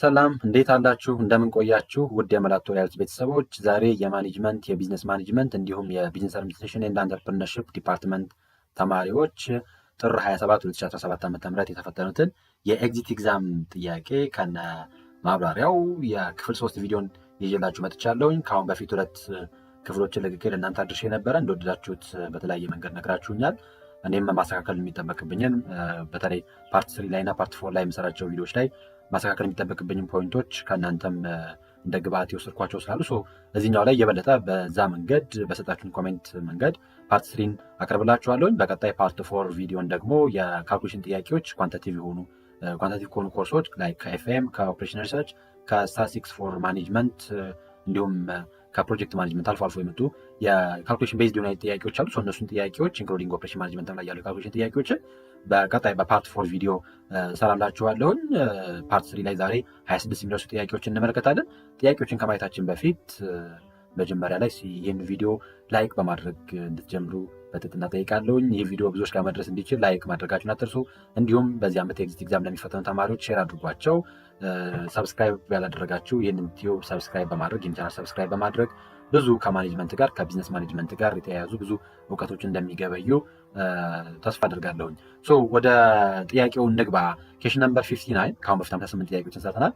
ሰላም እንዴት አላችሁ? እንደምን ቆያችሁ? ውድ የመላት ቱቶሪያልስ ቤተሰቦች ዛሬ የማኔጅመንት የቢዝነስ ማኔጅመንት እንዲሁም የቢዝነስ አድሚኒስትሬሽን ኤንድ አንተርፕረነርሺፕ ዲፓርትመንት ተማሪዎች ጥር 27 2017 ዓ.ም የተፈተኑትን የኤግዚት ኤግዛም ጥያቄ ከነ ማብራሪያው የክፍል 3 ቪዲዮን ይዤላችሁ መጥቻለሁኝ። ከአሁን በፊት ሁለት ክፍሎችን ለቅቄ ለእናንተ አድርሼ ነበረ። እንደወደዳችሁት በተለያየ መንገድ ነግራችሁኛል። እኔም ማስተካከል የሚጠበቅብኝን በተለይ ፓርት 3 ላይ እና ፓርት 4 ላይ የምሰራቸው ቪዲዮዎች ላይ ማስተካከል የሚጠበቅብኝን ፖይንቶች ከእናንተም እንደ ግብአት የወሰድኳቸው ስላሉ እዚህኛው ላይ የበለጠ በዛ መንገድ በሰጣችሁን ኮሜንት መንገድ ፓርት 3ን አቀርብላችኋለሁኝ። በቀጣይ ፓርት 4 ቪዲዮን ደግሞ የካልኩሌሽን ጥያቄዎች ኳንቲቲቭ ከሆኑ ኮርሶች ላይ ከኤፍኤም፣ ከኦፕሬሽን ሪሰርች፣ ከስታቲስቲክስ ፎር ማኔጅመንት እንዲሁም ከፕሮጀክት ማኔጅመንት አልፎ አልፎ የመጡ የካልኩሌሽን ቤዝድ የሆኑ ጥያቄዎች አሉ። እነሱን ጥያቄዎች ኢንክሉዲንግ ኦፕሬሽን ማኔጅመንት ላይ ያሉ የካልኩሌሽን ጥያቄዎችን በቀጣይ በፓርት 4 ቪዲዮ ሰራላችኋለሁኝ። ፓርት 3 ላይ ዛሬ 26 የሚደርሱ ጥያቄዎችን እንመለከታለን። ጥያቄዎችን ከማየታችን በፊት መጀመሪያ ላይ ይህን ቪዲዮ ላይክ በማድረግ እንድትጀምሩ በትህትና ጠይቃለሁኝ። ይህ ቪዲዮ ብዙዎች ጋር መድረስ እንዲችል ላይክ ማድረጋችሁን አትርሱ። እንዲሁም በዚህ ዓመት የኤግዚት ኤግዛም ለሚፈተኑ ተማሪዎች ሼር አድርጓቸው። ሰብስክራይብ ያላደረጋችሁ ይህንን ዩቲዩብ ሰብስክራይብ በማድረግ ይህን ቻናል ሰብስክራይብ በማድረግ ብዙ ከማኔጅመንት ጋር ከቢዝነስ ማኔጅመንት ጋር የተያያዙ ብዙ እውቀቶች እንደሚገበዩ ተስፋ አድርጋለሁኝ። ወደ ጥያቄው እንግባ። ኬሽን ነምበር 59 ከአሁን በፊት 58 ጥያቄዎችን ሰርተናል።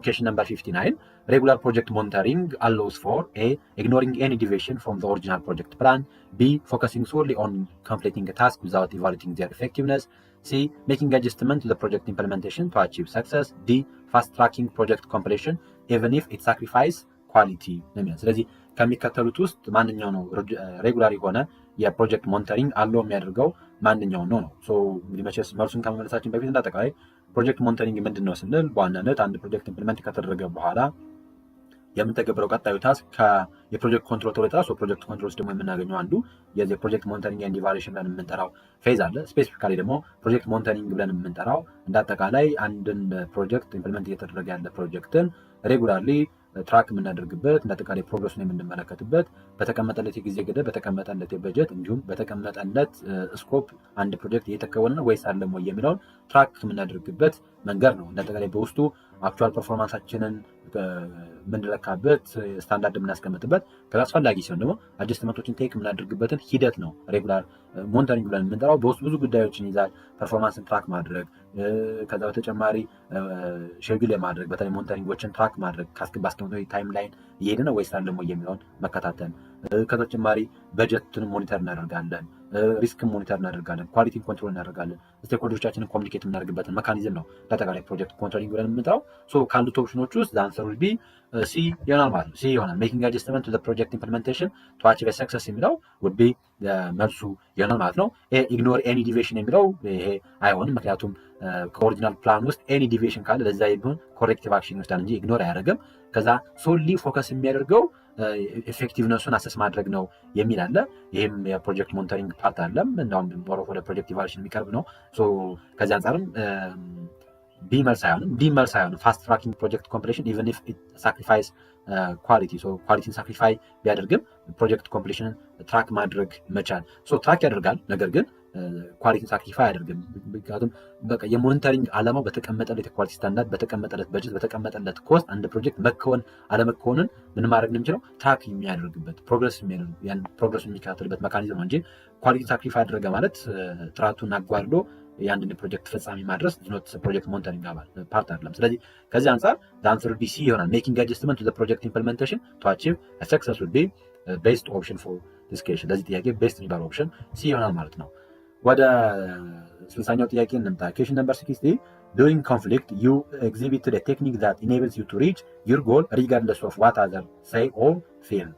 ኬሽን ነምበር 59 ሬጉላር ፕሮጀክት ሞኒተሪንግ allows for a ignoring any deviation from the original project plan, b focusing solely on completing a task without evaluating their effectiveness, c making adjustment to the project implementation to achieve success, d fast tracking project completion even if it sacrifice quality ነው። ስለዚህ ከሚከተሉት ውስጥ ማንኛው ነው ሬጉላር የሆነ የፕሮጀክት ሞኒተሪንግ አለው የሚያደርገው ማንኛው ነው? እንግዲህ መቼስ መልሱን ከመመለሳችን በፊት እንዳጠቃላይ ፕሮጀክት ሞኒተሪንግ ምንድን ነው ስንል በዋናነት አንድ ፕሮጀክት ኢምፕሊመንት ከተደረገ በኋላ የምንተገብረው ቀጣዩ ታስክ የፕሮጀክት ኮንትሮል ተብሎ ይጠራል። ፕሮጀክት ኮንትሮል ደግሞ የምናገኘው አንዱ የዚህ ፕሮጀክት ሞኒተሪንግ ኤንድ ኢቫሉዌሽን ብለን የምንጠራው ፌዝ አለ። ስፔሲፊካሊ ደግሞ ፕሮጀክት ሞኒተሪንግ ብለን የምንጠራው እንዳጠቃላይ አንድን ፕሮጀክት ኢምፕሊመንት እየተደረገ ያለ ፕሮጀክትን ሬጉላርሊ ትራክ የምናደርግበት እንዳጠቃላይ ፕሮግረሱን የምንመለከትበት በተቀመጠለት የጊዜ ገደብ በተቀመጠለት የበጀት እንዲሁም በተቀመጠለት ስኮፕ አንድ ፕሮጀክት እየተከወነ ነው ወይስ አለም ወይ የሚለውን ትራክ የምናደርግበት መንገድ ነው። እንዳጠቃላይ በውስጡ አክቹዋል ፐርፎርማንሳችንን የምንለካበት ስታንዳርድ የምናስቀምጥበት ከዛ አስፈላጊ ሲሆን ደግሞ አጀስትመንቶችን ቴክ የምናደርግበትን ሂደት ነው ሬጉላር ሞኒተሪንግ ብለን የምንጠራው። በውስጡ ብዙ ጉዳዮችን ይዛል። ፐርፎርማንስን ትራክ ማድረግ፣ ከዛ በተጨማሪ ሼጁል የማድረግ በተለይ ሞኒተሪንጎችን ትራክ ማድረግ ባስቀመጠው ታይም ላይን እየሄደ ነው ወይስ አለም ወይ የሚለውን መከታተል፣ ከተጨማሪ በጀትን ሞኒተር እናደርጋለን፣ ሪስክን ሞኒተር እናደርጋለን፣ ኳሊቲን ኮንትሮል እናደርጋለን፣ ስቴክሆልደሮቻችንን ኮሚኒኬት የምናደርግበትን ሜካኒዝም ነው ለአጠቃላይ ፕሮጀክት ኮንትሮሊንግ ብለን የምንጠራው። ካሉት ኦፕሽኖች ውስጥ አንሰር ዊል ቢ ሲ ይሆናል ማለት ነው። ሲ ይሆናል። ሜኪንግ አጀስትመንት ቱ ዘ ፕሮጀክት ኢምፕሊሜንቴሽን ቱ አቺቭ ሰክሰስ የሚለው ውድ ቢ መልሱ ይሆናል ማለት ነው። ኢግኖር ኤኒ ዲቪዬሽን የሚለው ይሄ አይሆንም። ምክንያቱም ከኦሪጂናል ፕላን ውስጥ ኤኒ ዲቪዬሽን ካለ ለዛ የሚሆን ኮሬክቲቭ አክሽን ይወስዳል እንጂ ኢግኖር አያደርግም። ከዛ ሶሊ ፎከስ የሚያደርገው ኤፌክቲቭነሱን አሰስ ማድረግ ነው የሚል አለ። ይህም የፕሮጀክት ሞኒተሪንግ ፓርት አለም እንዳውም ወደ ፕሮጀክት ኢቫሉዌሽን የሚቀርብ ነው። ከዚህ አንጻርም ቢ መልስ አይሆንም። ፋስት ትራኪንግ ፕሮጀክት ኮምፕሊሽን ኢቨን ኢፍ ኢት ሳክሪፋይስ ኳሊቲ ኳሊቲን ሳክሪፋይ ቢያደርግም ፕሮጀክት ኮምፕሊሽንን ትራክ ማድረግ መቻል ትራክ ያደርጋል፣ ነገር ግን ኳሊቲን ሳክሪፋይ አያደርግም። ምክንያቱም በቃ የሞኒተሪንግ ዓላማው በተቀመጠለት የኳሊቲ ስታንዳርድ፣ በተቀመጠለት በጀት፣ በተቀመጠለት ኮስት አንድ ፕሮጀክት መከወን አለመከወንን ምን ማድረግ እንደሚችለው ትራክ የሚያደርግበት ፕሮግረስ የሚከታተልበት ሜካኒዝም ነው እንጂ ኳሊቲ ሳክሪፋይ አደረገ ማለት ጥራቱን አጓድሎ የአንድን ፕሮጀክት ፍጻሜ ማድረስ ኖት ፕሮጀክት ሞኒተሪንግ ፓርት አይደለም። ስለዚህ ከዚህ አንጻር አንሰር ቢ ሲ ይሆናል። ሜኪንግ አጀስትመንት ቱ ዘ ፕሮጀክት ኢምፕሊሜንቴሽን ቱ አቺቭ ሰክሰስ ዊል ቢ ቤስት ኦፕሽን ፎር ዲስ ኬስ። ለዚህ ጥያቄ ቤስት የሚባለው ኦፕሽን ሲ ይሆናል ማለት ነው። ወደ 60ኛው ጥያቄ እንምጣ። ኬሽን ነምበር 60 during conflict you exhibited a technique that enables you to reach your goal regardless of what others say or feel.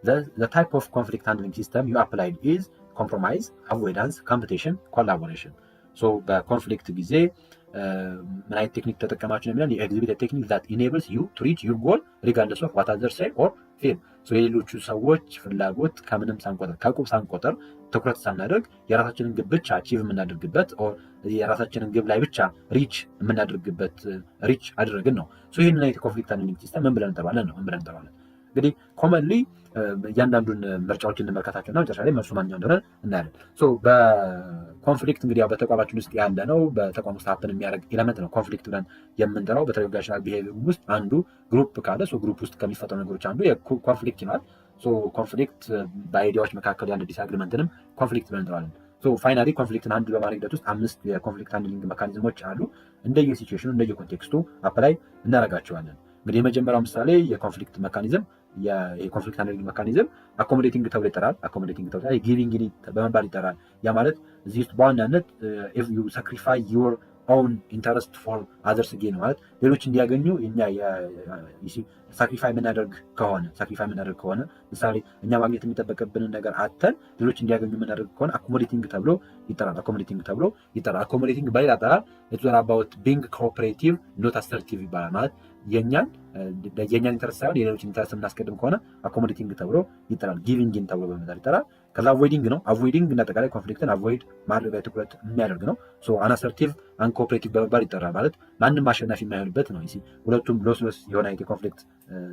The type of conflict handling system you applied is compromise, avoidance, competition, collaboration. በኮንፍሊክት ጊዜ ምን አይነት ቴክኒክ ተጠቀማችሁ ነው የሚለው የኤግዚቢት ቴክኒክ that enables you to reach your goal regardless of what others say or feel. የሌሎቹ ሰዎች ፍላጎት ከምንም ሳንቆጠር ከቁብ ሳንቆጠር ትኩረት ሳናደርግ የራሳችንን ግብ ብቻ አቺቭ የምናደርግበት የራሳችንን ግብ ላይ ብቻ ሪች የምናደርግበት ሪች አደረግን ነው። ይህንን አይነት ኮንፍሊክት ሃንድሊንግ ሲስተም ምን ብለን እንጠራለን? እንግዲህ ኮመንሊ እያንዳንዱን ምርጫዎች እንመልከታቸውና መጨረሻ ላይ መልሱ ማንኛው እንደሆነ እናያለን። በኮንፍሊክት እንግዲህ በተቋማችን ውስጥ ያለ ነው። በተቋም ውስጥ ሀፕን የሚያደርግ ኤለመንት ነው ኮንፍሊክት ብለን የምንጠራው። በተለይ ኦርጋናይዜሽናል ቢሄቪየር ውስጥ አንዱ ግሩፕ ካለ ግሩፕ ውስጥ ከሚፈጠሩ ነገሮች አንዱ ኮንፍሊክት ይሆናል። ኮንፍሊክት በአይዲያዎች መካከል ያለ ዲስአግሪመንትንም ኮንፍሊክት ብለን እንጠራለን። ፋይናሊ ኮንፍሊክትን ሃንድል በማድረግ ሂደት ውስጥ 5 የኮንፍሊክት ሃንድሊንግ ሜካኒዝሞች አሉ። እንደየ ሲቹዌሽኑ እንደየ ኮንቴክስቱ አፕላይ እናደርጋቸዋለን። እንግዲህ የመጀመሪያው ምሳሌ የኮንፍሊክት ሜካኒዝም የኮንፍሊክት ሃንድሊንግ ሜካኒዝም አኮሞዴቲንግ ተብሎ ይጠራል። አኮሞዴቲንግ ተብሎ ጊቪንግ በመባል ይጠራል። ያ ማለት እዚህ ውስጥ በዋናነት ኢፍ ዩ ሳክሪፋይ ዩር ኦውን ኢንተረስት ፎር አዘርስ ጌን ማለት ሌሎች እንዲያገኙ እኛ ሳክሪፋይ የምናደርግ ከሆነ ምሳሌ እኛ ማግኘት የሚጠበቅብንን ነገር አተን ሌሎች እንዲያገኙ የምናደርግ ከሆነ አኮሞዴቲንግ ተብሎ ይጠራል። አኮሞዴቲንግ በሌላ አጠራር ኢትስ አባውት ቢንግ ኮኦፐሬቲቭ ኖት አሰርቲቭ ይባላል። ማለት የእኛን ኢንተረስት ሳይሆን የሌሎችን ኢንተረስት የምናስቀድም ከሆነ አኮሞዴቲንግ ተብሎ ይጠራል። ጊቪንግን ተብሎ በመባል ይጠራል። ከዛ አቮይዲንግ ነው። አቮይዲንግ እንዳጠቃላይ ኮንፍሊክትን አቮይድ ማድረግ ላይ ትኩረት የሚያደርግ ነው። አንአሰርቲቭ አንኮኦፐሬቲቭ በመባል ይጠራል። ማለት ማንም አሸናፊ የማይሆንበት ነው። ሁለቱም ሎስ የሆነ የኮንፍሊክት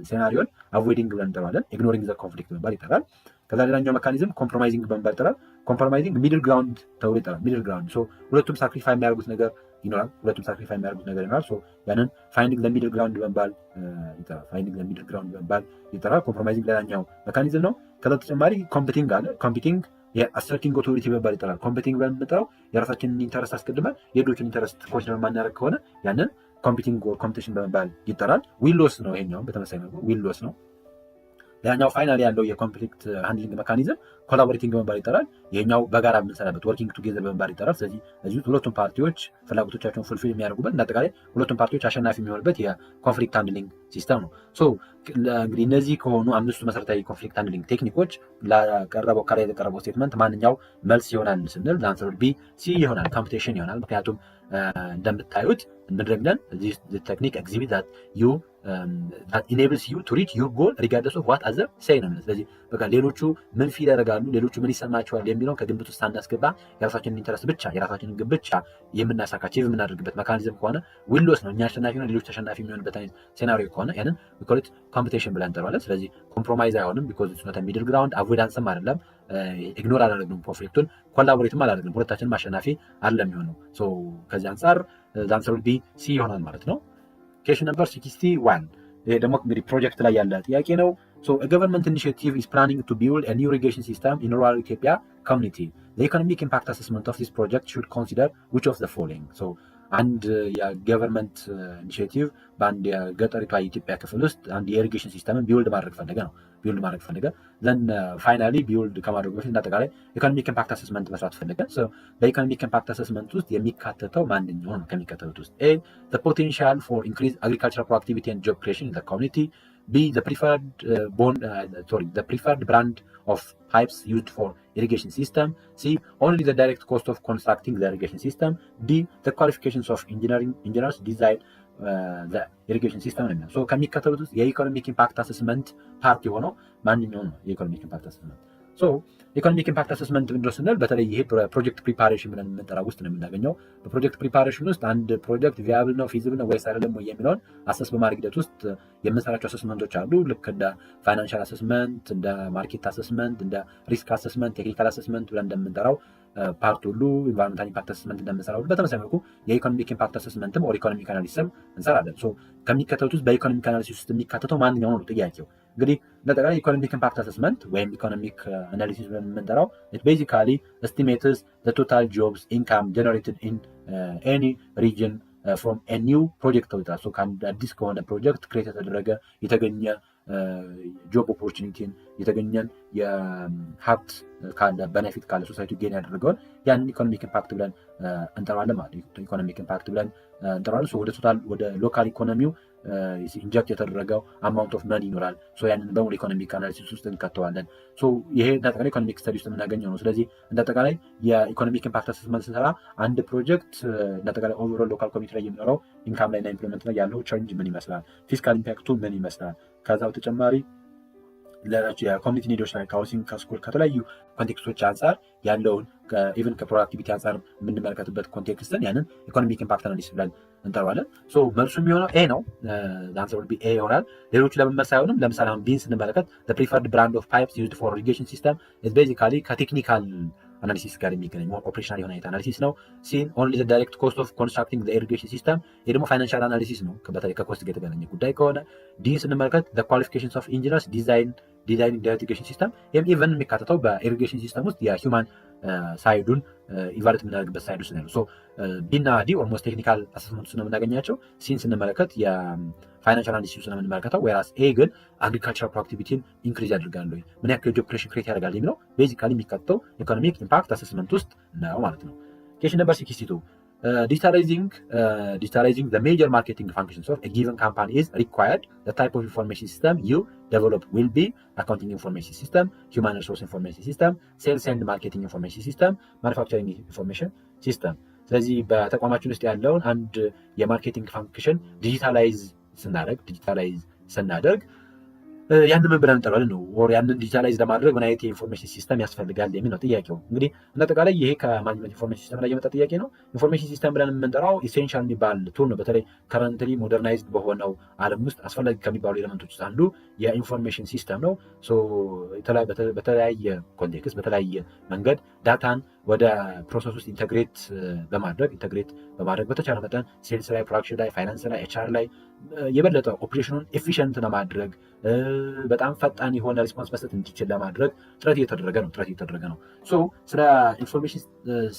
ሴናሪዮን አቮይዲንግ ብለን እንጠራለን። ኢግኖሪንግ ዘ ኮንፍሊክት በመባል ይጠራል። ከዛ ሌላኛው ሜካኒዝም ኮምፕሮማይዚንግ በመባል ይጠራል። ኮምፕሮማይዚንግ ሚድል ግራውንድ ተብሎ ይጠራል። ሚድል ግራውንድ ሁለቱም ሳክሪፋይ የሚያደርጉት ነገር ይኖራል። ያንን ፋይንዲንግ ለሚድል ግራውንድ በመባል ይጠራል። ኮምፕሮማይዚንግ ሌላኛው ሜካኒዝም ነው። ከዛ ተጨማሪ ኮምፒቲንግ አለ። ኮምፒቲንግ የአሰርቲንግ ኦቶሪቲ በመባል ይጠራል። ኮምፒቲንግ ብለን የምንጠራው የራሳችንን ኢንተረስት አስቀድመን የሌሎችን ኢንተረስት ኮንሲደር የማናደርግ ከሆነ ያንን ኮምፒቲንግ ኦር ኮምፒቲሽን በመባል ይጠራል። ዊሎስ ነው። ይሄኛውም በተመሳሳይ መልኩ ዊሎስ ነው። ሌላኛው ፋይናሊ ያለው የኮንፍሊክት ሃንድሊንግ ሜካኒዝም ኮላቦሬቲንግ በመባል ይጠራል። ይሄኛው በጋራ የምንሰራበት ወርኪንግ ቱጌዘር በመባል ይጠራል። ስለዚህ እዚህ ሁለቱም ፓርቲዎች ፍላጎቶቻቸውን ፉልፊል የሚያደርጉበት እንዳጠቃላይ ሁለቱም ፓርቲዎች አሸናፊ የሚሆንበት የኮንፍሊክት ሃንድሊንግ ሲስተም ነው። እንግዲህ እነዚህ ከሆኑ 5 መሰረታዊ ኮንፍሊክት ሃንድሊንግ ቴክኒኮች ከላይ የቀረበው ስቴትመንት ማንኛው መልስ ይሆናል ስንል ለአንሰር ቢ ሲ ይሆናል፣ ኮምፒቴሽን ይሆናል። ምክንያቱም እንደምታዩት ምንድነው this technique exhibit that enables you to reach your goal regardless of what other say ነው። ስለዚህ በቃ ሌሎቹ ምን ፊል ያደርጋሉ፣ ሌሎቹ ምን ይሰማቸዋል የሚለውን ከግምት ውስጥ ሳናስገባ የራሳችንን ኢንተረስት ብቻ የራሳችንን ግብ ብቻ የምናሳካቸው የምናደርግበት ሜካኒዝም ከሆነ ዊሎስ ነው። እኛ አሸናፊ ነው ሌሎች ተሸናፊ የሚሆንበት አይነት ሴናሪዮ ከሆነ ያንን ዊኮልት ኮምፒቴሽን ብለን እንጠራዋለን። ስለዚህ ኮምፕሮማይዝ አይሆንም ቢኮዝ ኢትስ ኖት ሚድል ግራውንድ። አቮይዳንስም አይደለም፣ ኢግኖር አላደረግንም ኮንፍሊክቱን፣ ኮላቦሬትም አላደረግንም፣ ሁለታችንም አሸናፊ አይደለም የሚሆነው። ከዚህ አንጻር አንሰር ቢ ሲ ይሆናል ማለት ነው። ኬሽን ነምበር 61 ይሄ ደግሞ እንግዲህ ፕሮጀክት ላይ ያለ ጥያቄ ነው። ገቨርንመንት ኢኒሺየቲቭ ኢዝ ፕላኒንግ ቱ ቢልድ አ ኒው ኢሪጌሽን ሲስተም ኢን ሩራል ኢትዮጵያ ኮሚኒቲ ዘ ኢኮኖሚክ ኢምፓክት አሰስመንት ኦፍ ዚስ ፕሮጀክት ሹድ ኮንሲደር ዊች ኦፍ ዘ ፎሎዊንግ። አንድ የገቨርንመንት ኢኒሺየቲቭ በአንድ የገጠሪቷ የኢትዮጵያ ክፍል ውስጥ አንድ የኢሪጌሽን ሲስተምን ቢውልድ ማድረግ ፈለገ ዘን ፋይናሊ ቢውልድ ከማድረጉ በፊት እንዳጠቃላይ ኢኮኖሚክ ኢምፓክት አሰስመንት መስራት ፈለገ። በኢኮኖሚክ ኢምፓክት አሰስመንት ውስጥ የሚካተተው ማንኛው ነው? ከሚከተሉት ውስጥ ኤ the potential for increased agricultural productivity and job creation in the community, B the preferred brand of pipes used for irrigation system, C only the direct cost of constructing the irrigation system, D the qualifications of engineers design the irrigation system ነው። ከሚከተሉት ውስጥ የኢኮኖሚክ ኢምፓክት አሰስመንት ፓርት የሆነው ማንኛው ነው? የኢኮኖሚክ ኢምፓክት አሰስመንት ኢኮኖሚክ ኢምፓክት አሰስመንት ምንድነው ስንል በተለይ ይሄ ፕሮጀክት ፕሪፓሬሽን ብለን የምንጠራው ውስጥ ነው የምናገኘው። በፕሮጀክት ፕሪፓሬሽን ውስጥ አንድ ፕሮጀክት ቪያብል ነው ፊዚብል ነው ወይስ አይደለም ወይ የሚለውን አሰስ በማድረግ ሂደት ውስጥ የምንሰራቸው አሰስመንቶች አሉ። ልክ እንደ ፋይናንሻል አሰስመንት፣ እንደ ማርኬት አሰስመንት፣ እንደ ሪስክ አሰስመንት፣ ቴክኒካል አሰስመንት ብለን እንደምንጠራው ፓርት ሁሉ ኢንቫይሮንመንታል ኢምፓክት አሰስመንት እንደምንሰራው በተመሳሳይ መልኩ የኢኮኖሚክ ኢምፓክት አሰስመንትም ኦር ኢኮኖሚክ አናሊሲስም እንሰራለን። ከሚከተሉት ውስጥ በኢኮኖሚክ አናሊሲስ ውስጥ የሚካተተው ማንኛው ነው ጥያቄው። እንግዲህ ለጠቃላይ ኢኮኖሚክ ኢምፓክት አሰስመንት ወይም ኢኮኖሚክ አናሊሲስ ብለን የምንጠራው ቤዚካሊ ኤስቲሜትስ ዘ ቶታል ጆብስ ኢንካም ጀነሬትድ ኢን ኤኒ ሪጅን ፍሮም ኤ ኒው ፕሮጀክት ተውጣ ከአንድ አዲስ ከሆነ ፕሮጀክት ክሬት የተደረገ የተገኘ ጆብ ኦፖርቹኒቲን የተገኘን የሀብት ካለ ቤኔፊት ካለ ሶሳይቲ ጌን ያደረገውን ያንን ኢኮኖሚክ ኢምፓክት ብለን እንጠራዋለን ማለት ነው። ኢኮኖሚክ ኢምፓክት ብለን እንጠራዋለን። ወደ ቶታል ወደ ሎካል ኢኮኖሚው ኢንጀክት የተደረገው አማውንት ኦፍ መኒ ይኖራል። ያንን በሙሉ ኢኮኖሚክ አናሊሲስ ውስጥ እንከተዋለን። ይሄ እንዳጠቃላይ ኢኮኖሚክ ስተዲ ውስጥ የምናገኘው ነው። ስለዚህ እንዳጠቃላይ የኢኮኖሚክ ኢምፓክት አሰስመንት ስንሰራ አንድ ፕሮጀክት እንዳጠቃላይ ኦቨርኦል ሎካል ኮሚኒቲ ላይ የሚኖረው ኢንካም ላይ እና ኢምፕሎይመንት ላይ ያለው ቼንጅ ምን ይመስላል፣ ፊስካል ኢምፓክቱ ምን ይመስላል፣ ከዛው ተጨማሪ ሌሎች የኮሚኒቲ ኒዶች ላይ ከሃውሲንግ ከስኩል ከተለያዩ ኮንቴክስቶች አንጻር ያለውን ኢቨን ከፕሮዳክቲቪቲ አንጻር የምንመለከትበት ኮንቴክስትን ያንን ኢኮኖሚክ ኢምፓክት አናሊሲስ ብለን እንጠራዋለን። ሶ መልሱ የሚሆነው ኤ ነው። አንሰር ዊል ቢ ኤ ይሆናል። ሌሎቹ ለምን መልስ አይሆንም? ለምሳሌ አሁን ቢን ስንመለከት the preferred brand of pipes used for irrigation system is basically ከቴክኒካል አናሊሲስ ጋር የሚገናኝ ኦፕሬሽናል የሆነ አናሊሲስ ነው። ሲን ኦንሊ ዘ ዳይሬክት ኮስት ኦፍ ኮንስትራክቲንግ ዘ ኢሪጌሽን ሲስተም፣ ይህ ደግሞ ፋይናንሻል አናሊሲስ ነው፣ በተለይ ከኮስት ጋር የተገናኘ ጉዳይ ከሆነ። ዲን ስንመለከት ዘ ኳሊፊኬሽንስ ኦፍ ኢንጂነርስ ዲዛይን ኢሪጌሽን ሲስተም፣ ይህም ኢቨን የሚካተተው በኢሪጌሽን ሲስተም ውስጥ የሂውማን ሳይዱን ኢቫሉዌት የምናደርግበት ሳይድ ውስጥ ነው። ሶ ቢና ዲ ኦልሞስት ቴክኒካል አሰስመንት ውስጥ ነው የምናገኛቸው። ሲን ስንመለከት የፋይናንሻል አናሊሲስ ውስጥ ነው የምንመለከተው። ወይራስ ኤ ግን አግሪካልቸራል ፕሮዳክቲቪቲን ኢንክሪዝ ያደርጋሉ፣ ምን ያክል ጆብ ክሬሽን ክሬት ያደርጋል የሚለው ቤዚካሊ የሚካተተው ኢኮኖሚክ ኢምፓክት አሰስመንት ውስጥ ነው ማለት ነው። ኬሽን ነምበር 62 digitalizing the major marketing functions of a given company is required. The type of information system you develop will be accounting information system, human resource information system, sales and marketing information system, manufacturing information system. ስለዚህ በተቋማችን ውስጥ ያለውን አንድ የማርኬቲንግ ፋንክሽን ዲጂታላይዝ ስናደርግ ያንን ምን ብለን እንጠራለን ነው። ወር ያንን ዲጂታላይዝ ለማድረግ ምን አይነት የኢንፎርሜሽን ሲስተም ያስፈልጋል የሚል ነው ጥያቄው። እንግዲህ እንደ አጠቃላይ ይሄ ከማኔጅመንት ኢንፎርሜሽን ሲስተም ላይ የመጣ ጥያቄ ነው። ኢንፎርሜሽን ሲስተም ብለን የምንጠራው ኢሴንሻል የሚባል ቱል ነው። በተለይ ከረንትሊ ሞደርናይዝድ በሆነው ዓለም ውስጥ አስፈላጊ ከሚባሉ ኤሌመንቶች ውስጥ አንዱ የኢንፎርሜሽን ሲስተም ነው። በተለያየ ኮንቴክስት በተለያየ መንገድ ዳታን ወደ ፕሮሰስ ውስጥ ኢንተግሬት በማድረግ በተቻለ መጠን ሴልስ ላይ፣ ፕሮዳክሽን ላይ፣ ፋይናንስ ላይ፣ ኤችአር ላይ የበለጠ ኦፕሬሽኑን ኤፊሽንት ለማድረግ በጣም ፈጣን የሆነ ሪስፖንስ መስጠት እንዲችል ለማድረግ ጥረት እየተደረገ ነው። ሶ ስለ ኢንፎርሜሽን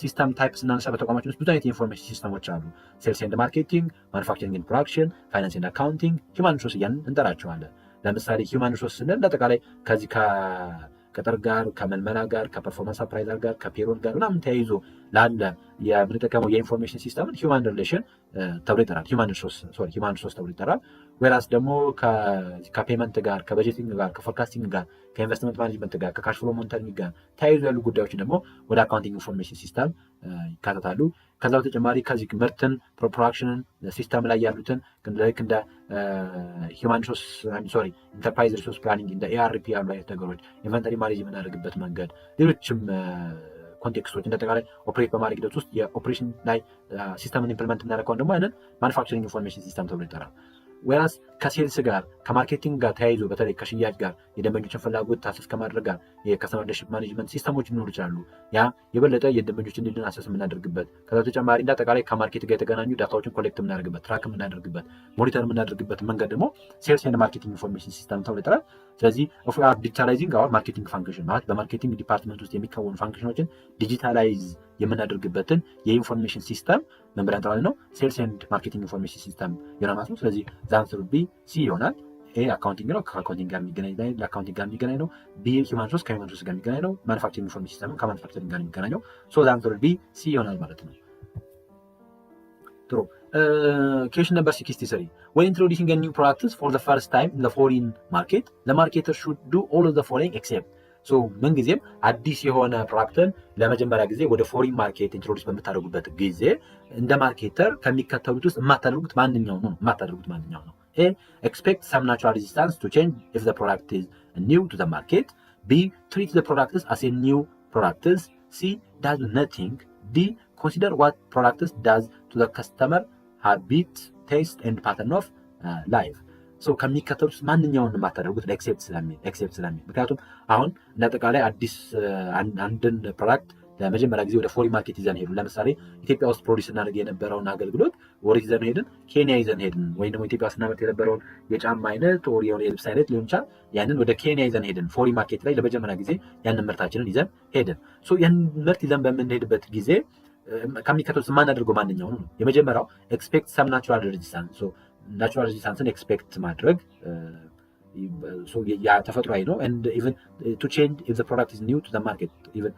ሲስተም ታይፕ ስናነሳ በተቋማችን ውስጥ ብዙ አይነት የኢንፎርሜሽን ሲስተሞች አሉ። ሴልስ ኤንድ ማርኬቲንግ፣ ማኑፋክቸሪንግ ኤንድ ፕሮዳክሽን፣ ፋይናንስ ኤንድ አካውንቲንግ፣ ሂውማን ሪሶርስ እያልን እንጠራቸዋለን። ለምሳሌ ሂውማን ሪሶርስ ስንል አጠቃላይ ከዚህ ከቅጥር ጋር፣ ከመልመላ ጋር፣ ከፐርፎርማንስ አፕራይዛል ጋር፣ ከፔሮል ጋር ምናምን ተያይዞ ላለ የምንጠቀመው የኢንፎርሜሽን ሲስተምን ሂውማን ሪሌሽን ተብሎ ይጠራል። ሂውማን ሪሶርስ ተብሎ ይጠራል። ወይራስ ደግሞ ከፔመንት ጋር፣ ከበጀቲንግ ጋር፣ ከፎርካስቲንግ ጋር፣ ከኢንቨስትመንት ማኔጅመንት ጋር፣ ከካሽ ፍሎ ሞኒተሪንግ ጋር ተያይዞ ያሉ ጉዳዮችን ደግሞ ወደ አካውንቲንግ ኢንፎርሜሽን ሲስተም ይካተታሉ። ከዛ በተጨማሪ ከዚህ ምርትን ፕሮዳክሽንን ሲስተም ላይ ያሉትን እንደ ሂውማን ሪሶርስ ኢንተርፕራይዝ ሪሶርስ ፕላኒንግ እንደ ኤአርፒ ያሉ አይነት ነገሮች ኢንቨንተሪ ማኔጅ የምናደርግበት መንገድ፣ ሌሎችም ኮንቴክስቶች እንደጠቃላይ ኦፕሬት በማድረግ ሂደት ውስጥ የኦፕሬሽን ላይ ሲስተምን ኢምፕሊመንት የምናደርገውን ደግሞ ያንን ማኑፋክቸሪንግ ኢንፎርሜሽን ሲስተም ተብሎ ይጠራል። ወይራስ ከሴልስ ጋር ከማርኬቲንግ ጋር ተያይዞ በተለይ ከሽያጭ ጋር የደንበኞችን ፍላጎት ታሰስ ከማድረግ ጋር የከስተመር ሪሌሽንሺፕ ማኔጅመንት ሲስተሞች ሊኖሩ ይችላሉ። ያ የበለጠ የደንበኞችን ዲልን አሰስ የምናደርግበት፣ ከዛ በተጨማሪ እንደ አጠቃላይ ከማርኬት ጋር የተገናኙ ዳታዎችን ኮሌክት የምናደርግበት፣ ትራክ የምናደርግበት፣ ሞኒተር የምናደርግበት መንገድ ደግሞ ሴልስ ኤንድ ማርኬቲንግ ኢንፎርሜሽን ሲስተም ተብሎ ይጠራል። ስለዚህ ዲጂታላይዚንግ አወር ማርኬቲንግ ፋንክሽን ማለት በማርኬቲንግ ዲፓርትመንት ውስጥ የሚከወኑ ፋንክሽኖችን ዲጂታላይዝ የምናደርግበትን የኢንፎርሜሽን ሲስተም ምን ብለን እንጠራለን ነው? ሴልስ ኤንድ ማርኬቲንግ ኢንፎርሜሽን ሲስተም ይሆናል ማለት ነው። ስለዚህ ዛንስሩ ቢ ሲ ይሆናል። ኤ አካውንቲንግ ነው፣ ከአካውንቲንግ ጋር የሚገናኝ ነው። ቢ ሂውማን ሪሶርስ ከሂውማን ሪሶርስ ጋር የሚገናኝ ነው። ማኑፋክቸሪንግ ኢንፎርሜሽን ሲስተም ከማኑፋክቸሪንግ ጋር የሚገናኘው። ሶ ዛንስሩ ቢ ሲ ይሆናል ማለት ነው። ጥሩ question number 63 when introducing a new products for the first time in the foreign market the marketer should do all of the following except ምን ጊዜም አዲስ የሆነ ፕሮዳክትን ለመጀመሪያ ጊዜ ወደ ፎሪን ማርኬት ኢንትሮዲውስ በምታደርጉበት ጊዜ እንደ ማርኬተር ከሚከተሉት ውስጥ የማታደርጉት ማንኛው ነው? A. Expect some natural resistance to change if the product is new to the market. B. Treat the products as a new products. C. Does nothing. D. Consider what products does to the customer habit, taste and pattern of life. ከሚከተሉት ማንኛውን የማታደርጉት ኤክሴፕት ስለሚል ምክንያቱም አሁን እንዳጠቃላይ አዲስ አንድን ፕሮዳክት ለመጀመሪያ ጊዜ ወደ ፎሪን ማርኬት ይዘን ሄዱ። ለምሳሌ ኢትዮጵያ ውስጥ ፕሮዲስ እናደርግ የነበረውን አገልግሎት ወደ ይዘን ሄድን፣ ኬንያ ይዘን ሄድን፣ ወይም ደግሞ ኢትዮጵያ ውስጥ እናመርት የነበረውን የጫማ አይነት ወር የሆነ የልብስ አይነት ሊሆን ይችላል። ያንን ወደ ኬንያ ይዘን ሄድን፣ ፎሪን ማርኬት ላይ ለመጀመሪያ ጊዜ ያንን ምርታችንን ይዘን ሄድን። ያንን ምርት ይዘን በምንሄድበት ጊዜ ከሚከተሉት የማናደርገው ማንኛው ነው? የመጀመሪያው ኤክስፔክት ሰም ናቹራል ሬዚስታንስ ናቹራል ሬዚስታንስን ኤክስፔክት ማድረግ ያ ተፈጥሯዊ ነው። and even to change if the product is new to the market even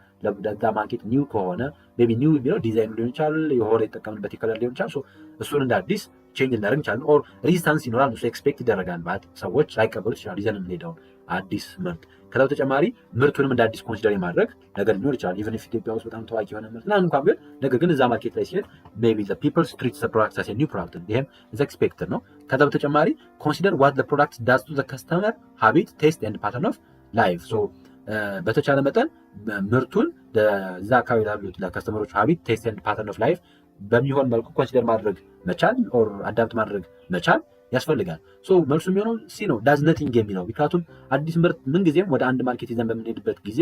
the market new ከሆነ maybe new የሚለው ዲዛይኑ ሊሆን ይችላል፣ የሆነ የተጠቀምንበት ከለር ሊሆን ይችላል። እሱን እንደ አዲስ ቼንጅ ልናደርግ እንችላለን። ኦር ሬዚስታንስ ይኖራል፣ እሱ ኤክስፔክት ይደረጋል ማለት ሰዎች ላይቀበሉት ይችላል ይዘን የምንሄደውን አዲስ ምርት። ከዛ በተጨማሪ ምርቱንም እንደ አዲስ ኮንሲደር የማድረግ ነገር ሊኖር ይችላል። ኢቨን ኢፍ ኢትዮጵያ ውስጥ በጣም ታዋቂ የሆነ ምርት እንኳን ቢሆን ነገር ግን እዛ ማርኬት ላይ ሲሄድ ሜይ ቢ ዘ ፒፕልስ ትሪት ዘ ፕሮዳክት አስ ኤ ኒው ፕሮዳክት፣ ይሄም ኢዝ ኤክስፔክትድ ነው። ከዛ በተጨማሪ ኮንሲደር ዋት ዘ ፕሮዳክት ዳዝ ቱ ዘ ከስተመር ሃቢት ቴስት ኤንድ ፓተርን ኦፍ ላይፍ። በተቻለ መጠን ምርቱን እዛ አካባቢ ላሉት ለከስተመሮች ሃቢት ቴስት ኤንድ ፓተርን ኦፍ ላይፍ በሚሆን መልኩ ኮንሲደር ማድረግ መቻል ኦር አዳፕት ማድረግ መቻል ያስፈልጋል። ሶ መልሱ የሚሆነው ሲ ነው፣ ዳዝ ነቲንግ የሚለው። ምክንያቱም አዲስ ምርት ምንጊዜም ወደ አንድ ማርኬት ይዘን በምንሄድበት ጊዜ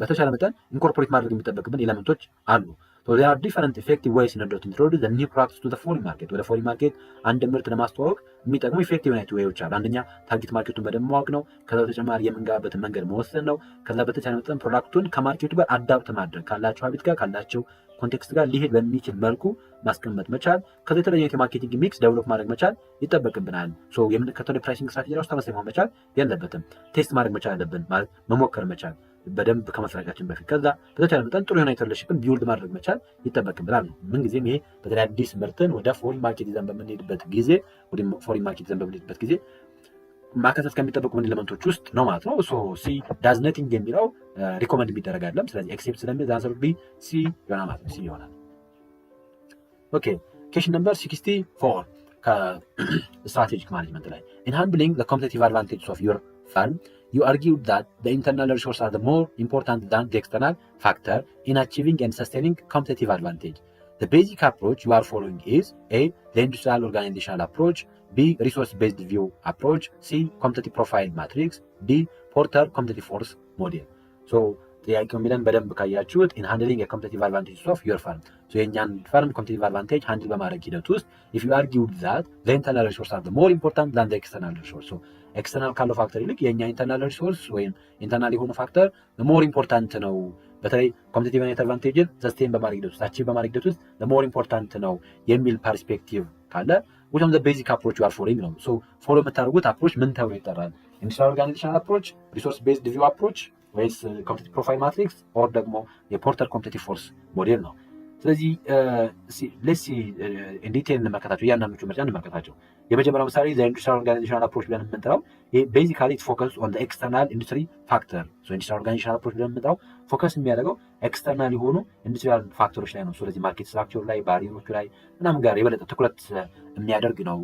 በተቻለ መጠን ኢንኮርፖሬት ማድረግ የሚጠበቅብን ኤለመንቶች አሉ። So there are different effective ways in order to introduce the new products to the foreign market. ወደ ፎሪን ማርኬት አንድ ምርት ለማስተዋወቅ የሚጠቅሙ ኢፌክቲቭ አይነት ዌዎች አሉ። አንደኛ ታርጌት ማርኬቱን በደንብ ማወቅ ነው። ከዛ በተጨማሪ የምንገባበትን መንገድ መወሰን ነው። ከዛ በተቻለ መጠን ፕሮዳክቱን ከማርኬቱ ጋር አዳፕት ማድረግ ካላቸው ሀቢት ጋር ካላቸው ኮንቴክስት ጋር ሊሄድ በሚችል መልኩ ማስቀመጥ መቻል። ከዛ የተለያዩ የማርኬቲንግ ሚክስ ዴቨሎፕ ማድረግ መቻል ይጠበቅብናል። ሶ የምንከተለው የፕራይሲንግ ስትራቴጂ ራሱ ተመሳሳይ መሆን መቻል የለበትም። ቴስት ማድረግ መቻል አለብን፣ ማለት መሞከር መቻል በደንብ ከመስራታችን በፊት። ከዛ በተቻለ መጠን ጥሩ የሆነ ኢንተርንሺፕን ቢውልድ ማድረግ መቻል ይጠበቅብናል ነው። ምንጊዜም ይሄ በተለይ አዲስ ምርትን ወደ ፎሪን ማርኬት ይዘን በምንሄድበት ጊዜ ማካተት ከሚጠበቁ ኤለመንቶች ውስጥ ነው ማለት ነው። ሶ ሲ ዳዝ ነቲንግ የሚለው ሪኮመንድ የሚደረግ አይደለም። ስለዚህ ኤክሴፕት ስለሚል ዛንሰር ቢ ሲ ይሆናል ማለት ነው። ሲ ይሆናል። ኦኬ ኩዌስችን ነምበር 64 ከስትራቴጂክ ማኔጅመንት ላይ in handling the competitive advantages of your firm you argued that the internal resources are the more important than the external factor in achieving and sustaining competitive advantage. The basic approach you are following is A. The industrial organizational approach, B. Resource-based view approach, C. Competitive profile matrix, D. Porter competitive force model. So ጥያቄው የሚለን በደንብ ካያችሁት in handling a competitive advantage of your firm. So የእኛን ፈርም competitive advantage ሃንድል በማድረግ ሂደት ውስጥ if you argued that the internal resources are the more important than the external resource. So ኤክስተርናል ካለው ፋክተር ይልቅ የእኛ ኢንተርናል ሪሶርስ ወይም ኢንተርናል የሆነ ፋክተር ሞር ኢምፖርታንት ነው። በተለይ ኮምፒቲቲቭ አድቫንቴጅን ሰስቴን በማድረግ ሂደት ውስጥ አቺቭ በማድረግ ሂደት ውስጥ ሞር ኢምፖርታንት ነው የሚል ፐርስፔክቲቭ ካለ which is the basic approach you are following ነው። ሶ ፎሎ የምታደርጉት አፕሮች ምን ተብሎ ይጠራል? ኢንዱስትሪያል ኦርጋናይዜሽናል አፕሮች፣ ሪሶርስ ቤዝድ ቪው አፕሮች ወይስ ኮምፒቲቲቭ ፕሮፋይል ማትሪክስ ኦር ደግሞ የፖርተር ኮምፒቲቲቭ ፎርስ ሞዴል ነው። ስለዚህ ሌትስ ኢንዲቴል እንመለከታቸው፣ እያንዳንዶቹ ምርጫ እንመለከታቸው። የመጀመሪያው ምሳሌ ኢንዱስትሪያል ኦርጋናይዜሽናል አፕሮች ብለን የምንጠራው ቤዚካሊ ፎከስ ኦን ኤክስተርናል ኢንዱስትሪ ፋክተር። ኢንዱስትሪያል ኦርጋናይዜሽናል አፕሮች ብለን የምንጠራው ፎከስ የሚያደርገው ኤክስተርናል የሆኑ ኢንዱስትሪያል ፋክተሮች ላይ ነው። ስለዚህ ማርኬት ስትራክቸሩ ላይ፣ ባሪየሮቹ ላይ ምናምን ጋር የበለጠ ትኩረት የሚያደርግ ነው።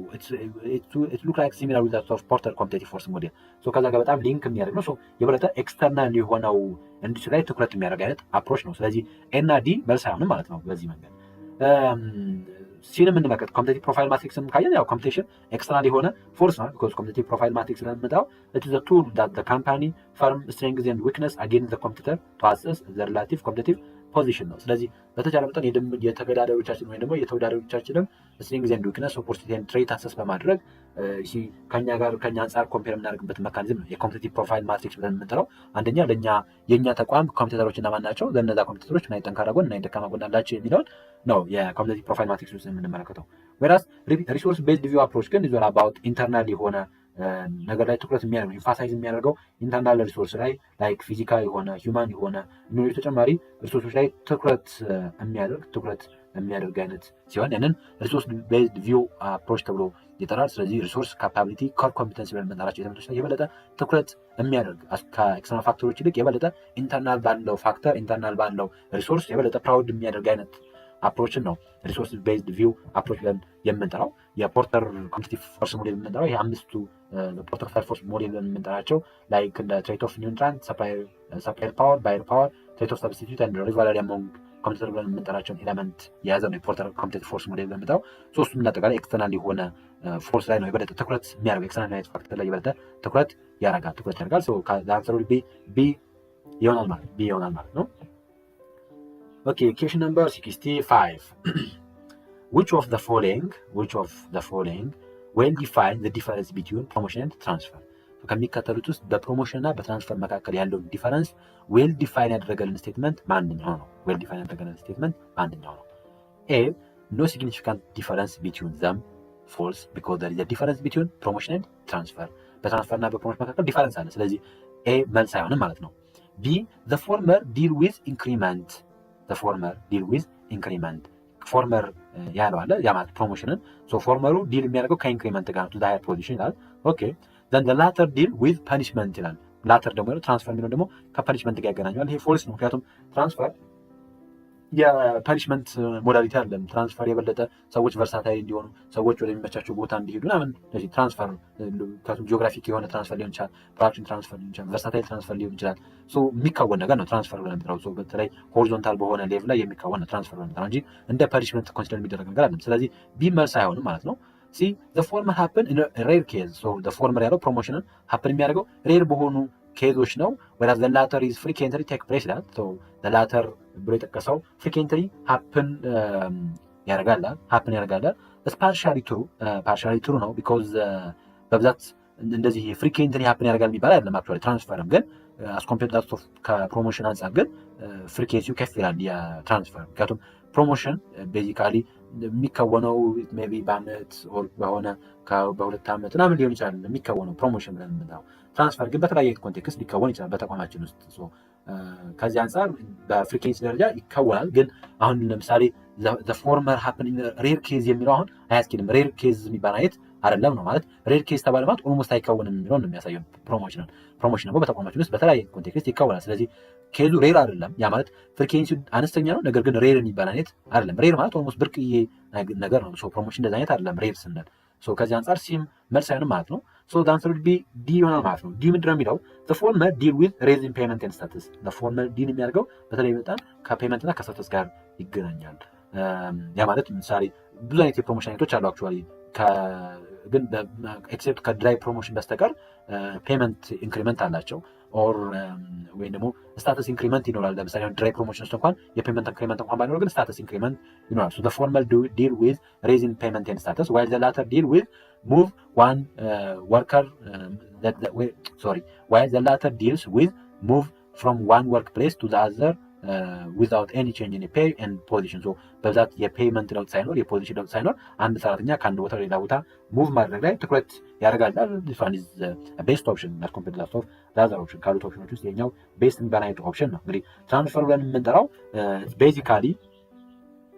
ኢት ሉክ ላይክ ሲሚላር ዊዝ ዛት ኦፍ ፖርተር ኮምፒቲቲቭ ፎርስ ሞዴል። ከዛ ጋር በጣም ሊንክ የሚያደርግ ነው። የበለጠ ኤክስተርናል የሆነው ኢንዱስትሪ ላይ ትኩረት የሚያደርግ አይነት አፕሮች ነው። ስለዚህ ኤና ዲ መልስ አይሆንም ማለት ነው በዚህ መንገድ። ሲንም እንመለከት ኮምፒቲቲቭ ፕሮፋይል ማትሪክስን ካየን ያው ኮምፒቲሽን ኤክስተርናል የሆነ ፎርስ ነው። ቢኮዝ ኮምፒቲቲቭ ፕሮፋይል ማትሪክስ ስለምንመጣው ኢት ኢዝ አ ቱል ዳት ዘ ካምፓኒ ፈርም ስትሬንግዝ ኤንድ ዊክነስ አጌንስት ዘ ኮምፒቲተር ቱ አሰስ ዘ ሪላቲቭ ኮምፒቲቲቭ ፖዚሽን ነው። ስለዚህ በተቻለ መጠን የተገዳዳሪዎቻችን ወይም ደግሞ የተወዳዳሪዎቻችንን ስትሬንግዝ ኤንድ ዊክነስ ኦፖርቹኒቲ ኤንድ ትሬት አሰስ በማድረግ ከኛ አንጻር ኮምፔር የምናደርግበት መካኒዝም ነው የኮምፒቲቲቭ ፕሮፋይል ማትሪክስ ብለን የምንጠራው። አንደኛ የእኛ ተቋም ኮምፒቲተሮች እነማን ናቸው፣ ለእነዛ ኮምፒቲተሮች ምን አይነት ጠንካራ ጎን፣ ምን አይነት ደካማ ጎን አላቸው የሚለውን ነው የኮምፒቲቲቭ ፕሮፋይል ማትሪክስ ውስጥ የምንመለከተው። ወይራስ ሪሶርስ ቤዝድ ቪው አፕሮች ግን ኢዝ ኦል አባውት ኢንተርናል የሆነ ነገር ላይ ትኩረት የሚያደርገው ኢንፋሳይዝ የሚያደርገው ኢንተርናል ሪሶርስ ላይ ላይክ ፊዚካል የሆነ ሂውማን የሆነ ተጨማሪ ሪሶርሶች ላይ ትኩረት የሚያደርግ አይነት ሲሆን ያንን ሪሶርስ ቤዝድ ቪው አፕሮች ተብሎ ይጠራል። ስለዚህ ሪሶርስ ካፓቢሊቲ ኮር ኮምፒተንሲ ብለን የምንጠራቸው ኤሌመንቶች ላይ የበለጠ ትኩረት የሚያደርግ ከኤክስተርናል ፋክተሮች ይልቅ የበለጠ ኢንተርናል ባለው ፋክተር ኢንተርናል ባለው ሪሶርስ የበለጠ ፕራውድ የሚያደርግ አይነት አፕሮችን ነው ሪሶርስ ቤዝድ ቪው አፕሮች ብለን የምንጠራው። የፖርተር ኮምፒቲቲቭ ፎርስ ሞዴል የምንጠራው ይህ አምስቱ ፖርተር ፎርስ ሞዴል ብለን የምንጠራቸው ላይክ እንደ ትሬት ኦፍ ኒውትራንት፣ ሰፕላየር ፓወር፣ ባየር ፓወር፣ ትሬት ኦፍ ሰብስቲቱት ኤንድ ሪቫለሪ አሞንግ ኮምፒውተር ብለን የምንጠራቸውን ኤሌመንት የያዘ ነው የፖርተር ኮምፒቲቲቭ ፎርስ ሞዴል ብለን የምንጠራው። ሶስቱም እንዳጠቃላይ ኤክስተርናል የሆነ ፎርስ ላይ ነው የበለጠ ትኩረት የሚያደርገው። ኤክስተርናል አይነት ፋክተር ላይ የበለጠ ትኩረት ያደርጋል። አንሰሩ ቢ ይሆናል ማለት ነው። Okay, question number 65. Which of the following will define the difference between promotion and transfer? ከሚከተሉት ውስጥ በፕሮሞሽን እና በትራንስፈር መካከል ያለው ዲፈረንስ ዌል ዲፋይን ያደረገልን ስቴትመንት ማንኛው ነው? A. No significant difference between them. False, because there is a difference between promotion and transfer. በትራንስፈር እና በፕሮሞሽን መካከል ዲፈረንስ አለ። ስለዚህ A መልስ አይሆንም ማለት ነው። B. The former deal with increment. ፎርመር ያለው አለ ያ ማለት ፕሮሞሽንን ፎርመሩ ዲል የሚያደርገው ከኢንክሪመንት ጋር ነው ሃየር ፖዚሽን ይላል። ኦኬ ዘን ዘ ላተር ዲል ዊዝ ፐኒሽመንት ይላል። ላተር ደግሞ ትራንስፈር የሚለው ደግሞ ከፐኒሽመንት ጋር ያገናኘዋል። ይሄ ፎልስ ነው። ምክንያቱም ትራንስፈር የፐኒሽመንት ሞዳሊቲ አለም ትራንስፈር የበለጠ ሰዎች ቨርሳታይል እንዲሆኑ ሰዎች ወደሚመቻቸው ቦታ እንዲሄዱ ምናምን ትራንስፈር ጂኦግራፊክ የሆነ ትራንስፈር ሊሆን ይችላል፣ ፕሮዳክሽን ትራንስፈር ሊሆን ይችላል፣ ቨርሳታይል ትራንስፈር ሊሆን ይችላል። የሚካወን ነገር ነው ትራንስፈር ብለን የምንጠራው። በተለይ ሆሪዞንታል በሆነ ሌቭል ላይ የሚካወን ነው ትራንስፈር ብለን የምንጠራው እንጂ እንደ ፐኒሽመንት ኮንሲደር የሚደረግ ነገር አለም። ስለዚህ ቢመልስ አይሆንም ማለት ነው። ሲ ዘ ፎርመር ሀፕን ኢን ሬር ኬዝ። ዘ ፎርመር ያለው ፕሮሞሽንን ሀፕን የሚያደርገው ሬር በሆኑ ኬዞች ነው። ወይስ ዘ ላተር ኢዝ ፍሪኬንትሊ ቴክ ፕሌስ ይላል። ዘ ላተር ብሎ የጠቀሰው ፍሪኬንትሊ ሀፕን ያደርጋል። ፓርሻሊ ትሩ ነው። ቢኮዝ በብዛት እንደዚህ ፍሪኬንትሊ ሀፕን ያደርጋል የሚባል አይደለም። አክቹዋሊ ትራንስፈርም ግን አስኮምፔርድ ዳት ኦፍ ከፕሮሞሽን አንጻር ግን ፍሪኬንሲው ከፍ ይላል የትራንስፈር። ምክንያቱም ፕሮሞሽን ቤዚካሊ የሚከወነው ሜይ ቢ በአመት በሆነ በሁለት ዓመት ምናምን ሊሆን ይችላል የሚከወነው ፕሮሞሽን ብለን የምንለው። ትራንስፈር ግን በተለያየ ኮንቴክስት ሊከወን ይችላል በተቋማችን ውስጥ። ከዚህ አንጻር በፍሪኬንሲ ደረጃ ይከወናል። ግን አሁን ለምሳሌ ፎርመር ሀፕን ሬር ኬዝ የሚለው አሁን አያስኬድም። ሬር ኬዝ የሚባል አይነት አይደለም ነው ማለት። ሬር ኬዝ ተባለ ማለት ኦልሞስት አይከወንም የሚለውን ነው የሚያሳየው። ፕሮሞሽን ደግሞ በተቋማችን ውስጥ በተለያየ ኮንቴክስት ይከወናል። ስለዚህ ኬዙ ሬር አይደለም። ያ ማለት ፍሪኬንሲ አነስተኛ ነው፣ ነገር ግን ሬር የሚባል አይነት አይደለም። ሬር ማለት ኦልሞስት ብርቅዬ ነገር ነው። ፕሮሞሽን እንደዚህ አይነት አይደለም ሬር ስንል። ከዚህ አንጻር ሲም መልስ አይሆንም ማለት ነው። ዳንሰር ቢ ዲ ይሆናል ማለት ነው። ዲ ምንድነው የሚለው ፎርመር ዲል ዊዝ ሬዚንግ ፔመንት ኤንድ ስታተስ። ፎርመር ዲል የሚያደርገው በተለይ በጣም ከፔመንት እና ከስታተስ ጋር ይገናኛል። ያ ማለት ምሳሌ ብዙ አይነት የፕሮሞሽን አይነቶች አሉ አክቹዋሊ ግን ኤክሴፕት ከድራይ ፕሮሞሽን በስተቀር ፔመንት ኢንክሪመንት አላቸው ኦር ወይም ደግሞ ስታተስ ኢንክሪመንት ይኖራል። ለምሳሌ ድራይ ፕሮሞሽን ውስጥ እንኳን የፔመንት ኢንክሪመንት እንኳን ባይኖር ግን ስታተስ ኢንክሪመንት ይኖራል። ሶ ፎርማል ዲል ዊዝ ሬዚንግ ፔመንት ኤንድ ስታተስ ዋይል ዘ ላተር ዲል ዊዝ ሙቭ ዋን ወርከር ዋይል ዘ ላተር ዲልስ ዊዝ ሙቭ ፍሮም ዋን ወርክ ፕሌስ ቱ ዘ አዘር ዊዛውት ኤኒ ቼንጅ ኢን ፔይ ኤንድ ፖዚሽን። በብዛት የፔይመንት ለውጥ ሳይኖር የፖዚሽን ለውጥ ሳይኖር አንድ ሰራተኛ ከአንድ ቦታ ሌላ ቦታ ሙቭ ማድረግ ላይ ትኩረት ያደርጋል። ቤስት ኦፕሽን ኮምፔርድ ቱ ዛዘር ኦፕሽን ካሉት ኦፕሽኖች ውስጥ የኛው ቤስት የሚባል አይነት ኦፕሽን ነው። እንግዲህ ትራንስፈር ብለን የምንጠራው ቤዚካሊ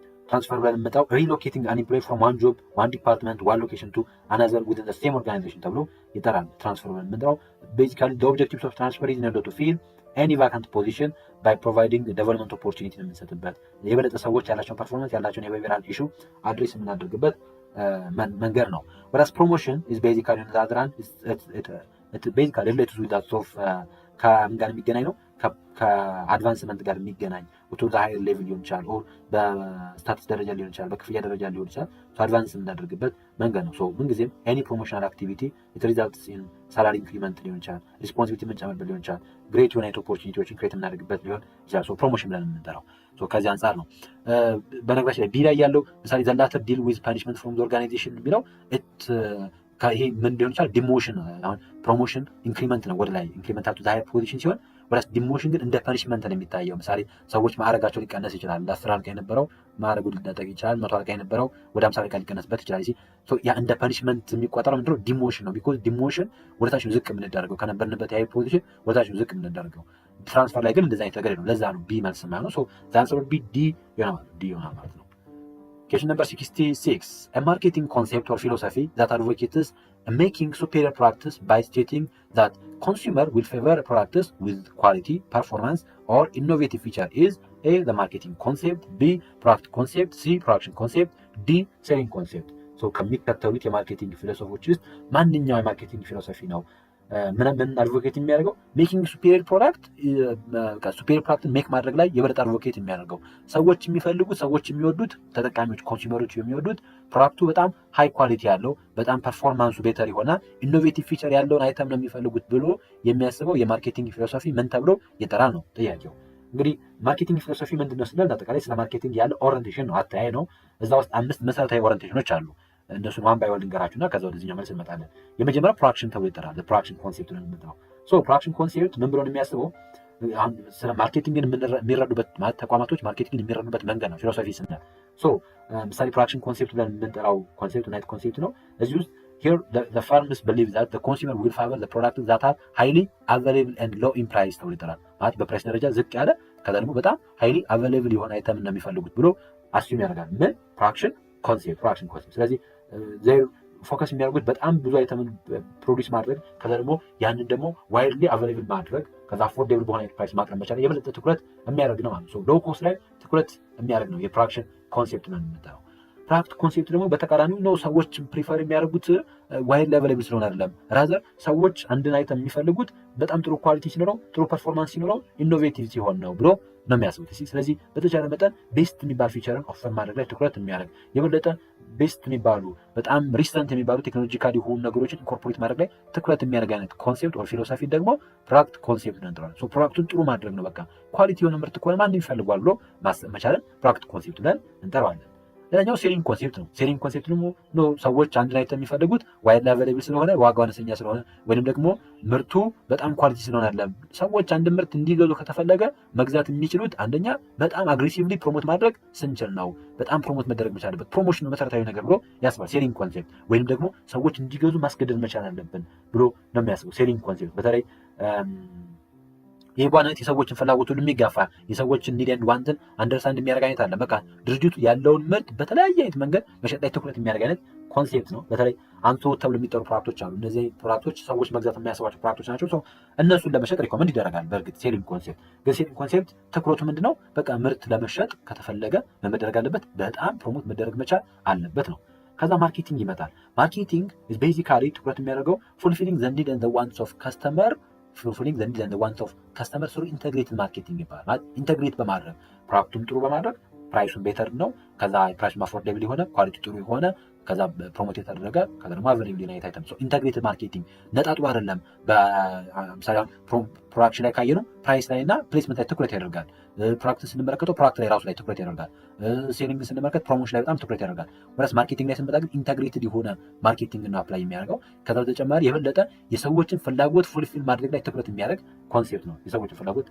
ሪሎኬቲንግ አን ኤምፕሎይ ፍሮም ዋን ጆብ ዋን ዲፓርትመንት ዋን ሎኬሽን ቱ አናዘር ዊዝን ዘ ሴም ኦርጋናይዜሽን ተብሎ ይጠራል። ትራንስፈር ብለን የምንጠራው ቤዚካሊ ዘ ኦብጀክቲቭስ ኦፍ ትራንስፈር ኢዝ ኢን ኦርደር ቱ ፊል ኤኒ ቫካንት ፖዚሽን ባይ ፕሮቫይዲንግ ዴቨሎፕመንት ኦፖርቹኒቲ የምንሰጥበት የበለጠ ሰዎች ያላቸውን ፐርፎርማንስ ያላቸውን የቢሄቪራል ኢሹ አድሬስ የምናደርግበት መንገድ ነው። ወራስ ፕሮሞሽን ኢዝ ቤዚካሊ ኦን ዘ አዘር ሃንድ ቤዚካሊ ሪሌትድ ዊዝ ዛት ኦፍ ከምን ጋር የሚገናኝ ነው? ከአድቫንስመንት ጋር የሚገናኝ ቱ ዘ ሃየር ሌቭል ሊሆን ይችላል፣ ኦር በስታትስ ደረጃ ሊሆን ይችላል፣ በክፍያ ደረጃ ሊሆን ይችላል። አድቫንስ የምናደርግበት መንገድ ነው። ምንጊዜም ኤኒ ፕሮሞሽናል አክቲቪቲ ኢት ሪዛልትስ ኢን ሳላሪ ኢንክሪመንት ሊሆን ይችላል፣ ሪስፖንሲቢሊቲ የምንጨምርበት ሊሆን ይችላል፣ ግሬት የሆነ ኦፖርቹኒቲዎችን ክሬት የምናደርግበት ሊሆን ይችላል። ፕሮሞሽን ብለን የምንጠራው ከዚህ አንጻር ነው። በነገራችን ላይ ቢ ላይ ያለው ምሳሌ ዘ ላተር ዲል ዊዝ ፓኒሽመንት ፍሮም ዘ ኦርጋናይዜሽን የሚለው ይሄ ምን ሊሆን ይችላል? ዲሞሽን። አሁን ፕሮሞሽን ኢንክሪመንት ነው፣ ወደ ላይ ኢንክሪመንት አቱ ዘ ሃየር ፖዚሽን ሲሆን ወራስ ዲሞሽን ግን እንደ ፐኒሽመንት ነው የሚታየው። ምሳሌ ሰዎች ማዕረጋቸው ሊቀነስ ይችላል። ለ10 አለቃ የነበረው ማዕረጉ ሊነጠቅ ይችላል። 100 አለቃ የነበረው ወደ 50 አለቃ ሊቀነስበት ይችላል። ያ እንደ ፐኒሽመንት የሚቆጠረው ምንድነው? ዲሞሽን ነው። ቢኮዝ ዲሞሽን ወደታች ነው ዝቅ የምንደረገው፣ ከነበርንበት የሃየር ፖዚሽን ወደታች ነው ዝቅ የምንደረገው። ትራንስፈር ላይ ግን እንደዛ አይነት ነገር ነው። ለዛ ነው ቢ መልስ ማለት ነው። ዘ አንሰር ቢ ዲ ይሆናል ማለት ነው። Question number 66. A marketing concept or philosophy that advocates making superior practice by stating that consumer will favor products with quality, performance, or innovative feature is A. The marketing concept, B. Product concept, C. Production concept, D. Selling concept. ከሚከተሉት የማርኬቲንግ ፊሎሶፊዎች ውስጥ ማንኛው የማርኬቲንግ ፊሎሶፊ ነው ምን አድቮኬት የሚያደርገው? ሜኪንግ ሱፔሪየር ፕሮዳክት ሱፔሪየር ፕሮዳክትን ሜክ ማድረግ ላይ የበለጠ አድቮኬት የሚያደርገው ሰዎች የሚፈልጉት ሰዎች የሚወዱት ተጠቃሚዎች ኮንሱመሮች የሚወዱት ፕሮዳክቱ በጣም ሃይ ኳሊቲ ያለው በጣም ፐርፎርማንሱ ቤተር የሆነ ኢኖቬቲቭ ፊቸር ያለውን አይተም ነው የሚፈልጉት ብሎ የሚያስበው የማርኬቲንግ ፊሎሶፊ ምን ተብሎ ይጠራል ነው ጥያቄው። እንግዲህ ማርኬቲንግ ፊሎሶፊ ምንድነው ስንል አጠቃላይ ስለ ማርኬቲንግ ያለ ኦሪንቴሽን ነው፣ አተያይ ነው። እዛ ውስጥ 5 መሰረታዊ ኦሪንቴሽኖች አሉ። እነሱን ዋን ባይ ዋን ልንገራችሁና ከዛ ወደዚህኛው መልስ እንመጣለን። የመጀመሪያው ፕሮዳክሽን ተብሎ ይጠራል። ፕሮዳክሽን ኮንሴፕት ነው የምንጠራው። ፕሮዳክሽን ኮንሴፕት ምን ብሎ ነው የሚያስበው? ስለ ማርኬቲንግን የሚረዱበት ማለት ተቋማቶች ማርኬቲንግን የሚረዱበት መንገድ ነው ፊሎሶፊ ስንል። ምሳሌ ፕሮዳክሽን ኮንሴፕት ብለን የምንጠራው ኮንሴፕት ናይት ኮንሴፕት ነው። እዚህ ውስጥ here the firms believe that the consumer will favor the products that are highly available and low in price ተብሎ ይጠራል። ማለት በፕራይስ ደረጃ ዝቅ ያለ ከዛ ደግሞ በጣም highly available የሆነ አይተም ነው የሚፈልጉት ብሎ አስዩም ያደርጋል። ምን ፕሮዳክሽን ኮንሴፕት ስለዚህ ፎከስ የሚያደርጉት በጣም ብዙ አይተምን ፕሮዲስ ማድረግ፣ ከዛ ደግሞ ያንን ደግሞ ዋይድሊ አቬሌብል ማድረግ፣ ከዛ አፎርዴብል በሆነ ፕራይስ ማቅረብ መቻል የበለጠ ትኩረት የሚያደርግ ነው ማለት ነው። ሎው ኮስት ላይ ትኩረት የሚያደርግ ነው የፕሮዳክሽን ኮንሴፕት ነው የምንጠራው። ፕሮዳክት ኮንሴፕት ደግሞ በተቃራኒው ነው። ሰዎች ፕሪፈር የሚያደርጉት ዋይድሊ አቬሌብል ስለሆነ አይደለም። ራዘር ሰዎች አንድን አይተም የሚፈልጉት በጣም ጥሩ ኳሊቲ ሲኖረው፣ ጥሩ ፐርፎርማንስ ሲኖረው፣ ኢኖቬቲቭ ሲሆን ነው ብሎ ነው የሚያስቡት። ስለዚህ በተቻለ መጠን ቤስት የሚባል ፊቸርን ኦፈር ማድረግ ላይ ትኩረት የሚያደርግ የበለጠ ቤስት የሚባሉ በጣም ሪሰንት የሚባሉ ቴክኖሎጂካል የሆኑ ነገሮችን ኢንኮርፖሬት ማድረግ ላይ ትኩረት የሚያደርግ አይነት ኮንሴፕት ኦር ፊሎሶፊ ደግሞ ፕሮዳክት ኮንሴፕት ነው እንጥራለን። ፕሮዳክቱን ጥሩ ማድረግ ነው። በቃ ኳሊቲ የሆነ ምርት ከሆነ ማንም ይፈልጓል ብሎ ማሰብ መቻለን ፕሮዳክት ኮንሴፕት ብለን እንጠራዋለን። ሌላኛው ሴሊንግ ኮንሴፕት ነው። ሴሊንግ ኮንሴፕት ደግሞ ሰዎች አንድ ላይ የሚፈልጉት ዋይድሊ አቬሌብል ስለሆነ፣ ዋጋው አነስተኛ ስለሆነ፣ ወይም ደግሞ ምርቱ በጣም ኳሊቲ ስለሆነ አይደለም። ሰዎች አንድ ምርት እንዲገዙ ከተፈለገ መግዛት የሚችሉት አንደኛ በጣም አግሬሲቭሊ ፕሮሞት ማድረግ ስንችል ነው። በጣም ፕሮሞት መደረግ መቻል አለበት። ፕሮሞሽን መሰረታዊ ነገር ብሎ ያስባል ሴሊንግ ኮንሴፕት። ወይም ደግሞ ሰዎች እንዲገዙ ማስገደድ መቻል አለብን ብሎ ነው የሚያስበው ሴሊንግ ኮንሴፕት። በተለይ ይህ በዋናነት የሰዎችን ፍላጎት ሁሉ የሚጋፋ የሰዎችን ኒድ ኤንድ ዋንትን አንደርስታንድ የሚያደርግ አይነት አለ። በቃ ድርጅቱ ያለውን ምርት በተለያየ አይነት መንገድ መሸጥ ላይ ትኩረት የሚያደርግ አይነት ኮንሴፕት ነው። በተለይ አንቱ ተብሎ የሚጠሩ ፕሮዳክቶች አሉ። እነዚህ ፕሮዳክቶች ሰዎች መግዛት የሚያስባቸው ፕሮዳክቶች ናቸው። እነሱን ለመሸጥ ሪኮመንድ ይደረጋል። በእርግጥ ሴሊንግ ኮንሴፕት ግን ሴሊንግ ኮንሴፕት ትኩረቱ ምንድነው? በቃ ምርት ለመሸጥ ከተፈለገ መደረግ አለበት፣ በጣም ፕሮሞት መደረግ መቻል አለበት ነው። ከዛ ማርኬቲንግ ይመጣል። ማርኬቲንግ ቤዚካሊ ትኩረት የሚያደርገው ፉልፊሊንግ ዘ ኒድ ኤንድ ዘ ዋንትስ ኦፍ ከስተመር fulfilling the needs and the wants of customer through integrated marketing ይባላል። ኢንተግሬት በማድረግ ፕሮዳክቱን ጥሩ በማድረግ ፕራይሱን ቤተር ነው። ከዛ ፕራይስ አፎርዴብል የሆነ ኳሊቲ ጥሩ የሆነ ከዛ ፕሮሞት የተደረገ ከዛ ደግሞ አቬሌብል ዩናይት አይተም ኢንተግሬትድ ማርኬቲንግ ነጣጡ አይደለም። በምሳሌ ፕሮዳክሽን ላይ ካየነው ፕራይስ ላይ እና ፕሌስመንት ላይ ትኩረት ያደርጋል። ፕሮዳክትን ስንመለከተው ፕሮዳክት ላይ ራሱ ላይ ትኩረት ያደርጋል። ሴሊንግ ስንመለከት ፕሮሞሽን ላይ በጣም ትኩረት ያደርጋል። ወይስ ማርኬቲንግ ላይ ስንመጣ ግን ኢንተግሬትድ የሆነ ማርኬቲንግ ነው አፕላይ የሚያደርገው። ከዛ በተጨማሪ የበለጠ የሰዎችን ፍላጎት ፉልፊል ማድረግ ላይ ትኩረት የሚያደርግ ኮንሴፕት ነው። የሰዎችን ፍላጎት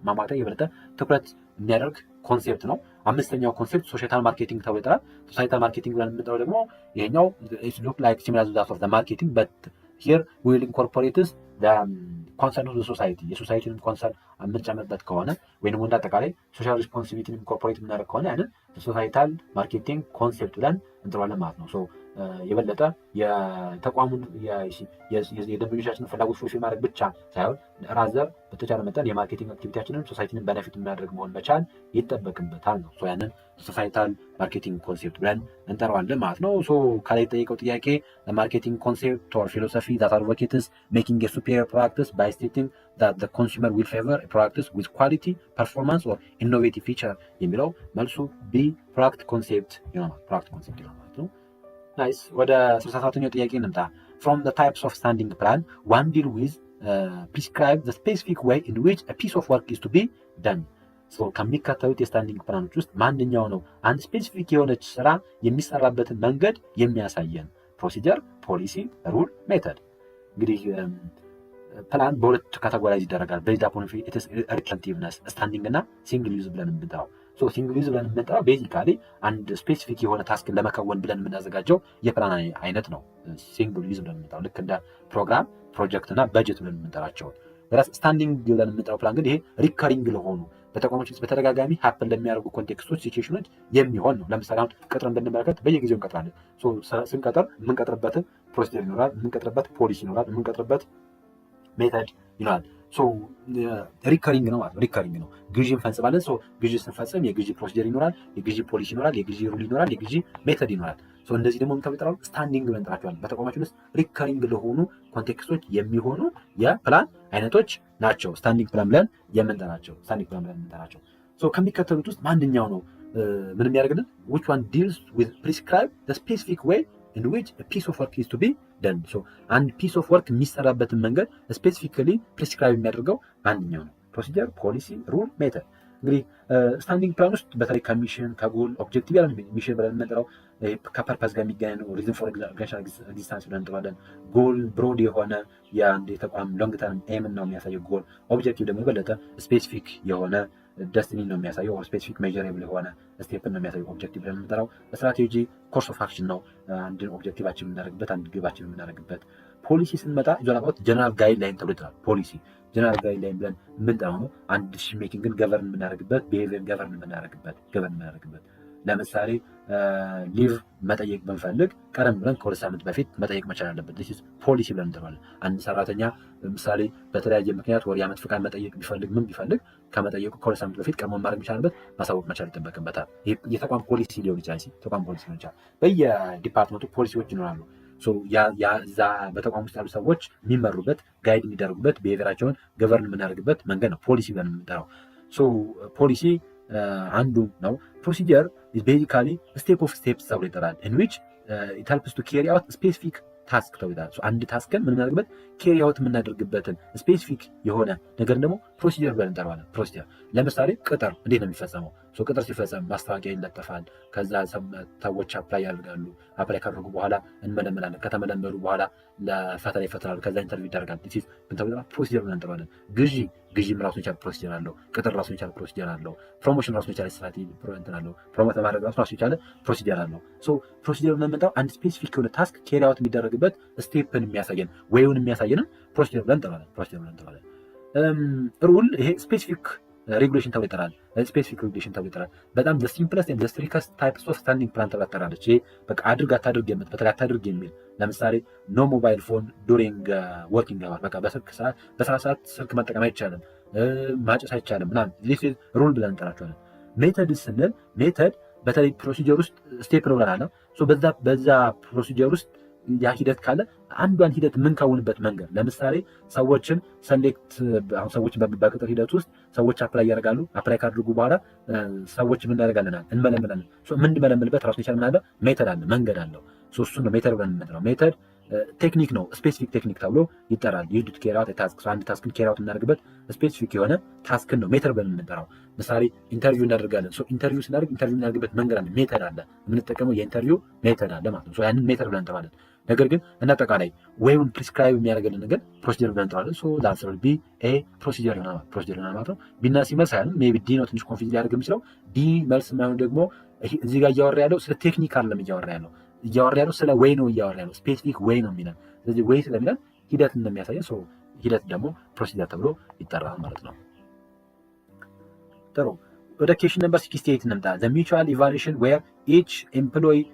ማሟላት ላይ የበለጠ ትኩረት የሚያደርግ ኮንሴፕት ነው። አምስተኛው ኮንሴፕት ሶሻል ማርኬቲንግ ተብሎ ይጠራል። ሶሳይታል ማርኬቲንግ ብለን የምንጠራው ደግሞ ይሄኛው ሉክ ላይክ ሲሚላር ቱ ዛት ኦፍ ዘ ማርኬቲንግ በት ሂር ዊ ዊል ኢንኮርፖሬትስ ኮንሰርን ኦፍ ዘ ሶሳይቲ የሶሳይቲንም ኮንሰርን የምንጨምርበት ከሆነ ወይም ደግሞ እንዳጠቃላይ ሶሻል ሪስፖንሲቢሊቲን ኢንኮርፖሬት የምናደርግ ከሆነ ያንን ሶሳይታል ማርኬቲንግ ኮንሴፕት ብለን እንጥረዋለን ማለት ነው። የበለጠ የተቋሙን የደንበኞቻችንን ፍላጎት ፉልፊል ማድረግ ብቻ ሳይሆን ራዘር በተቻለ መጠን የማርኬቲንግ አክቲቪቲያችንን ሶሳይቲንን በነፊት የምናደርግ መሆን መቻል ይጠበቅበታል ነው። ያንን ሶሳይታል ማርኬቲንግ ኮንሴፕት ብለን እንጠራዋለን ማለት ነው። ከላይ የጠየቀው ጥያቄ ማርኬቲንግ ኮንሴፕት ኦር ፊሎሶፊ ዛት አድቮኬትስ ሜኪንግ ኤ ሱፔሪየር ፕሮዳክትስ ባይ ስቴቲንግ ዛት ዘ ኮንሱመር ዊል ፌቨር ፕሮዳክትስ ዊዝ ኳሊቲ ፐርፎርማንስ ኦር ኢኖቬቲቭ ፊቸር የሚለው መልሱ ቢ ፕሮዳክት ኮንሴፕት ይሆናል። ፕሮዳክት ኮንሴፕት ይሆናል ማለት ነው። ናይስ። ወደ 67ኛው ጥያቄ እንምጣ። From the types of standing plan, one deal with prescribe the specific way in which a piece of work is to be done. ከሚከተሉት የስታንዲንግ ፕላኖች ውስጥ ማንኛው ነው አንድ ስፔሲፊክ የሆነች ስራ የሚሰራበትን መንገድ የሚያሳየን? ፕሮሲጀር፣ ፖሊሲ፣ ሩል፣ ሜተድ። እንግዲህ ፕላን በሁለት ካቴጎራይዝ ይደረጋል። ቤዝድ አፖን ኢትስ ሪሌቲቭነስ ስታንዲንግ እና ሲንግል ዩዝ ብለን የምንጠራው። ሲንግል ዩዝ ብለን የምንጠራው ቤዚካሊ አንድ ስፔሲፊክ የሆነ ታስክን ለመከወን ብለን የምናዘጋጀው የፕላን አይነት ነው። ሲንግል ዩዝ ብለን የምንጠራው ልክ እንደ ፕሮግራም፣ ፕሮጀክት እና በጀት ብለን የምንጠራቸው። ስታንዲንግ ብለን የምንጠራው ፕላን ግን ይሄ ሪከሪንግ ለሆኑ በተቋሞች ውስጥ በተደጋጋሚ ሀፕን ለሚያደርጉ ኮንቴክስቶች፣ ሲቹዌሽኖች የሚሆን ነው። ለምሳሌ አሁን ቅጥርን ብንመለከት በየጊዜው እንቀጥራለን። ስንቀጥር የምንቀጥርበት ፕሮሲጀር ይኖራል፣ የምንቀጥርበት ፖሊሲ ይኖራል፣ የምንቀጥርበት ሜተድ ይኖራል። ሪከሪንግ ነው ማለት ነው። ሪከሪንግ ነው። ግዢ እንፈጽማለን። ግዢ ስንፈጽም የግዢ ፕሮሲጀር ይኖራል፣ የግዢ ፖሊሲ ይኖራል፣ የግዢ ሩል ይኖራል፣ የግዢ ሜተድ ይኖራል። እንደዚህ ደግሞ የምንጠራው ስታንዲንግ ብለን እንጠራቸዋለን። በተቋማችን ውስጥ ሪከሪንግ ለሆኑ ኮንቴክስቶች የሚሆኑ የፕላን አይነቶች ናቸው ስታንዲንግ ፕላን ብለን የምንጠራቸው። ከሚከተሉት ውስጥ ማንኛው ነው ምን የሚያደርግልን? which one deals with prescribe the specific way in which a piece of work is to be done. አንድ ፒስ ኦፍ ወርክ የሚሰራበትን መንገድ ስፔሲፊካሊ ፕሪስክራይብ የሚያደርገው አንደኛው ነው። ፕሮሲጀር፣ ፖሊሲ፣ ሩል፣ ሜተድ። እንግዲህ ስታንዲንግ ፕላን ውስጥ በተለይ ከሚሽን ከጎል ኦብጀክቲቭ ያለ ሚሽን ብለን የምንጠራው ከፐርፐዝ ጋር የሚገናኝ ነው። ሪዝን ፎር ኤግዚስታንስ ብለን እንጠራለን። ጎል ብሮድ የሆነ የአንድ የተቋም ሎንግ ተርም ኤምን ነው የሚያሳየው ጎል። ኦብጀክቲቭ ደግሞ የበለጠ ስፔሲፊክ የሆነ ደስቲኒ ነው የሚያሳየው። ስፔሲፊክ ሜጀሬብል የሆነ ስቴፕን ነው የሚያሳየው ኦብጀክቲቭ ብለን የምንጠራው። ስትራቴጂ ኮርስ ኦፍ አክሽን ነው አንድ ኦብጀክቲቫችን የምናደርግበት፣ አንድ ግባችን የምናደርግበት። ፖሊሲ ስንመጣ ኢዞላባት ጀነራል ጋይድ ላይን ተብሎ ይጠራል። ፖሊሲ ጀነራል ጋይድ ላይን ብለን የምንጠራው ነው። አንድ ዲሲዥን ሜኪንግን ገቨርን የምናደርግበት፣ ቢሄቪየር ገቨርን የምናደርግበት። ለምሳሌ ሊቭ መጠየቅ ብንፈልግ ቀደም ብለን ከ2 ሳምንት በፊት መጠየቅ መቻል አለበት። ፖሊሲ ብለን እንጠራለን። አንድ ሰራተኛ ለምሳሌ በተለያየ ምክንያት ወር የዓመት ፍቃድ መጠየቅ ቢፈልግ ቢፈልግ ከመጠየቁ ከ2 ሳምንት በፊት ቀድሞ ማድረግ የሚቻልበት ማሳወቅ መቻል ይጠበቅበታል። የተቋም ፖሊሲ ሊሆን ይችላል። ተቋም ፖሊሲ ሊሆን ይችላል። በየዲፓርትመንቱ ፖሊሲዎች ይኖራሉ። እዛ በተቋም ውስጥ ያሉ ሰዎች የሚመሩበት ጋይድ የሚደረጉበት ቢሄቪራቸውን ገቨርን የምናደርግበት መንገድ ነው ፖሊሲ ብለን የምንጠራው። ፖሊሲ አንዱ ነው። ፕሮሲጀር ቤዚካሊ ስቴፕ ኦፍ ስቴፕስ ተብሎ ይጠራል። ኢን ዊች ኢት ሄልፕስ ቱ ካሪ አውት ስፔሲፊክ ታስክ ተብሎ ይጠራል። አንድ ታስክን ምን የምናደርግበት ካሪ አውት የምናደርግበትን ስፔሲፊክ የሆነ ነገር ደግሞ ፕሮሲጀር ብለን እንጠራዋለን። ፕሮሲጀር ለምሳሌ ቅጥር እንዴት ነው የሚፈጸመው? ቅጥር ሲፈጸም ማስታወቂያ ይለጠፋል። ከዛ ሰዎች አፕላይ ያደርጋሉ። አፕላይ ካደረጉ በኋላ እንመለመላለን። ከተመለመሉ በኋላ ለፈተና ይፈተናሉ። ከዛ ኢንተርቪው ይደረጋል። ፕሮሲጀር ብለን እንጠራዋለን። ግዢም ራሱን የቻለ ፕሮሲጀር አለው። ቅጥር ራሱን የቻለ ፕሮሲጀር አለው። ፕሮሞሽን ራሱን የቻለ ስትራቴጂ አለው። ፕሮሞት ለማድረግ ራሱን የቻለ ፕሮሲጀር አለው። ፕሮሲጀር ብለን የምንጠራው አንድ ስፔሲፊክ የሆነ ታስክ ካሪ አውት የሚደረግበት ስቴፕን የሚያሳየን ወይውን የሚያሳየንን ፕሮሲጀር ብለን እንጠራለን። ሩል ይሄ ስፔሲፊክ ሬጉሌሽን ተብሎ ይጠራል። ስፔሲፊክ ሬጉሌሽን ተብሎ ይጠራል። በጣም ሲምፕለስት ኤንድ ስትሪክተስት ታይፕስ ኦፍ ስታንዲንግ ፕላን ተብላ ትጠራለች። ይሄ በቃ አድርግ አታድርግ የምት በተለይ አታድርግ የሚል ለምሳሌ ኖ ሞባይል ፎን ዱሪንግ ወርኪንግ አወር፣ በቃ በስራ ሰዓት ስልክ መጠቀም አይቻልም፣ ማጨስ አይቻልም ምናምን ሩል ብለን እንጠራቸዋለን። ሜተድ ስንል ሜተድ በተለይ ፕሮሲጀር ውስጥ ስቴፕ ነው ብለናል። በዛ ፕሮሲጀር ውስጥ ያ ሂደት ካለ አንዷን ሂደት የምንከውንበት መንገድ ለምሳሌ ሰዎችን ሰዎችን በቅጥር ሂደት ውስጥ ሰዎች አፕላይ ያደርጋሉ። አፕላይ ካድርጉ በኋላ ሰዎች ምን እናደርጋለን? እንመለምላለን። የምንመለምልበት ራሱን የቻለ ምናለ ሜተድ አለ፣ መንገድ አለው። እሱን ነው ሜተድ ብለን የምንጠራው። ሜተድ ቴክኒክ ነው፣ ስፔሲፊክ ቴክኒክ ተብሎ ይጠራል። ዩድ ካሪ አውት ታስክ፣ አንድ ታስክን ካሪ አውት የምናደርግበት ስፔሲፊክ የሆነ ታስክን ነው ሜተድ ብለን የምንጠራው። ምሳሌ ኢንተርቪው እናደርጋለን። ኢንተርቪው ስናደርግ ኢንተርቪው የምናደርግበት መንገድ አለ፣ ሜተድ አለ። የምንጠቀመው የኢንተርቪው ሜተድ አለ ማለት ነው። ያንን ሜተድ ብለን እንጠራለን። ነገር ግን እና አጠቃላይ ወይውን ፕሪስክራይብ የሚያደርገልን ነገር ፕሮሲጀር ብለን እንጠራለን። ለአንሰር ቢ ኤ ፕሮሲጀር ይሆናል ማለት ነው። ቢና ሲ መልስ አይደለም። ሜይ ቢ ዲ ነው ትንሽ ኮንፊውዝ ሊያደርግ የሚችለው። ዲ መልስ የማይሆን ደግሞ እዚህ ጋር እያወራ ያለው ስለ ቴክኒክ አይደለም እያወራ ያለው ስለ ወይ ነው እያወራ ያለው ስፔሲፊክ ወይ ነው የሚለን። ስለዚህ ወይ ስለሚለን ሂደት እንደሚያሳየን ሂደት ደግሞ ፕሮሲጀር ተብሎ ይጠራል ማለት ነው። ጥሩ ወደ ኬሽን ነምበር 68 እንምጣ። the mutual evaluation where each employee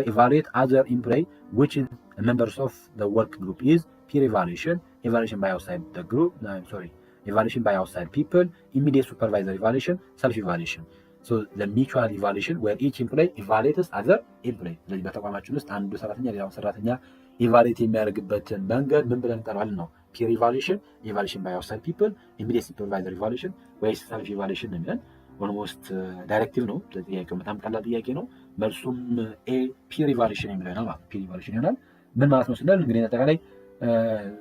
evaluate other employee which is members of the work group is peer evaluation by outside the group, evaluation by outside people, immediate supervisor evaluation, self evaluation. the mutual evaluation where each employee evaluates other employee። ስለዚህ በተቋማችን ውስጥ አንዱ ሰራተኛ ሌላውን ሰራተኛ ኢቫሉዌት የሚያደርግበትን መንገድ ምን ብለን እንጠራዋለን ነው? ፒር ኢቫሉዌሽን፣ ኢቫሉዌሽን ባይ አውትሳይድ ፒፕል፣ ኢሚዲየት ሱፐርቫይዘር ኢቫሉዌሽን ወይስ ሰልፍ ኢቫሉዌሽን ነው የሚለን። ኦልሞስት ዳይሬክቲቭ ነው። ጥያቄው በጣም ቀላል ጥያቄ ነው። መልሱም ኤ ፒር ኢቫሉዌሽን የሚለው ይሆናል ማለት ፒር ኢቫሉዌሽን ይሆናል። ምን ማለት ነው ስንል እንግዲህ አጠቃላይ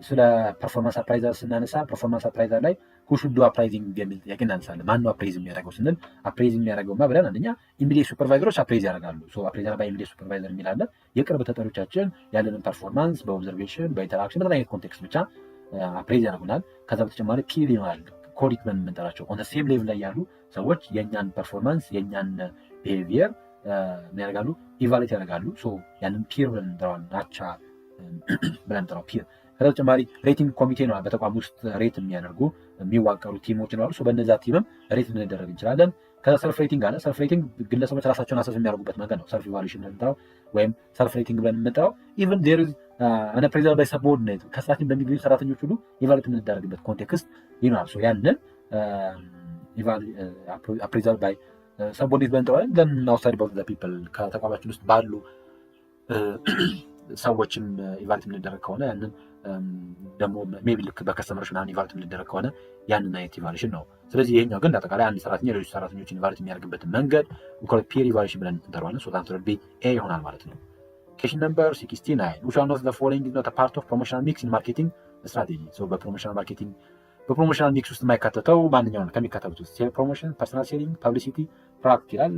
ስለ ፐርፎርማንስ አፕራይዘር ስናነሳ ፐርፎርማንስ አፕራይዘር ላይ ሁሹዱ አፕራይዚንግ የሚል ጥያቄ እናነሳለን። ማን ነው አፕሬዝ የሚያደርገው ስንል አፕሬዝ የሚያደርገውማ ብለን አንደኛ ኢሚዲየት ሱፐርቫይዘሮች አፕሬዝ ያደርጋሉ። አፕሬዘር ባይ ኢሚዲየት ሱፐርቫይዘር የሚላለ የቅርብ ተጠሪዎቻችን ያለንን ፐርፎርማንስ በኦብዘርቬሽን በኢንተራክሽን በተለያየ ኮንቴክስት ብቻ አፕሬዝ ያደርጉናል። ከዛ በተጨማሪ ፒር ይሆናል ኮሪክ ብለን የምንጠራቸው ኦን ሴም ሌቭል ላይ ያሉ ሰዎች የእኛን ፐርፎርማንስ የእኛን ቢሄቪየር ያደርጋሉ ኢቫሉዌት ያደርጋሉ። ያንን ፒር ብለን እንጠራዋለን። ናቻ ብለን እንጠራው ፒር። ከዛ በተጨማሪ ሬቲንግ ኮሚቴ ነው። በተቋም ውስጥ ሬት የሚያደርጉ የሚዋቀሩ ቲሞች ነው። በእነዛ ቲምም ሬት ልንደረግ እንችላለን። ከዛ ሰልፍ ሬቲንግ አለ። ሰልፍ ሬቲንግ ግለሰቦች ራሳቸውን አሰስ የሚያደርጉበት መንገድ ነው። ሰልፍ ኢቫሉዌሽን ብለን የምንጠራው ወይም ሰልፍ ሬቲንግ ብለን የምንጠራው ኢቨን ዜር ኢዝ አን አፕሬዘር ባይ ሰቦርዲኔት ከስራችን በሚገኙ ሰራተኞች ሁሉ ኢቫሉዌት የምንደረግበት ኮንቴክስት ይኖራል። ያንን አፕሬዘር ባይ ሰቦርዲኔት ብለን እንጠራዋለን። ለን አውትሳይድ ኦፍ ዘ ፒፕል ከተቋማችን ውስጥ ባሉ ሰዎችም ኢቫሉዌት የምንደረግ ከሆነ ያንን ደግሞ ሜቢ ልክ በከስተመሮች ምናምን ኢቫሉዌት የምንደረግ ከሆነ ያንን አይነት ኢቫሉዌሽን ነው። ስለዚህ ይሄኛው ግን አጠቃላይ አንድ ሰራተኛ ሌሎች ሰራተኞችን ኢቫሉዌት የሚያደርግበትን መንገድ ፒር ኢቫሉዌሽን ብለን እንጠራዋለን። አንሰር ቢ ኤ ይሆናል ማለት ነው። Question number 69 which one of the following is not a part of promotional mix in marketing strategy? በፕሮሞሽናል ሚክስ ውስጥ የማይካተተው ማንኛው ነው? ከሚካተቱት ውስጥ ሴል ፕሮሞሽን፣ ፐርሰናል ሴሊንግ፣ ፐብሊሲቲ፣ ፕሮዳክት ይላል።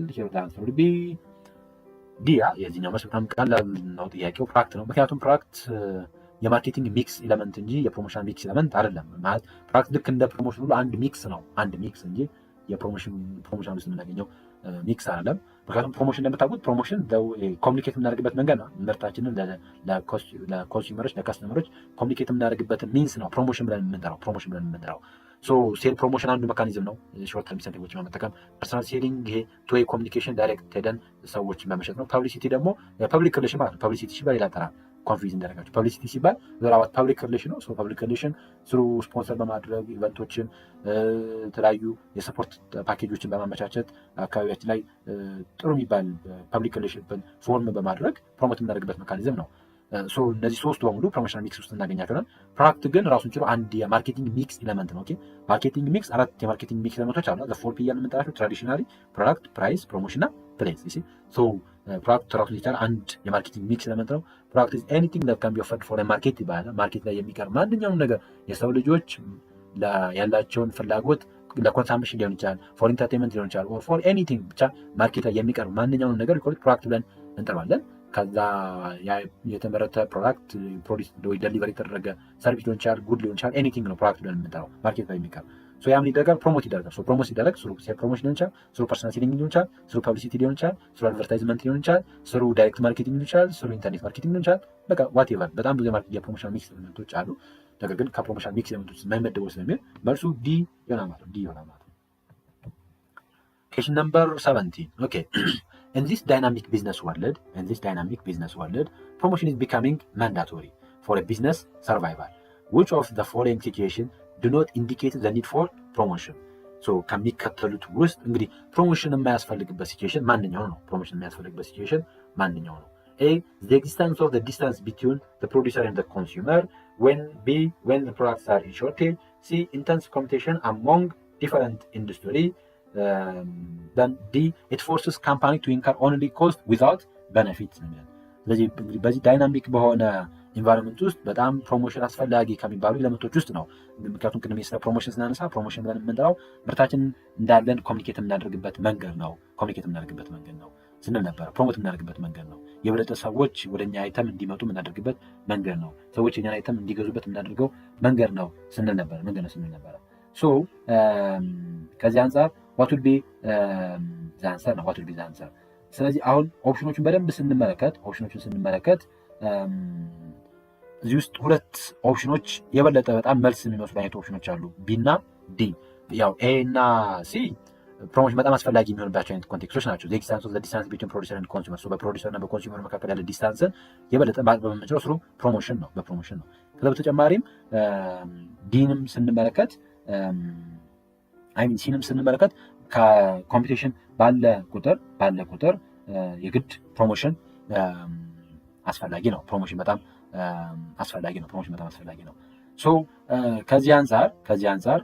አንሰር ቢ ዲያ። የዚህኛው መልስ በጣም ቀላል ነው። ጥያቄው ፕሮዳክት ነው። ምክንያቱም ፕሮዳክት የማርኬቲንግ ሚክስ ኤለመንት እንጂ የፕሮሞሽናል ሚክስ ኤለመንት አይደለም። ማለት ፕሮዳክት ልክ እንደ ፕሮሞሽን ሁሉ አንድ ሚክስ ነው፣ አንድ ሚክስ እንጂ የፕሮሞሽን ውስጥ የምናገኘው ሚክስ አይደለም። ምክንያቱም ፕሮሞሽን እንደምታውቁት ፕሮሞሽን ኮሚኒኬት የምናደርግበት መንገድ ነው። ምርታችንን ለኮንሱመሮች ለከስተመሮች ኮሚኒኬት የምናደርግበትን ሚንስ ነው ፕሮሞሽን ብለን የምንጠራው። ሶ ሴል ፕሮሞሽን አንዱ ሜካኒዝም ነው። ሾርት ተርም ኢንሰንቲቮች በመጠቀም ፐርሰናል ሴሊንግ ይሄ ቱ ዌይ ኮሚኒኬሽን ዳይሬክት ሄደን ሰዎች በመሸጥ ነው። ፐብሊሲቲ ደግሞ ፐብሊክ ሪሌሽን ማለት ነው። ፐብሊሲቲ ሲባል ሌላ ጠራ ኮንፊውዝ እንዳደረጋቸው ፐብሊሲቲ ሲባል ዘራባት ፐብሊክ ሪሌሽን ነው። ሶ ፐብሊክ ሪሌሽን ስሩ ስፖንሰር በማድረግ ኢቨንቶችን የተለያዩ የሰፖርት ፓኬጆችን በማመቻቸት አካባቢያችን ላይ ጥሩ የሚባል ፐብሊክ ሪሌሽን ፎርም በማድረግ ፕሮሞት የምናደርግበት ሜካኒዝም ነው። ሶ እነዚህ ሶስቱ በሙሉ ፕሮሞሽናል ሚክስ ውስጥ እናገኛቸዋለን። ፕሮዳክት ግን ራሱን ችሎ አንድ የማርኬቲንግ ሚክስ ኤሌመንት ነው። ኦኬ ማርኬቲንግ ሚክስ አራት የማርኬቲንግ ሚክስ ኤሌመንቶች አሉ። ዘ4 ፒ እያልን የምንጠራቸው ትራዲሽናሊ ፕሮዳክት፣ ፕራይስ፣ ፕሮሞሽን እና ፕሌስ። ሶ ፕሮዳክት ራሱን የቻለ አንድ የማርኬቲንግ ሚክስ ኤሌመንት ነው። ፕሮዳክት ኢዝ ኤኒቲንግ ዛት ካን ቢ ኦፈርድ ፎር ማርኬት ይባላል። ማርኬት ላይ የሚቀርብ ማንኛውም ነገር የሰው ልጆች ያላቸውን ፍላጎት ለኮንሳምፕሽን ሊሆን ይችላል፣ ፎር ኢንተርቴንመንት ሊሆን ይችላል፣ ኦር ፎር ኤኒቲንግ ብቻ ማርኬት ላይ የሚቀርብ ማንኛውም ነገር ፕሮዳክት ብለን እንጠራዋለን። ከዛ የተመረተ ፕሮዳክት ፕሮዲስ ወይ ደሊቨሪ የተደረገ ሰርቪስ ሊሆን ይችላል፣ ጉድ ሊሆን ይችላል፣ ኤኒቲንግ ነው ፕሮዳክት ብለን የምንጠራው ማርኬት ላይ የሚቀርብ። ሶ ያም ይደረጋል፣ ፕሮሞት ይደረጋል። ሶ ፕሮሞት ሲደረግ ስሩ ሴል ፕሮሞሽን ሊሆን ይችላል፣ ስሩ ፐርሰናል ሴሊንግ ሊሆን ይችላል፣ ስሩ ፐብሊሲቲ ሊሆን ይችላል፣ ስሩ አድቨርታይዝመንት ሊሆን ይችላል፣ ስሩ ዳይሬክት ማርኬቲንግ ሊሆን ይችላል፣ ስሩ ኢንተርኔት ማርኬቲንግ ሊሆን ይችላል። በቃ ዋቴቨር በጣም ብዙ የፕሮሞሽናል ሚክስ ኤሌመንቶች አሉ። ነገር ግን ከፕሮሞሽናል ሚክስ ኤሌመንቶች የማይመደበው ስለሚል መልሱ ዲ ይሆናል ማለት ነው። ዲ ይሆናል ማለት ነው። Question number 17. Okay. In this dynamic business world, promotion is becoming mandatory for a business survival. Which of the following situation do not indicate the need for promotion? So ከሚከተሉት ውስጥ እንግዲህ ፕሮሞሽን የማያስፈልግበት ሲቹዌሽን ማንኛው ነው? ፕሮሞሽን የማያስፈልግበት ሲቹዌሽን ማንኛው ነው? A. The existence of the distance between the producer and the consumer. B. When the products are in shortage. C. Intense competition among different industry. Then D. It forces company to incur only cost without benefit. ስለዚህ በዚህ ዳይናሚክ በሆነ ኢንቫይሮንመንት ውስጥ በጣም ፕሮሞሽን አስፈላጊ ከሚባሉ ኤሌመንቶች ውስጥ ነው። ምክንያቱም ቅድም ስለ ፕሮሞሽን ስናነሳ ፕሮሞሽን ብለን የምንጠራው ምርታችን እንዳለን ኮሚኒኬት የምናደርግበት መንገድ ነው ስንል ነበረ። ፕሮሞት የምናደርግበት መንገድ ነው። የበለጠ ሰዎች ወደ እኛ አይተም እንዲመጡ የምናደርግበት መንገድ ነው። ሰዎች የኛን አይተም እንዲገዙበት የምናደርገው መንገድ ነው ስንል ነበረ። ሶ ከዚህ አንጻር what will be the answer? ስለዚህ አሁን ኦፕሽኖቹን በደንብ ስንመለከት እዚህ ውስጥ ሁለት ኦፕሽኖች የበለጠ በጣም መልስ የሚመስሉ አይነት ኦፕሽኖች አሉ፣ ቢ እና ዲ። ያው ኤ እና ሲ ፕሮሞሽን በጣም አስፈላጊ የሚሆንባቸው አይነት ኮንቴክስቶች ናቸው። ዘ ኤግዚስተንስ ኦፍ ዘ ዲስታንስ ቢትዊን ፕሮዲውሰር ኤንድ ኮንሱመር። በፕሮዲውሰር እና በኮንሱመር መካከል ያለ ዲስታንስን የበለጠ ማጥበብ የምንችለው ስሩ ፕሮሞሽን ነው። ከዛ በተጨማሪም ዲንም ስንመለከት ሲንም ስንመለከት ከኮምፒቲሽን ባለ ቁጥር የግድ ፕሮሞሽን አስፈላጊ ነው። ፕሮሞሽን በጣም አስፈላጊ ነው። ሶ ከዚህ አንጻር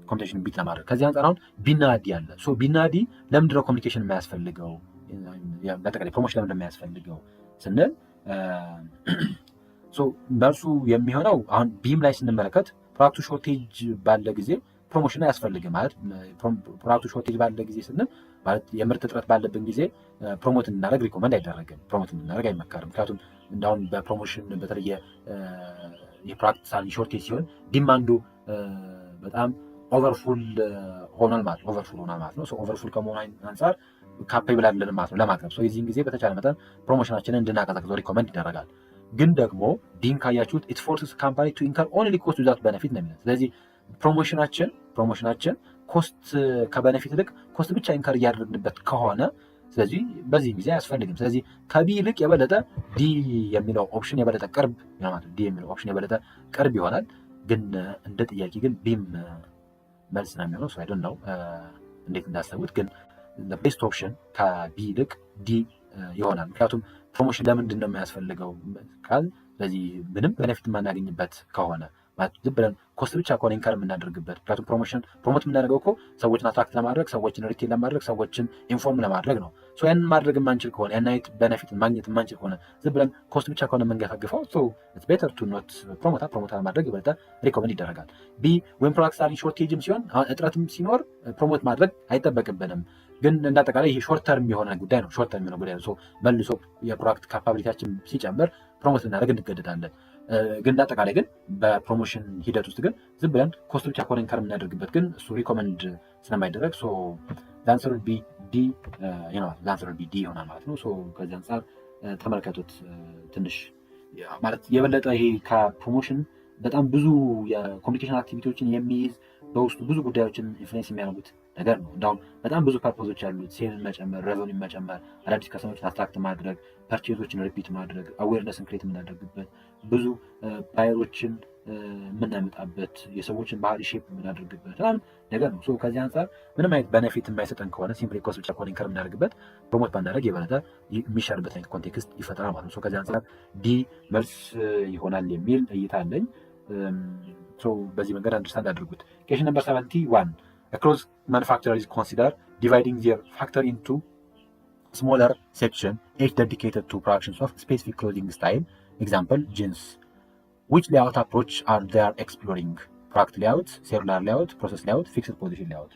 ኮሚኒኬሽን ቢት ለማድረግ ከዚህ አንጻር አሁን ቢና ዲ አለ። ሶ ቢና ዲ ለምንድነው ኮሚኒኬሽን የማያስፈልገው? በአጠቃላይ ፕሮሞሽን ለምንድነው የማያስፈልገው ስንል ሶ መልሱ የሚሆነው አሁን ቢም ላይ ስንመለከት ፕሮዳክቱ ሾርቴጅ ባለ ጊዜ ፕሮሞሽን አያስፈልግም ማለት ፕሮዳክቱ ሾርቴጅ ባለ ጊዜ ስንል ማለት የምርት እጥረት ባለብን ጊዜ ፕሮሞት እንድናደርግ ሪኮመንድ አይደረግም፣ ፕሮሞት እንድናደርግ አይመከርም። ምክንያቱም እንዳሁን በፕሮሞሽን በተለየ የፕሮዳክት ሾርቴጅ ሲሆን ዲማንዱ በጣም ኦቨርፉል ሆኗል ማለት ነው። ኦቨርፉል ከመሆኑ አንጻር ካፔብል አይደለንም ማለት ነው ለማቅረብ። የዚህን ጊዜ በተቻለ መጠን ፕሮሞሽናችንን እንድናቀዘቅዘው ሪኮመንድ ይደረጋል። ግን ደግሞ ዲን ካያችሁት ኢት ፎርስስ ካምፓኒ ቱ ኢንከር ኦንሊ ኮስት ዊዛውት ቤኔፊት ነው የሚለው። ስለዚህ ፕሮሞሽናችን ኮስት ከቤኔፊት ይልቅ ኮስት ብቻ ኢንከር እያደረግንበት ከሆነ ስለዚህ በዚህ ጊዜ አያስፈልግም። ስለዚህ ከቢ ይልቅ የበለጠ ዲ የሚለው ኦፕሽን የበለጠ ቅርብ ይሆናል። ግን እንደ ጥያቄ ግን ቢም መልስ ነው የሚሆነው። አይ ዶንት ኖው እንዴት እንዳሰቡት፣ ግን ቤስት ኦፕሽን ከቢ ይልቅ ዲ ይሆናል። ምክንያቱም ፕሮሞሽን ለምንድን ነው የሚያስፈልገው ቃል ስለዚህ ምንም ቤኔፊት የማናገኝበት ከሆነ ዝም ብለን ኮስት ብቻ ከሆነ ኢንከር የምናደርግበት። ምክንያቱም ፕሮሞት የምናደርገው እኮ ሰዎችን አትራክት ለማድረግ፣ ሰዎችን ሪቴል ለማድረግ፣ ሰዎችን ኢንፎርም ለማድረግ ነው። ያንን ማድረግ የማንችል ከሆነ ያን አይነት ቤኔፊት ማግኘት የማንችል ከሆነ ዝም ብለን ኮስት ብቻ ከሆነ የምንገፋግፈው ኢትስ ቤተር ቱ ኖት ፕሮሞት ለማድረግ የበለጠ ሪኮመንድ ይደረጋል። ቢ ወይም ፕሮዳክት አር ኢን ሾርቴጅም ሲሆን እጥረትም ሲኖር ፕሮሞት ማድረግ አይጠበቅብንም። ግን እንዳጠቃላይ ይሄ ሾርት ተርም የሆነ ጉዳይ ነው። መልሶ የፕሮዳክት ካፓቢሊቲያችን ሲጨምር ፕሮሞት ልናደርግ እንገደዳለን። ግን እንዳጠቃላይ ግን በፕሮሞሽን ሂደት ውስጥ ግን ዝም ብለን ኮስት ብቻ ከሆነ ኢንከር የምናደርግበት ግን እሱ ሪኮመንድ ስለማይደረግ ዛንሰር ቢ ዲ ይሆናል ማለት ነው። ከዚህ አንጻር ተመልከቱት። ትንሽ ማለት የበለጠ ይሄ ከፕሮሞሽን በጣም ብዙ የኮሚኒኬሽን አክቲቪቲዎችን የሚይዝ በውስጡ ብዙ ጉዳዮችን ኢንፍሉዌንስ የሚያደርጉት ነገር ነው። እንዳሁም በጣም ብዙ ፐርፖዞች ያሉት ሴልን መጨመር፣ ሬቨኒው መጨመር፣ አዳዲስ ከስተመሮችን አትራክት ማድረግ፣ ፐርቼዞችን ሪፒት ማድረግ፣ አዌርነስን ክሬት የምናደርግበት ብዙ ባየሮችን የምናመጣበት የሰዎችን ባህሪ ሼፕ የምናደርግበት በጣም ነገር ነው። ከዚህ አንጻር ምንም አይነት በነፊት የማይሰጠን ከሆነ ሲምፕሊ ኮስት ብቻ ከሆነ ኢንከር የምናደርግበት ፕሮሞት ባናደርግ የበለጠ የሚሻልበት አይነት ኮንቴክስት ይፈጠራል ማለት ነው። ከዚህ አንጻር ዲ መልስ ይሆናል የሚል እይታ አለኝ። በዚህ መንገድ አንደርስታንድ አድርጉት። ኩዌስችን ነምበር 71 a clothes manufacturer is considered dividing their factory into smaller section, each dedicated to productions of specific clothing style. Example, jeans. Which layout approach are they exploring? Product layout, cellular layout, process layout, fixed position layout.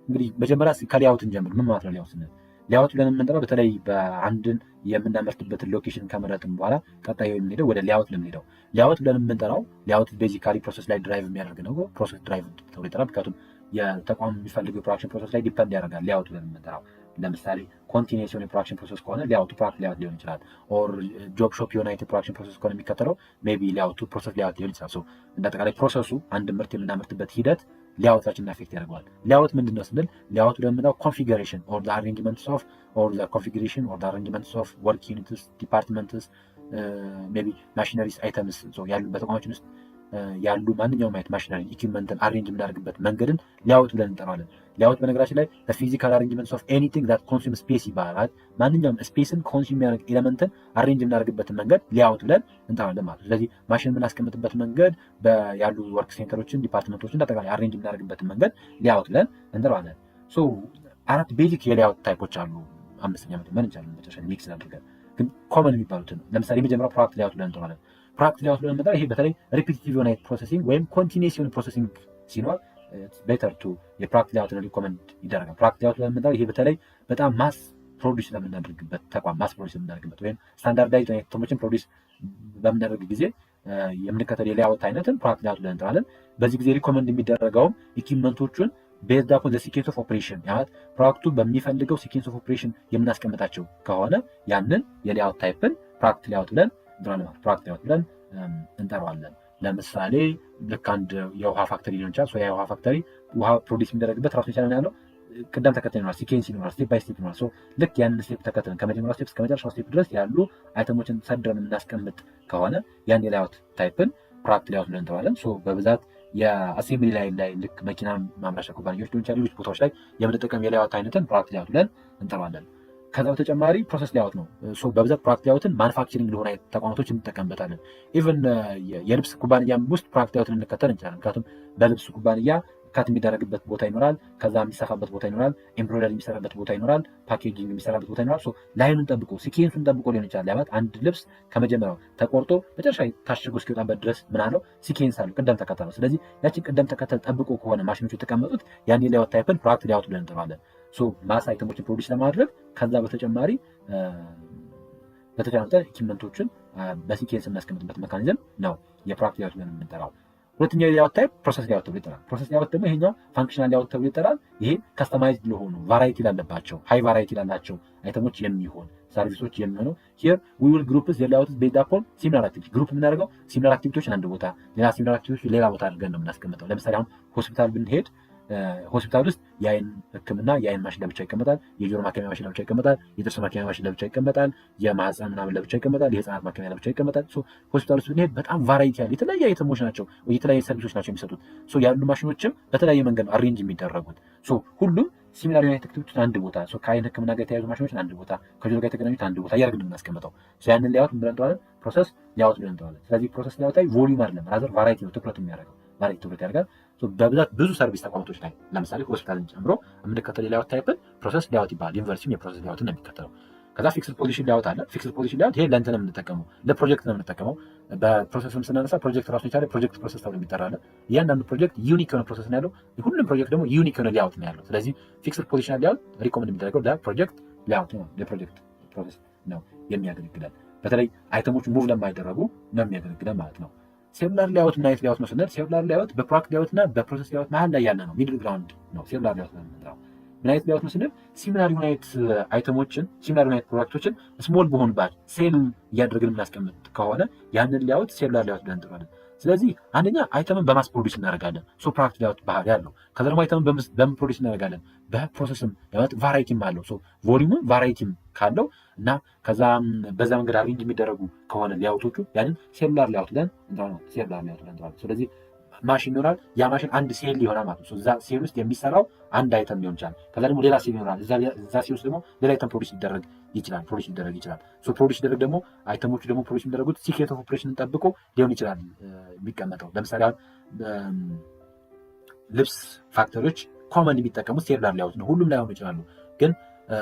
እንግዲህ መጀመሪያ ከሌያውት እንጀምር። ምን ማለት ነው ሌያውት ስንል? ሌያውት ብለን የምንጠራው በተለይ በአንድን የምናመርትበትን ሎኬሽን ከመረጥን በኋላ ቀጣዩ የምንሄደው ወደ ሌያውት ለምንሄደው ሌያውት ብለን የምንጠራው ሌያውት ቤዚካሊ ፕሮሰስ ላይ ድራይቭ የሚያደርግ ነው። ፕሮሰስ ድራይቭ ተብሎ ይጠራል። ምክንያቱም የተቋም የሚፈልገው የፕሮዳክሽን ፕሮሰስ ላይ ዲፐንድ ያደርጋል። ሌያውት ብለን የምንጠራው ለምሳሌ ኮንቲኒየስ የሆነ የፕሮዳክሽን ፕሮሰስ ከሆነ ሌያውቱ ፕሮዳክት ሌያውት ሊሆን ይችላል። ኦር ጆብ ሾፕ የሆነ አይነት የፕሮዳክሽን ፕሮሰስ ከሆነ የሚከተለው ሜይ ቢ ሌያውቱ ፕሮሰስ ሌያውት ሊሆን ይችላል። እንደ አጠቃላይ ፕሮሰሱ አንድ ምርት የምናመርትበት ሂደት ሌያውታችንን አፌክት ያደርገዋል። ሌያውት ምንድን ነው ስንል ሌያውት ለምንለው ኮንፊግሬሽን ኦር ዘ አሬንጅመንትስ ኦፍ ኦር ዘ ኮንፊግሬሽን ኦር ዘ አሬንጅመንትስ ኦፍ ወርክ ዩኒትስ ዲፓርትመንትስ ሜይ ቢ ማሽነሪስ አይተምስ ያሉ በተቋማችን ውስጥ ያሉ ማንኛውም አይነት ማሽነሪ ኢኩዊፕመንትን አሬንጅ የምናደርግበት መንገድን ሌያውት ብለን እንጠራዋለን። ሌያውት በነገራችን ላይ ፊዚካል አሬንጅመንትስ ኦፍ ኤኒቲንግ ዛት ኮንሱም ስፔስ ይባላል። ማንኛውም ስፔስን ኮንሱም የሚያደርግ ኤሌመንትን አሬንጅ የምናደርግበትን መንገድ ሌያውት ብለን እንጠራዋለን ማለት ነው። ስለዚህ ማሽን የምናስቀምጥበት መንገድ ያሉ ወርክ ሴንተሮችን ዲፓርትመንቶችን አጠቃላይ አሬንጅ የምናደርግበትን መንገድ ሌያውት ብለን እንጠራዋለን። አራት ቤዚክ የሌያውት ታይፖች አሉ። አምስተኛ ምን እንችላለን መጨረሻ ሚክስ አድርገን ግን ኮመን የሚባሉትን ለምሳሌ የመጀመሪያው ፕሮዳክት ሌያውት ብለን እንጠራዋለን። ፕሮዳክት ሌያውት ብለን የምንጠራው ይሄ በተለይ ሪፒቲቲቭ የሆነ ፕሮሰሲንግ ወይም ኮንቲኒየስ የሆነ ፕሮሰሲንግ ሲኖር ቤተር ቱ የፕሮዳክት ሌያውትን ሪኮመንድ ይደረጋል። ፕሮዳክት ሌያውት ብለን የምንጠራው ይሄ በተለይ በጣም ማስ ፕሮዲስ ለምናደርግበት ተቋም ማስ ፕሮዲስ ለምናደርግበት ወይም ስታንዳርዳይዝድ አይተሞችን ፕሮዲስ በምናደርግ ጊዜ የምንከተል የሌያውት አይነትን ፕሮዳክት ሌያውት ብለን እንጠራለን። በዚህ ጊዜ ሪኮመንድ የሚደረገውም ኢኩዊፕመንቶቹን ቤዝድ አፖን ዘ ሲኬንስ ኦፍ ኦፕሬሽን ማለት ፕሮዳክቱ በሚፈልገው ሲኬንስ ኦፍ ኦፕሬሽን የምናስቀምጣቸው ከሆነ ያንን የሌያውት ታይፕን ፕሮዳክት ሌያውት ብለን ፕሮዳክት ሌያውት ብለን እንጠራዋለን። ለምሳሌ ልክ አንድ የውሃ ፋክተሪ ሊሆን ይችላል። የውሃ ፋክተሪ ውሃ ፕሮዲስ የሚደረግበት ራሱን የቻለ ያለው ቅደም ተከተል ይኖራል፣ ሲኬንስ ይኖራል፣ ስቴፕ ባይ ስቴፕ ይኖራል። ልክ ያንን ስቴፕ ተከትለን ከመጀመሪያው ስቴፕ እስከ መጨረሻው ስቴፕ ድረስ ያሉ አይተሞችን ሰድረን የምናስቀምጥ ከሆነ ያን የሌያውት ታይፕን ፕሮዳክት ሌያውት ብለን እንጠራዋለን። በብዛት የአሴምብሊ ላይ ልክ መኪና ማምረቻ ኩባንያዎች ሊሆን ይችላል፣ ሌሎች ቦታዎች ላይ የምንጠቀም የሌያውት አይነትን ፕሮዳክት ሌያውት ብለን እንጠራዋለን። ከዛ በተጨማሪ ፕሮሰስ ሌያውት ነው። በብዛት ፕሮዳክት ሌያውትን ማኑፋክቸሪንግ ለሆነ ተቋማቶች እንጠቀምበታለን። ኢቨን የልብስ ኩባንያ ውስጥ ፕሮዳክት ሌያውትን እንከተል እንችላለን። ምክንያቱም በልብስ ኩባንያ ካት የሚደረግበት ቦታ ይኖራል፣ ከዛ የሚሰፋበት ቦታ ይኖራል፣ ኤምብሮይደሪ የሚሰራበት ቦታ ይኖራል፣ ፓኬጂንግ የሚሰራበት ቦታ ይኖራል። ላይኑን ጠብቆ ሲኬንሱን ጠብቆ ሊሆን ይችላል። ያባት አንድ ልብስ ከመጀመሪያው ተቆርጦ መጨረሻ ታሽጎ እስኪወጣበት ድረስ ምን አለው ሲኬንስ አለው፣ ቅደም ተከተል ነው። ስለዚህ ያችን ቅደም ተከተል ጠብቆ ከሆነ ማሽኖቹ የተቀመጡት ያን የሌያውት ታይፕን ፕሮዳክት ሌያውት ብለን እንጠራዋለን። ማስ አይተሞችን ፕሮዲስ ለማድረግ ከዛ በተጨማሪ ኢኩዊፕመንቶችን በሲኬንስ የምናስቀምጥበት ሜካኒዝም ነው የፕሮዳክት ሌያውት ብለን የምንጠራው። ሁለተኛው የሌያውት ታይፕ ፕሮሰስ ሌያውት ተብሎ ይጠራል። ፕሮሰስ ሌያውት ደግሞ ይሄኛው ፋንክሽናል ሌያውት ተብሎ ይጠራል። ይሄ ከስተማይዝድ ለሆኑ ቫራይቲ ላለባቸው ሃይ ቫራይቲ ላላቸው አይተሞች የሚሆን ሰርቪሶች የሚሆነው ሂር ዊ ዊል ግሩፕስ ዘ ሌያውት ቤዝድ አፖን ሲሚላር አክቲቪቲ። ግሩፕ የምናደርገው ሲሚላር አክቲቪቲዎችን አንድ ቦታ፣ ሌላ ሲሚላር አክቲቪቲዎች ሌላ ቦታ አድርገን ነው የምናስቀምጠው። ለምሳሌ አሁን ሆስፒታል ብንሄድ ሆስፒታል ውስጥ የአይን ሕክምና የአይን ማሽን ለብቻ ይቀመጣል፣ የጆሮ ማከሚያ ማሽን ለብቻ ይቀመጣል፣ የጥርስ ማከሚያ ማሽን ለብቻ ይቀመጣል፣ የማህፀን ምናምን ለብቻ ይቀመጣል፣ የህፃናት ማከሚያ ለብቻ ይቀመጣል። ሆስፒታል ውስጥ ብንሄድ በጣም ቫራይቲ ያለ የተለያየ አይተሞች ናቸው፣ የተለያየ ሰርቪሶች ናቸው የሚሰጡት። ያሉ ማሽኖችም በተለያየ መንገድ ነው አሬንጅ የሚደረጉት። ሁሉም ሲሚላር የሆነ አክቲቪቲዎችን አንድ ቦታ፣ ከአይን ሕክምና ጋር የተያዙ ማሽኖችን አንድ ቦታ፣ ከጆሮ ጋር የተገናኙት አንድ ቦታ እያደረግን የምናስቀምጠው ያንን ሌያውት ብለን እንጠራዋለን፣ ፕሮሰስ ሌያውት ብለን እንጠራዋለን። ስለዚህ ፕሮሰስ ሌያውት ላይ ቮሊዩም አይደለም ራዘር ቫራይቲ ነው ትኩረት የሚያደርገው ቫራይቲ ትኩረት ያደርጋል። በብዛት ብዙ ሰርቪስ ተቋማቶች ላይ ለምሳሌ ሆስፒታልን ጨምሮ የምንከተል የሌያውት ታይፕን ፕሮሰስ ሌያውት ይባላል። ዩኒቨርሲቲም የፕሮሰስ ሌያውትን ነው የሚከተለው። ከዛ ፊክስድ ፖዚሽን ሌያውት አለ። ፊክስድ ፖዚሽን ሌያውት ይሄ ለእንትን ነው የምንጠቀመው፣ ለፕሮጀክት ነው የምንጠቀመው። በፕሮሰስም ስናነሳ ፕሮጀክት ራሱ የቻለ ፕሮጀክት ፕሮሰስ ተብሎ የሚጠራል። እያንዳንዱ ፕሮጀክት ዩኒክ የሆነ ፕሮሰስ ነው ያለው። ሁሉም ፕሮጀክት ደግሞ ዩኒክ የሆነ ሌያውት ነው ያለው። ስለዚህ ፊክስድ ፖዚሽን ሌያውት ሪኮመንድ የሚደረገው ለፕሮጀክት ሌያውት ነው፣ ለፕሮጀክት ፕሮሰስ ነው የሚያገለግለን። በተለይ አይተሞች ሙቭ ለማይደረጉ ነው የሚያገለግለን ማለት ነው። ሴሉላር ሌያውት ምን አይነት ሌያውት ነው ስንል ሴሉላር ሌያውት በፕሮዳክት ሌያውት እና በፕሮሰስ ሌያውት መሀል ላይ ያለ ነው፣ ሚድል ግራውንድ ነው ሴሉላር ሌያውት ነው የምንጠራው። ምን አይነት ሌያውት ነው ስንል ሲሚላር ዩናይት አይተሞችን ሲሚላር ዩናይት ፕሮዳክቶችን ስሞል በሆኑ ባች ሴል እያደረግን የምናስቀምጥ ከሆነ ያንን ሌያውት ሴሉላር ሌያውት ብለን እንጠራዋለን። ስለዚህ አንደኛ አይተምን በማስ ፕሮዲስ እናደርጋለን። ሶ ፕሮዳክት ሌአውት ባህሪ አለው። ከዛ ደግሞ አይተምን በምን ፕሮዲስ እናደርጋለን? በፕሮሰስም ማለት ቫራይቲም አለው። ሶ ቮሊዩምም ቫራይቲም ካለው እና ከዛ በዛ መንገድ አሬንጅ የሚደረጉ ከሆነ ሌአውቶቹ ያንን ሴሉላር ሌአውት ብለን እንጠራለን። ስለዚህ ማሽን ይኖራል። ያ ማሽን አንድ ሴል ይሆናል ማለት ነው። እዛ ሴል ውስጥ የሚሰራው አንድ አይተም ሊሆን ይችላል። ከዛ ደግሞ ሌላ ሴል ይኖራል። እዛ ሴል ውስጥ ደግሞ ሌላ አይተም ፕሮዲስ ሊደረግ ይችላል። ፕሮዲስ ይደረግ ደግሞ አይተሞቹ ደግሞ ፕሮዲስ የሚደረጉት ሲክሬት ኦፍ ኦፕሬሽንን ጠብቆ ሊሆን ይችላል የሚቀመጠው። ለምሳሌ አሁን ልብስ ፋክተሪዎች ኮመን የሚጠቀሙት ሴሉላር ሌአውት ነው። ሁሉም ላይሆኑ ይችላሉ ግን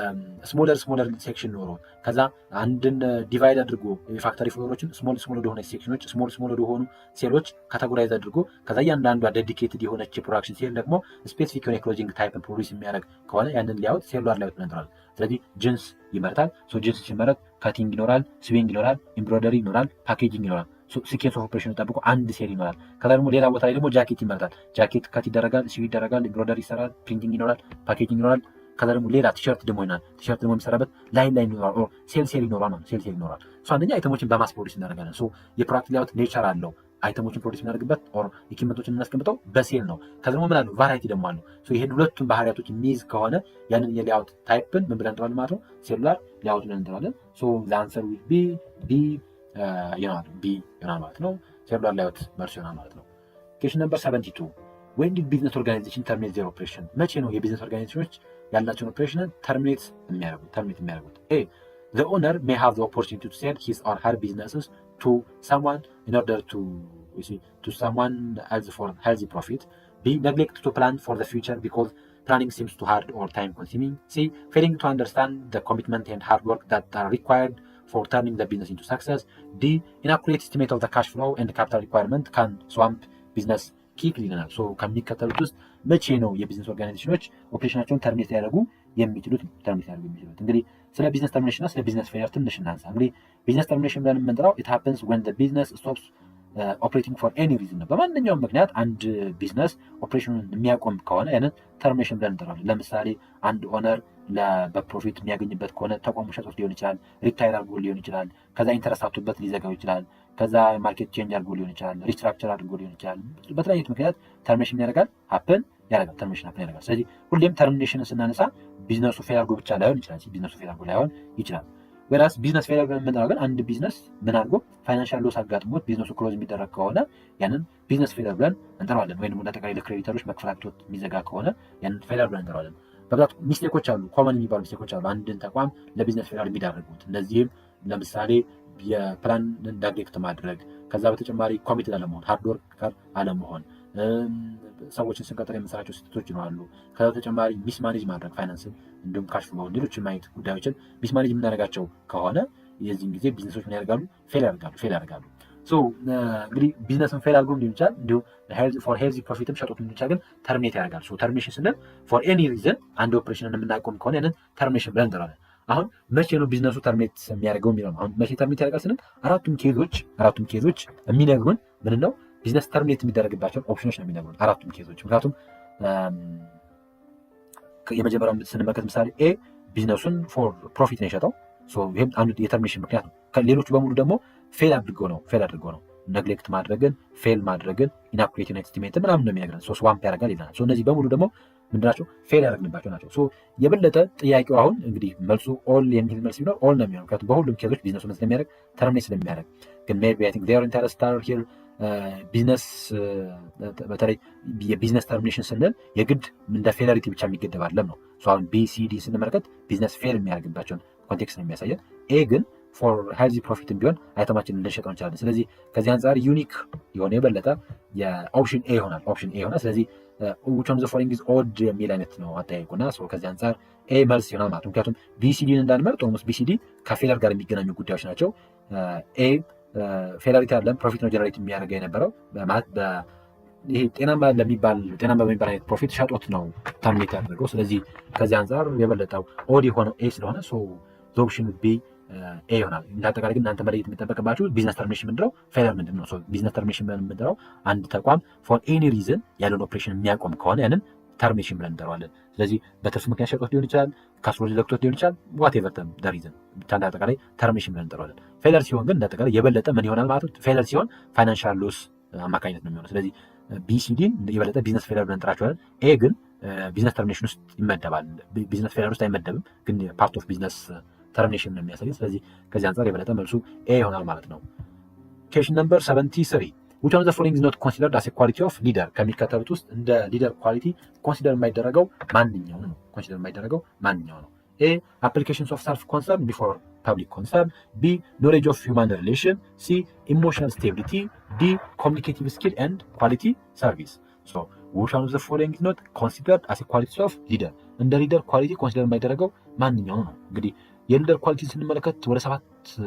ስሞለር ሴክሽን ኖሮ ከዛ አንድን ዲቫይድ አድርጎ የፋክተሪ ፍሎሮችን ስሞል ወደሆነ ሴክሽኖች ስሞል ወደሆኑ ሴሎች ካቴጎራይዝ አድርጎ ከዛ እያንዳንዷ ዴዲኬትድ የሆነች የፕሮዳክሽን ሴል ደግሞ ስፔሲፊክ የሆነ ክሎዚንግ ታይፕን ፕሮዲስ የሚያደርግ ከሆነ ያንን ሌአውት ሴሉላር ሌአውት ብለን እንጠራለን። ስለዚህ ጅንስ ይመረታል። ጅንስ ሲመረት ካቲንግ ይኖራል፣ ስዊንግ ይኖራል፣ ኤምብሮይደሪ ይኖራል፣ ፓኬጂንግ ይኖራል። ሲኬንስ ኦፍ ኦፕሬሽን ጠብቆ አንድ ሴል ይኖራል። ከዛ ደግሞ ሌላ ቦታ ላይ ደግሞ ጃኬት ይመረታል። ጃኬት ካት ይደረጋል፣ ስዊ ይደረጋል፣ ኤምብሮይደሪ ይሰራል፣ ፕሪንቲንግ ይኖራል፣ ፓኬጂንግ ይኖራል። ከዛ ደግሞ ሌላ ቲሸርት ደግሞ ይሆናል። ቲሸርት ደግሞ የሚሰራበት ላይን ይኖራል፣ ሴል ይኖራል ማለት ሴል ይኖራል። አንደኛ አይተሞችን በማስ ፕሮዲስ እናደርጋለን። የፕሮዳክት ሌአውት ኔቸር አለው። አይተሞችን ፕሮዲስ እናደርግበት ኦር ኢኩዊፕመንቶችን የምናስቀምጠው በሴል ነው። ከዛ ደግሞ ምን አለው? ቫራይቲ ደግሞ አለው። ይሄን ሁለቱም ባህሪያቶች የሚይዝ ከሆነ ያንን የሌአውት ታይፕን ምን ብለን እንጠራለን ማለት ነው? ሴሉላር ሌአውት ብለን እንጠራለን። ለአንሰር ቢ ይሆናል ማለት ነው። ሴሉላር ሌአውት መልስ ይሆናል ማለት ነው። ኩዌስችን ነምበር 72 when did business organization terminate their operation? መቼ ነው የቢዝነስ ኦርጋናይዜሽኖች ያላቸውን ኦፕሬሽንን ተርሚኔት የሚያደርጉት? ኤ the owner may have the opportunity to sell his or her businesses to someone in order to someone else for healthy profit. B neglect to plan for the future because planning seems too hard or time consuming. C failing to understand the commitment and hard work that are required for turning the business into success. D inaccurate estimate of the cash flow and capital requirement can swamp business ኪክ ይለናል። ከሚከተሉት ውስጥ መቼ ነው የቢዝነስ ኦርጋናይዜሽኖች ኦፕሬሽናቸውን ተርሚኔት ሊያደርጉ የሚችሉት? እንግዲህ ስለ ቢዝነስ ተርሚኔሽን እና ስለ ቢዝነስ ፌሊየር ትንሽ እናንሳ። እንግዲህ ቢዝነስ ተርሚኔሽን ብለን የምንጠራው ኢት ሃፐንስ when the business stops operating for any reason ነው። በማንኛውም ምክንያት አንድ ቢዝነስ ኦፕሬሽኑን የሚያቆም ከሆነ ያንን ተርሚኔሽን ብለን እንጠራለን። ለምሳሌ አንድ ኦነር በፕሮፊት የሚያገኝበት ከሆነ ተቋሙ ሸጦት ሊሆን ይችላል፣ ሪታይር አድርጎ ሊሆን ይችላል፣ ከዛ ኢንተረስት አውጥቶበት ሊዘጋው ይችላል፣ ከዛ ማርኬት ቼንጅ አድርጎ ሊሆን ይችላል፣ ሪስትራክቸር አድርጎ ሊሆን ይችላል። በተለያዩ ምክንያት ተርሚኔሽን ያደርጋል፣ ተርሚኔሽን ሀፕን ያደርጋል። ስለዚህ ሁሌም ተርሚኔሽንን ስናነሳ ቢዝነሱ ፌል አድርጎ ብቻ ላይሆን ይችላል። ወይራስ ቢዝነስ ፌል አድርጎ የምንጠራው ግን አንድ ቢዝነስ ምን አድርጎ ፋይናንሻል ሎስ አጋጥሞት ቢዝነሱ ክሎዝ የሚደረግ ከሆነ ያንን ቢዝነስ ፌል ብለን እንጠራዋለን። ወይም አጠቃላይ ለክሬዲተሮች መክፈል አቅቶት የሚዘጋ ከሆነ ያንን ፌል ብለን እንጠራዋለን። በብዛት ሚስቴኮች አሉ፣ ኮመን የሚባሉ ሚስቴኮች አሉ አንድን ተቋም ለቢዝነስ ፌል የሚዳርጉት። እነዚህም ለምሳሌ የፕላን ዳይሬክት ማድረግ፣ ከዛ በተጨማሪ ኮሚትድ አለመሆን፣ ሃርድ ወርከር አለመሆን፣ ሰዎችን ስንቀጥር የምንሰራቸው ስህተቶች ይኖራሉ። ከዛ በተጨማሪ ሚስማኔጅ ማድረግ ፋይናንስን፣ እንዲሁም ካሽ ፍሎ፣ ሌሎች ማየት ጉዳዮችን ሚስማኔጅ የምናደርጋቸው ከሆነ የዚህን ጊዜ ቢዝነሶች ምን ያደርጋሉ? ፌል ያደርጋሉ። እንግዲህ ቢዝነስን ፌል አድርጎም ሊሆን ይችላል፣ እንዲሁም ፎር ሄልዚ ፕሮፊትም ሸጦት ሊሆን ይችላል። ግን ተርሚኔት ያደርጋል። ተርሚኔሽን ስንል ፎር ኤኒ ሪዝን አንድ ኦፕሬሽንን የምናቆም ከሆነ ያንን ተርሚኔሽን ብለን እንጠራለን። አሁን መቼ ነው ቢዝነሱ ተርሚኔት የሚያደርገው የሚለው ነው። አሁን መቼ ተርሚኔት ያደርጋል ስንል አራቱም ኬዞች የሚነግሩን ምን ነው? ቢዝነስ ተርሚኔት የሚደረግባቸውን ኦፕሽኖች ነው የሚነግሩን አራቱም ኬዞች። ምክንያቱም የመጀመሪያውን ስንመለከት ምሳሌ ኤ ቢዝነሱን ፎር ፕሮፊት ነው የሸጠው። ይህም አንዱ የተርሚኔሽን ምክንያት ነው። ሌሎቹ በሙሉ ደግሞ ፌል አድርገው ነው ነግሌክት ማድረግን፣ ፌል ማድረግን፣ ኢናኩሬት ኤስቲሜት ምናምን ነው የሚነግረን። ስዋምፕ ያደርጋል ይላል። እነዚህ በሙሉ ደግሞ ምንድናቸው? ፌል ያደርግንባቸው ናቸው። የበለጠ ጥያቄው አሁን እንግዲህ መልሱ ኦል የሚል መልስ ቢኖር ኦል ነው የሚሆነው። ምክንያቱም በሁሉም ኬዞች ቢዝነሱ ስለሚያደርግ ተርሚኔት ስለሚያደርግ። ግን ሜይ ቢ አይ ቲንክ ዜር ኢንተረስት አር ሂር ቢዝነስ በተለይ የቢዝነስ ተርሚኔሽን ስንል የግድ እንደ ፌለሪቲ ብቻ የሚገደብ አይደለም ነው። አሁን ቢሲዲ ስንመለከት ቢዝነስ ፌል የሚያደርግባቸውን ኮንቴክስት ነው የሚያሳየን። ኤ ግን ፎር ሄልዚ ፕሮፊትም ቢሆን አይተማችንን ልንሸጠው እንችላለን። ስለዚህ ከዚህ አንጻር ዩኒክ የሆነ የበለጠ የኦፕሽን ኤ ይሆናል። ስለዚህ which one of the following is odd የሚል አይነት ነው አጠያይቁና ከዚህ አንጻር ኤ መልስ ይሆናል ማለት ነው። ምክንያቱም ቢሲዲን እንዳንመርጥ ኦልሞስት ቢሲዲ ከፌለር ጋር የሚገናኙ ጉዳዮች ናቸው። ኤ ፌለሪቲ አይደለም፣ ፕሮፊት ነው ጀነሬት የሚያደርገው የነበረው ማለት ይሄ ጤናማ በሚባል አይነት ፕሮፊት ሸጦት ነው ተርሚኔት ያደረገው። ስለዚህ ከዚህ አንጻር የበለጠው ኦድ የሆነው ኤ ስለሆነ ኦፕሽን ቢ ኤ ይሆናል። እንዳጠቃላይ ግን እናንተ መለየት የሚጠበቅባችሁ ቢዝነስ ተርሚኔሽን ምንድነው፣ ፌለር ምንድነው። ቢዝነስ ተርሚኔሽን ምንድነው? አንድ ተቋም ፎር ኤኒ ሪዝን ያለውን ኦፕሬሽን የሚያቆም ከሆነ ያንን ተርሚኔሽን ብለን እንጠራዋለን። ስለዚህ በትርፍ ምክንያት ሸጦት ሊሆን ይችላል፣ ካስፍሎ ዘግቶት ሊሆን ይችላል፣ ዋቴቨር ደ ሪዝን እንዳጠቃላይ ተርሚኔሽን ብለን እንጠራዋለን። ፌለር ሲሆን ግን እንዳጠቃላይ የበለጠ ምን ይሆናል ማለት ነው? ፌለር ሲሆን ፋይናንሻል ሎስ አማካኝነት ነው የሚሆነው። ስለዚህ ቢሲዲን የበለጠ ቢዝነስ ፌለር ብለን እንጠራቸዋለን። ኤ ግን ቢዝነስ ተርሚኔሽን ውስጥ ይመደባል። ቢዝነስ ፌለር ውስጥ አይመደብም፣ ግን ፓርት ኦፍ ቢዝነስ ተርሚኔሽን ነው የሚያሳይ። ስለዚህ ከዚህ አንጻር የበለጠ መልሱ ኤ ይሆናል ማለት ነው። ኬሽን ነምበር 73 which one of the following is not considered as a quality of leader? ከሚከተሉት ውስጥ እንደ ሊደር ኳሊቲ ኮንሲደር የማይደረገው ማንኛው ነው? ኮንሲደር የማይደረገው ማንኛው ነው? ኤ applications of self concern before public concern, B knowledge of human relation, C emotional stability, D communicative skill and quality service. So which one of the following is not considered as a quality of leader? እንደ ሊደር ኳሊቲ ኮንሲደር የማይደረገው ማንኛው ነው? እንግዲህ የሊደር ኳሊቲ ስንመለከት ወደ 7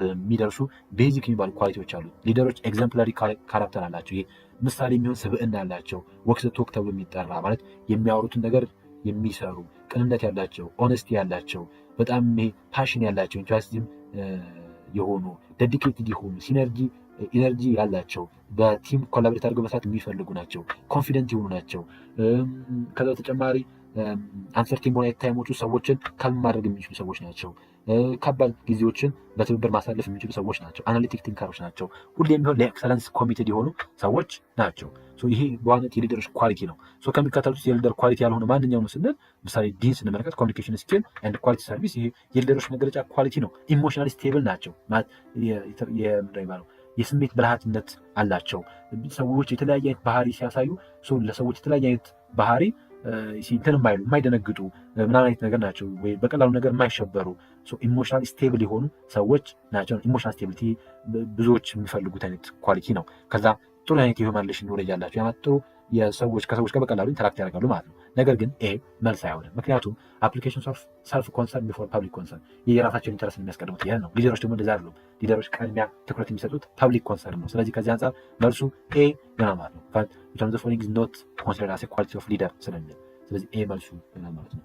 የሚደርሱ ቤዚክ የሚባሉ ኳሊቲዎች አሉ። ሊደሮች ኤግዛምፕላሪ ካራክተር አላቸው። ይሄ ምሳሌ የሚሆን ስብዕና ያላቸው፣ ወክ ዘ ቶክ ተብሎ የሚጠራ ማለት የሚያወሩትን ነገር የሚሰሩ፣ ቅንነት ያላቸው፣ ኦነስቲ ያላቸው፣ በጣም ፓሽን ያላቸው፣ ኢንትረስቲቭ የሆኑ፣ ዴዲኬትድ የሆኑ፣ ኢነርጂ ያላቸው፣ በቲም ኮላቦሬት አድርገው መስራት የሚፈልጉ ናቸው። ኮንፊደንት የሆኑ ናቸው። ከዛ በተጨማሪ አንሰርቲን በሆነ ታይሞቹ ሰዎችን ካልም ማድረግ የሚችሉ ሰዎች ናቸው። ከባድ ጊዜዎችን በትብብር ማሳለፍ የሚችሉ ሰዎች ናቸው። አናሊቲክ ቲንከሮች ናቸው። ሁሌም ቢሆን ለኤክሰለንስ ኮሚትድ የሆኑ ሰዎች ናቸው። ይሄ በዋነት የሊደሮች ኳሊቲ ነው። ከሚከተሉት የሊደር ኳሊቲ ያልሆነ ማንኛው ነው ስንል ምሳሌ ዲን ስንመለከት ኮሚኒኬሽን ስኪል ኤንድ ኳሊቲ ሰርቪስ፣ ይሄ የሊደሮች መገለጫ ኳሊቲ ነው። ኢሞሽናሊ ስቴብል ናቸው ማለት የስሜት ብልሃትነት አላቸው። ሰዎች የተለያየ አይነት ባህሪ ሲያሳዩ ለሰዎች የተለያየ አይነት ባህሪ እንትን የማይሉ የማይደነግጡ ምናምን አይነት ነገር ናቸው። ወይ በቀላሉ ነገር የማይሸበሩ ኢሞሽናል ስቴብል የሆኑ ሰዎች ናቸው። ኢሞሽናል ስቴቢሊቲ ብዙዎች የሚፈልጉት አይነት ኳሊቲ ነው። ከዛ ጥሩ አይነት የሂውማን ሪሌሽን ኖሌጅ ያላቸው ጥሩ ከሰዎች ጋር በቀላሉ ኢንተራክት ያደርጋሉ ማለት ነው። ነገር ግን ኤ መልስ አይሆንም። ምክንያቱም አፕሊኬሽን ኦፍ ሰልፍ ኮንሰርን ቢፎር ፐብሊክ ኮንሰርን የራሳቸውን ኢንተረስት የሚያስቀድሙት ይህ ነው። ሊደሮች ደግሞ እንደዛ አይደሉም። ሊደሮች ቅድሚያ ትኩረት የሚሰጡት ፐብሊክ ኮንሰርን ነው። ስለዚህ ከዚህ አንጻር መልሱ ኤ ይሆናል ማለት ነው። which one of the following is not considered as a quality of leader ስለሚል ስለዚህ ኤ መልሱ ይሆናል ማለት ነው።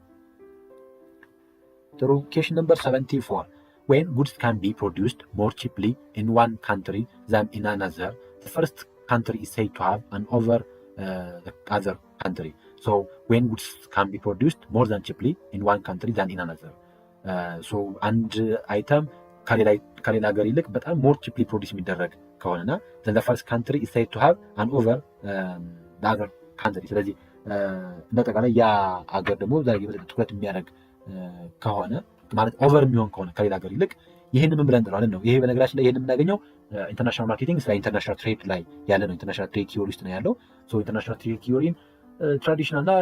ጥሩ ኬሽን ነምበር 74 when goods can be produced more cheaply in one country than in another, the first country is said to have an over the other country. So when goods can be produced more than cheaply in one country than in another, so አንድ አይተም ከሌላ ሀገር ይልቅ በጣም more cheaply produce የሚደረግ ከሆነና then the first country is said to have an over the other country. ስለዚህ እንደጠቃላይ ያ ሀገር ደግሞ ትኩረት የሚያደርግ ከሆነ ማለት ኦቨር የሚሆን ከሆነ ከሌላ ሀገር ይልቅ ይህንን ምን ብለን እንጠራዋለን ነው። ይሄ በነገራችን ላይ ይህን የምናገኘው ኢንተርናሽናል ማርኬቲንግ ስለ ኢንተርናሽናል ትሬድ ላይ ያለ ነው። ኢንተርናሽናል ትሬድ ቲዮሪ ውስጥ ነው ያለው። ኢንተርናሽናል ትሬድ ቲዮሪን ትራዲሽናል እና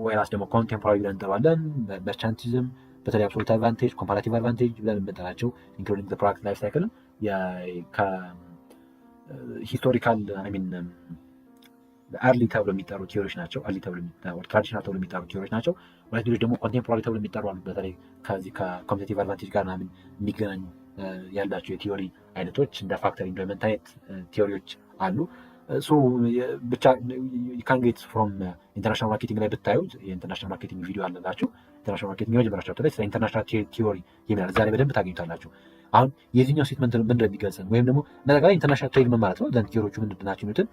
ወይራስ ደግሞ ኮንቴምፖራሪ ብለን እንጠራዋለን። መርቻንቲዝም፣ በተለይ አብሶሉት አድቫንቴጅ፣ ኮምፓራቲቭ አድቫንቴጅ ብለን የምንጠራቸው ኢንክሉዲንግ ዘ ፕሮዳክት ላይፍ ሳይክል ከሂስቶሪካል አርሊ ተብሎ የሚጠሩ ቲዮሪዎች ናቸው። ትራዲሽናል ተብሎ የሚጠሩ ቲዮሪዎች ናቸው። ሁለት ሌሎች ደግሞ ኮንቴምፖራሪ ተብሎ የሚጠሩ አሉ። በተለይ ከዚህ ከኮምፒቲቲቭ አድቫንቴጅ ጋር ምናምን የሚገናኙ ያላቸው የቲዮሪ አይነቶች እንደ ፋክተር ኢምፕሎይመንት አይነት ቲዮሪዎች አሉ። ብቻ ካንጌት ፍሮም ኢንተርናሽናል ማርኬቲንግ ላይ ብታዩት የኢንተርናሽናል ማርኬቲንግ ቪዲዮ አለላችሁ። ኢንተርናሽናል ማርኬቲንግ የመጀመሪያ ቻፕተር ላይ ስለ ኢንተርናሽናል ቲዮሪ የሚላል እዛ ላይ በደንብ ታገኙታላችሁ። አሁን የዚህኛው ስቴትመንት ምንድን የሚገልጸን ወይም ደግሞ እንደጠቃላይ ኢንተርናሽናል ትሬድ ምን ማለት ነው፣ ዘንድ ቲዮሪዎቹ ምንድን ናቸው የሚሉትን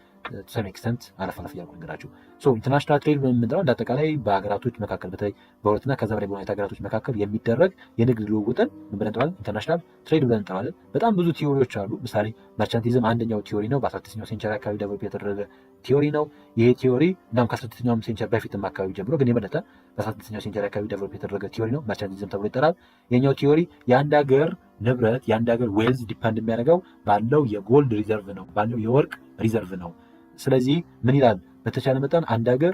ሰም ኤክስተንት አለፍ እያልኩ ነገራችሁ። ኢንተርናሽናል ትሬድ የምንለው እንዳጠቃላይ በሀገራቶች መካከል በተለይ በሁለትና ከዛ በላይ በሆኑ ሀገራቶች መካከል የሚደረግ የንግድ ልውውጥን ምን ብለን እንጠራለን? ኢንተርናሽናል ትሬድ ብለን እንጠራለን። በጣም ብዙ ቲዮሪዎች አሉ። ምሳሌ መርቻንቲዝም አንደኛው ቲዮሪ ነው። በ16ኛው ሴንቸሪ አካባቢ ዴቨሎፕ የተደረገ ቲዮሪ ነው። ይሄ ቲዮሪ እናም ከ16ኛው ሴንቸሪ በፊትም አካባቢ ጀምሮ ግን የበለጠ በ16ኛው ሴንቸሪ አካባቢ ዴቨሎፕ የተደረገ ቲዮሪ ነው። መርቻንቲዝም ተብሎ ይጠራል። የኛው ቲዮሪ የአንድ ሀገር ንብረት የአንድ ሀገር ዌልዝ ዲፐንድ የሚያደርገው ባለው የጎልድ ሪዘርቭ ነው፣ ባለው የወርቅ ሪዘርቭ ነው። ስለዚህ ምን ይላል? በተቻለ መጠን አንድ ሀገር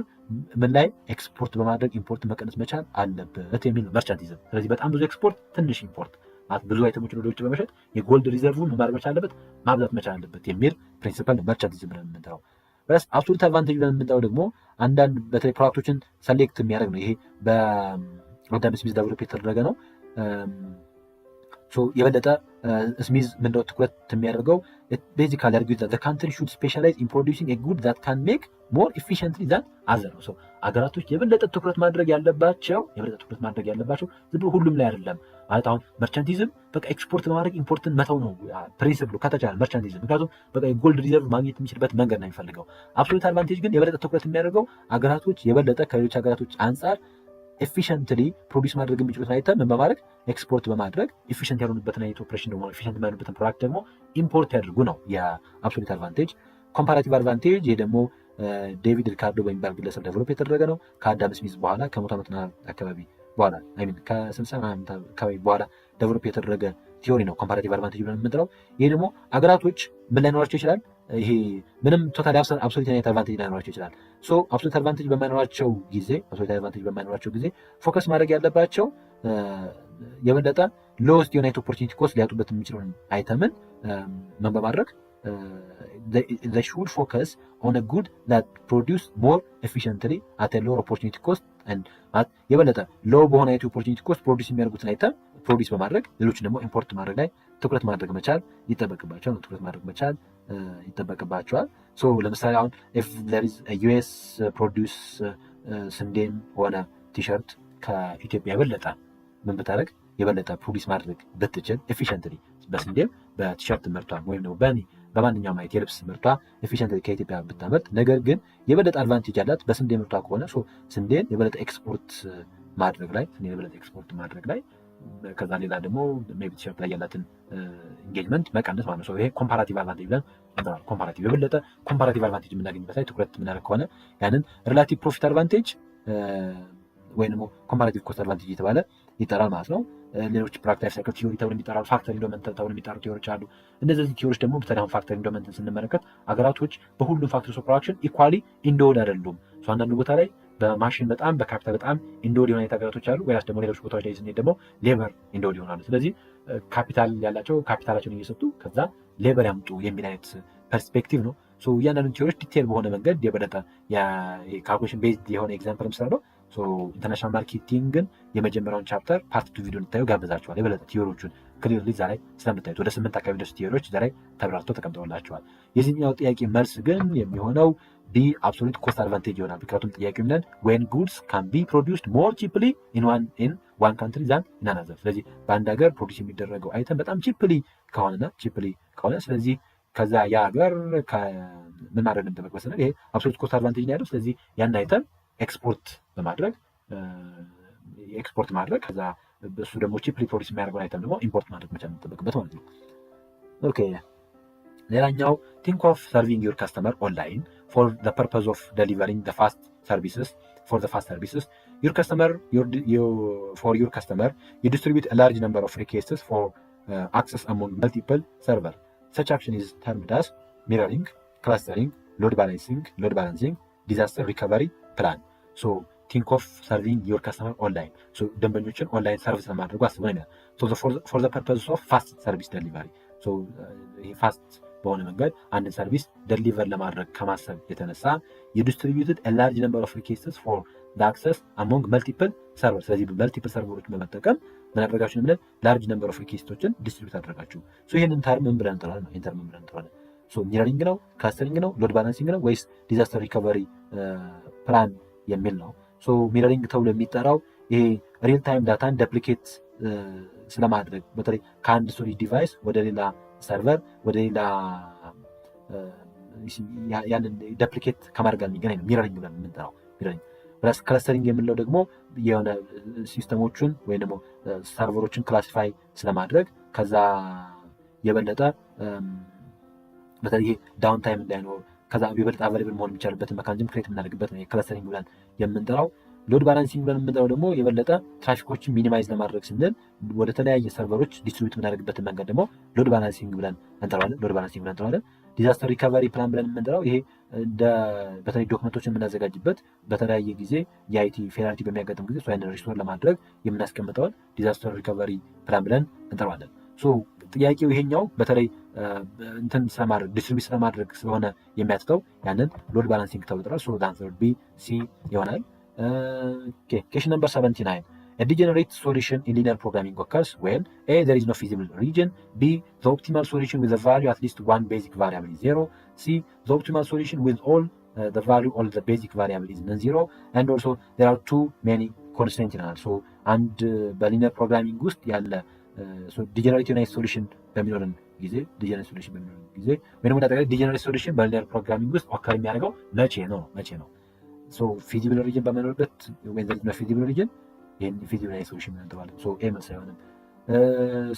ምን ላይ ኤክስፖርት በማድረግ ኢምፖርት መቀነስ መቻል አለበት የሚል ነው መርቻንቲዝም። ስለዚህ በጣም ብዙ ኤክስፖርት፣ ትንሽ ኢምፖርት ማለት ብዙ አይተሞችን ወደ ውጭ በመሸጥ የጎልድ ሪዘርቭን ማድረግ መቻል አለበት፣ ማብዛት መቻል አለበት የሚል ፕሪንሲፐል ነው መርቻንቲዝም ብለን የምንጠራው። በስ አብሶሉት አድቫንቴጅ ብለን የምንጠራው ደግሞ አንዳንድ በተለይ ፕሮዳክቶችን ሰሌክት የሚያደርግ ነው። ይሄ በአዳም ስሚዝ ዴቨሎፕ የተደረገ ነው። የበለጠ ስሚዝ ምንድነው ትኩረት የሚያደርገው ቤዚካሊ አርጊው ዘ ካንትሪ ሹድ ስፔሻላይዝ ኢን ፕሮዲውሲንግ ኤ ጉድ ዛት ካን ሜክ ሞር ኢፊሽንትሊ ዛን አዘር ነው። አገራቶች የበለጠ ትኩረት ማድረግ ያለባቸው ዝም ብሎ ሁሉም ላይ አይደለም ማለት አሁን መርቻንቲዝም በቃ ኤክስፖርት በማድረግ ኢምፖርትን መተው ነው ፕሪንሲፕሉ ከተቻለ መርቻንቲዝም። ምክንያቱም በቃ የጎልድ ሪዘርቭ ማግኘት የሚችልበት መንገድ ነው የሚፈልገው። አብሶሉት አድቫንቴጅ ግን የበለጠ ትኩረት የሚያደርገው አገራቶች የበለጠ ከሌሎች ሀገራቶች አንጻር ኤፊሽንትሊ ፕሮዲስ ማድረግ የሚችሉትን አይተም ምን በማድረግ ኤክስፖርት በማድረግ ኤፊሽንት ያልሆኑበትን አይነት ኦፕሬሽን ደግሞ ኤፊሽንት የማይሆኑበትን ፕሮዳክት ደግሞ ኢምፖርት ያድርጉ ነው የአብሶሉት አድቫንቴጅ ኮምፓራቲቭ አድቫንቴጅ ይሄ ደግሞ ዴቪድ ሪካርዶ በሚባል ግለሰብ ዴቨሎፕ የተደረገ ነው። ከአዳም ስሚዝ በኋላ ከ100 ዓመት አካባቢ በኋላ ከ60 ዓመት አካባቢ በኋላ ዴቨሎፕ የተደረገ ቲዮሪ ነው ኮምፓራቲቭ አድቫንቴጅ ብለን የምንጠራው። ይሄ ደግሞ አገራቶች ምን ላይኖራቸው ይችላል? ይሄ ምንም ቶታሊ አብሶሉት አድቫንቴጅ ላይኖራቸው ይችላል። ሶ አብሶሉት አድቫንቴጅ በማይኖራቸው ጊዜ ፎከስ ማድረግ ያለባቸው የበለጠ ሎስት የሆነ ኦፖርቹኒቲ ኮስት ሊያጡበት የሚችለውን አይተምን ምን በማድረግ they should focus on a good that produce more efficiently at a lower opportunity cost and የበለጠ ሎው በሆነ ኦፖርቹኒቲ ኮስት ፕሮዲስ የሚያደርጉትን አይተም ፕሮዲስ በማድረግ ሌሎች ደግሞ ኢምፖርት ማድረግ ላይ ትኩረት ማድረግ መቻል ይጠበቅባቸዋል። ሶ ለምሳሌ አሁን if there is a US produce ስንዴን ሆነ ቲሸርት ከኢትዮጵያ የበለጠ ፕሮዲስ ማድረግ ብትችል ኤፊሽንትሊ በስንዴም በቲሸርት ምርቷ ወይም ደግሞ በማንኛውም አይነት የልብስ ምርቷ ኤፊሽንትሊ ከኢትዮጵያ ብታመርት፣ ነገር ግን የበለጠ አድቫንቴጅ ያላት በስንዴ ምርቷ ከሆነ ስንዴን የበለጠ ኤክስፖርት ማድረግ ላይ ከዛ ሌላ ደግሞ ሜቢ ቲሸርት ላይ ያላትን ኢንጌጅመንት መቀነስ ማለት ነው። ይሄ ኮምፓራቲቭ አድቫንቴጅ ብለን እንጠራለን። የበለጠ ኮምፓራቲቭ አድቫንቴጅ የምናገኝበት ላይ ትኩረት የምናደርግ ከሆነ ያንን ሪላቲቭ ፕሮፊት አድቫንቴጅ ወይም ደግሞ ኮምፓራቲቭ ኮስት አድቫንቴጅ እየተባለ ይጠራል ማለት ነው። ሌሎች ፕራክቲካል ሳይክል ቲዮሪ ተብሎ የሚጠራሉ፣ ፋክተር ኢንዶመንት ተብሎ የሚጠሩ ቲዮሪዎች አሉ። እነዚህ ቲዮሪዎች ደግሞ በተለይ ፋክተር ኢንዶመንትን ስንመለከት አገራቶች በሁሉም ፋክተርስ ኦፍ ፕሮዳክሽን ኢኳሊ ኢንዶድ አይደሉም። አንዳንዱ ቦታ ላይ በማሽን በካፒታል በጣም ኢንዶድ የሆነ ሀገራቶች አሉ። ወይስ ደግሞ ሌሎች ቦታዎች ላይ ስንሄድ ደግሞ ሌበር ኢንዶድ ይሆናሉ። ስለዚህ ካፒታል ያላቸው ካፒታላቸውን እየሰጡ ከዛ ሌበር ያምጡ የሚል አይነት ፐርስፔክቲቭ ነው። እያንዳንዱ ቲዮሪዎች ዲቴል በሆነ መንገድ የበለጠ ካልኩሌሽን ቤዝድ የሆነ ኤግዛምፕል ምሳሌ ኢንተርናሽናል ማርኬቲንግን የመጀመሪያውን ቻፕተር ፓርት 2 ቪዲዮ እንድታዩ ጋብዛችኋል። የበለጠ ቲዮሪዎቹን ክሊርሊ እዛ ላይ ስለምታዩት ወደ 8 አካባቢ ደርሱ ቲዮሪዎች እዛ ላይ ተብራርተው ተቀምጠውላችኋል። የዚህኛው ጥያቄ መልስ ግን የሚሆነው ዲ አብሶሉት ኮስት አድቫንቴጅ ይሆናል። ምክንያቱም ጥያቄው የሚለን ዌን ጉድስ ካን ቢ ፕሮዲውስድ ሞር ቺፕሊ ኢን ዋን ካንትሪ ዛን ኢን አናዘር። ስለዚህ በአንድ ሀገር ፕሮዲስ የሚደረገው አይተም በጣም ቺፕሊ ከሆነ ስለዚህ ከዛ ያ ሀገር ምን ማድረግ እንደሚጠበቅ ይሄ አብሶሉት ኮስት አድቫንቴጅ ነው ያለው። ስለዚህ ያን አይተም ኤክስፖርት ማድረግ ከዛ እሱ ደግሞ ቺፕሊ ፕሮዲስ የሚያደርገውን አይተም ደግሞ ኢምፖርት ማድረግ መቻል የሚጠበቅበት ማለት ነው። ኦኬ ሌላኛው ቲንክ ኦፍ ሰርቪንግ ዩር ከስተመር ኦንላይን ፎር ዘ ፐርፐዝ ኦፍ ዴሊቨሪንግ ዘ ፋስት ሰርቪስስ ዩር ከስተመር you distribute a large number of requests for access among multiple servers. Such action is termed as mirroring, clustering, load balancing, disaster recovery plan. So think of serving your customer online. So ደንበኞችን ኦንላይን ሰርቪስ ለማድረጉ አስበው ነው። So for the purpose of fast service delivery. So ፋስት በሆነ መንገድ አንድ ሰርቪስ ደሊቨር ለማድረግ ከማሰብ የተነሳ የዲስትሪቢዩትድ a large number of requests for the access among multiple servers. ስለዚህ መልቲፕል ሰርቨሮችን በመጠቀም ምን አደረጋችሁ ብለን ላርጅ ነምበር ኦፍ ሪኩዌስቶችን ዲስትሪቢዩት አደረጋችሁ። ይህንን ተርም ምን ብለን እንጠራለን? ሚረሪንግ ነው፣ ክላስተሪንግ ነው፣ ሎድ ባላንሲንግ ነው ወይስ ዲዛስተር ሪከቨሪ ፕላን የሚል ነው? ሚረሪንግ ተብሎ የሚጠራው ይሄ ሪል ታይም ዳታን ደፕሊኬት ስለማድረግ በተለይ ከአንድ ስቶሬጅ ዲቫይስ ወደ ሌላ ሰርቨር ወደ ሌላ ያንን ደፕሊኬት ከማድረግ ጋር የሚገናኝ ነው ሚረሪንግ ብለን የምንጠራው። ክላስተሪንግ የምንለው ደግሞ የሆነ ሲስተሞቹን ወይም ደግሞ ሰርቨሮችን ክላሲፋይ ስለማድረግ ከዛ የበለጠ በተለይ ዳውን ታይም እንዳይኖር ከዛ የበለጠ አቬሌብል መሆን የሚቻልበትን መካኒዝም ክሬት የምናደርግበት ነው ክላስተሪንግ ብለን የምንጠራው። ሎድ ባላንሲንግ ብለን የምንጠራው ደግሞ የበለጠ ትራፊኮችን ሚኒማይዝ ለማድረግ ስንል ወደ ተለያየ ሰርቨሮች ዲስትሪቢዩት የምናደርግበትን መንገድ ደግሞ ሎድ ባላንሲንግ ብለን እንጠራዋለን። ዲዛስተር ሪከቨሪ ፕላን ብለን የምንጠራው ይሄ በተለይ ዶክመንቶችን የምናዘጋጅበት በተለያየ ጊዜ የአይቲ ፌላሪቲ በሚያጋጥም ጊዜ ያንን ሪስቶር ለማድረግ የምናስቀምጠውን ዲዛስተር ሪከቨሪ ፕላን ብለን እንጠራዋለን። ጥያቄው ይሄኛው በተለይ እንትን ስለማድረግ ዲስትሪቢዩት ስለማድረግ ስለሆነ የሚያትተው ያንን ሎድ ባላንሲንግ ተብሎ ይጠራል። ዳንሰር ቢ ሲ ይሆናል። Question number 79. A degenerate solution in linear programming occurs when A. There is no feasible region. B. The optimal solution with the value at least one basic variable is 0. C. The optimal solution with all the value all the basic variable is non-zero. And also there are too many constraints. And በሊኒየር ፕሮግራሚንግ ውስጥ ያለ ዲጀነሬት የሆነ ሶሉሽን በሚኖረን ጊዜ ወይ ደግሞ ዲጀነሬት ሶሉሽን በሊኒየር ፕሮግራሚንግ ውስጥ ኦከር የሚያደርገው መቼ ነው? ፊዚብል ሪጅን በመኖርበት ወይም ዘ ፊዚብል ሪጅን ይሄን ፊዚብል ሶሉሽን እንተባለን። ኤ መልስ አይሆንም።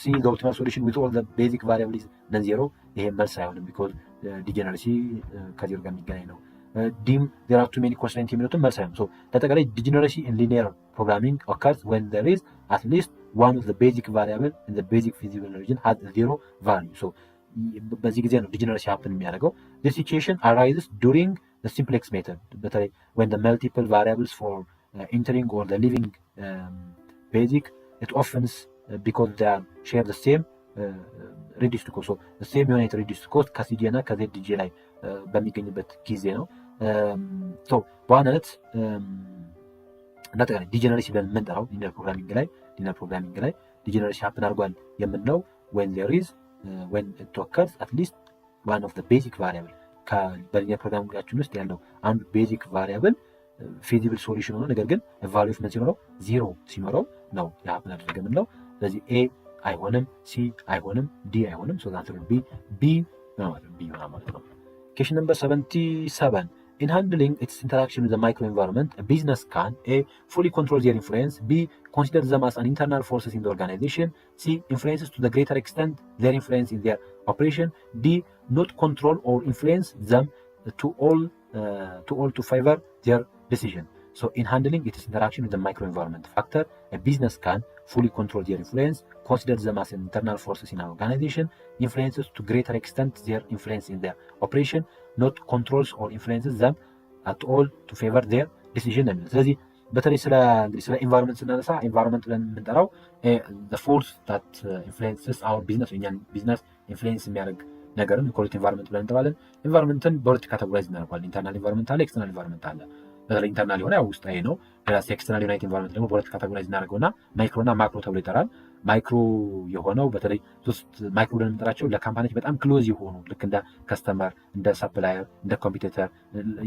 ሲ ዘ ኦፕቲማል ሶሉሽን ዊዝ ኦል ዘ ቤዚክ ቫሪያብል ኢዝ ነን ዜሮ። ይሄ መልስ አይሆንም ቢኮዝ ዲጀነረሲ ከዜሮ ጋር የሚገናኝ ነው። ዲም there are too many constraints የሚሉትን መልስ አይሆንም። ለጠቃላይ degeneracy in linear programming occurs when there is at least one of the basic variable in the basic feasible region has zero value. በዚህ ጊዜ ነው ዲጀነረሲ happen የሚያደርገው። this situation arises during the simplex method በተለይ when the multiple variables for entering or the leaving basic it often because they are share the same reduced cost. the same unit reduced cost ከሲጂ እና ከዜድጂ ላይ በሚገኝበት ጊዜ ነው። በዋናነት እንዳጠቃላይ ዲጀነሬሲ ብለን የምንጠራው ሊኒየር ፕሮግራሚንግ ላይ ዲጀነሬሲ ሀፕን አድርጓል የምንለው when there is when it occurs at least one of the basic variable በሊኒየር ፕሮግራሚንጋችን ውስጥ ያለው አንዱ ቤዚክ ቫሪያብል ፊዚብል ሶሉሽን ሆኖ ነገር ግን ቫልዩ ኦፍ ምን ሲኖረው ዜሮ ሲኖረው ነው ሀፕን አደረገ የምንለው። ስለዚህ ኤ አይሆንም፣ ሲ አይሆንም፣ ዲ አይሆንም። ሶ ዛት ቢ ይሆናል ማለት ነው። Question number 77. In handling its interaction with the microenvironment, a business can A. fully control their influence, B. consider them as an internal forces in the organization, C. influences to the greater extent their influence in their operation, D. not control or influence them to all to favor their decision. So in handling its interaction with the microenvironment factor, a business can fully control their influence, consider them as internal forces in an organization, influences to greater extent their influence in their operation, not controls or influences them at all to favor their decision. ስለዚህ በተለይ ስለ ኢንቫይሮንመንት ስናነሳ ኢንቫይሮንመንት ብለን የምንጠራው the force that influences our business የኛን ቢዝነስ ኢንፍሉዌንስ የሚያደርግ ነገርን ኮሪት ኢንቫይሮንመንት ብለን እንጠራለን። ኢንቫይሮንመንትን በሁለት ካቴጎራይዝ እናደርገዋለን። ኢንተርናል ኢንቫይሮንመንት አለ፣ ኤክስተርናል ኢንቫይሮንመንት አለ። በተለይ ኢንተርናል የሆነ ያው ውስጣዊ ነው። ሌላስ ኤክስተርናል ዩናይት ኢንቫይሮንመንት ደግሞ በሁለት ካቴጎራይዝ እናደርገውና ማይክሮ እና ማክሮ ተብሎ ይጠራል። ማይክሮ የሆነው በተለይ ሶስት ማይክሮ ብለን የምንጠራቸው ለካምፓኒዎች በጣም ክሎዝ የሆኑ ልክ እንደ ከስተመር፣ እንደ ሰፕላየር፣ እንደ ኮምፒቲተር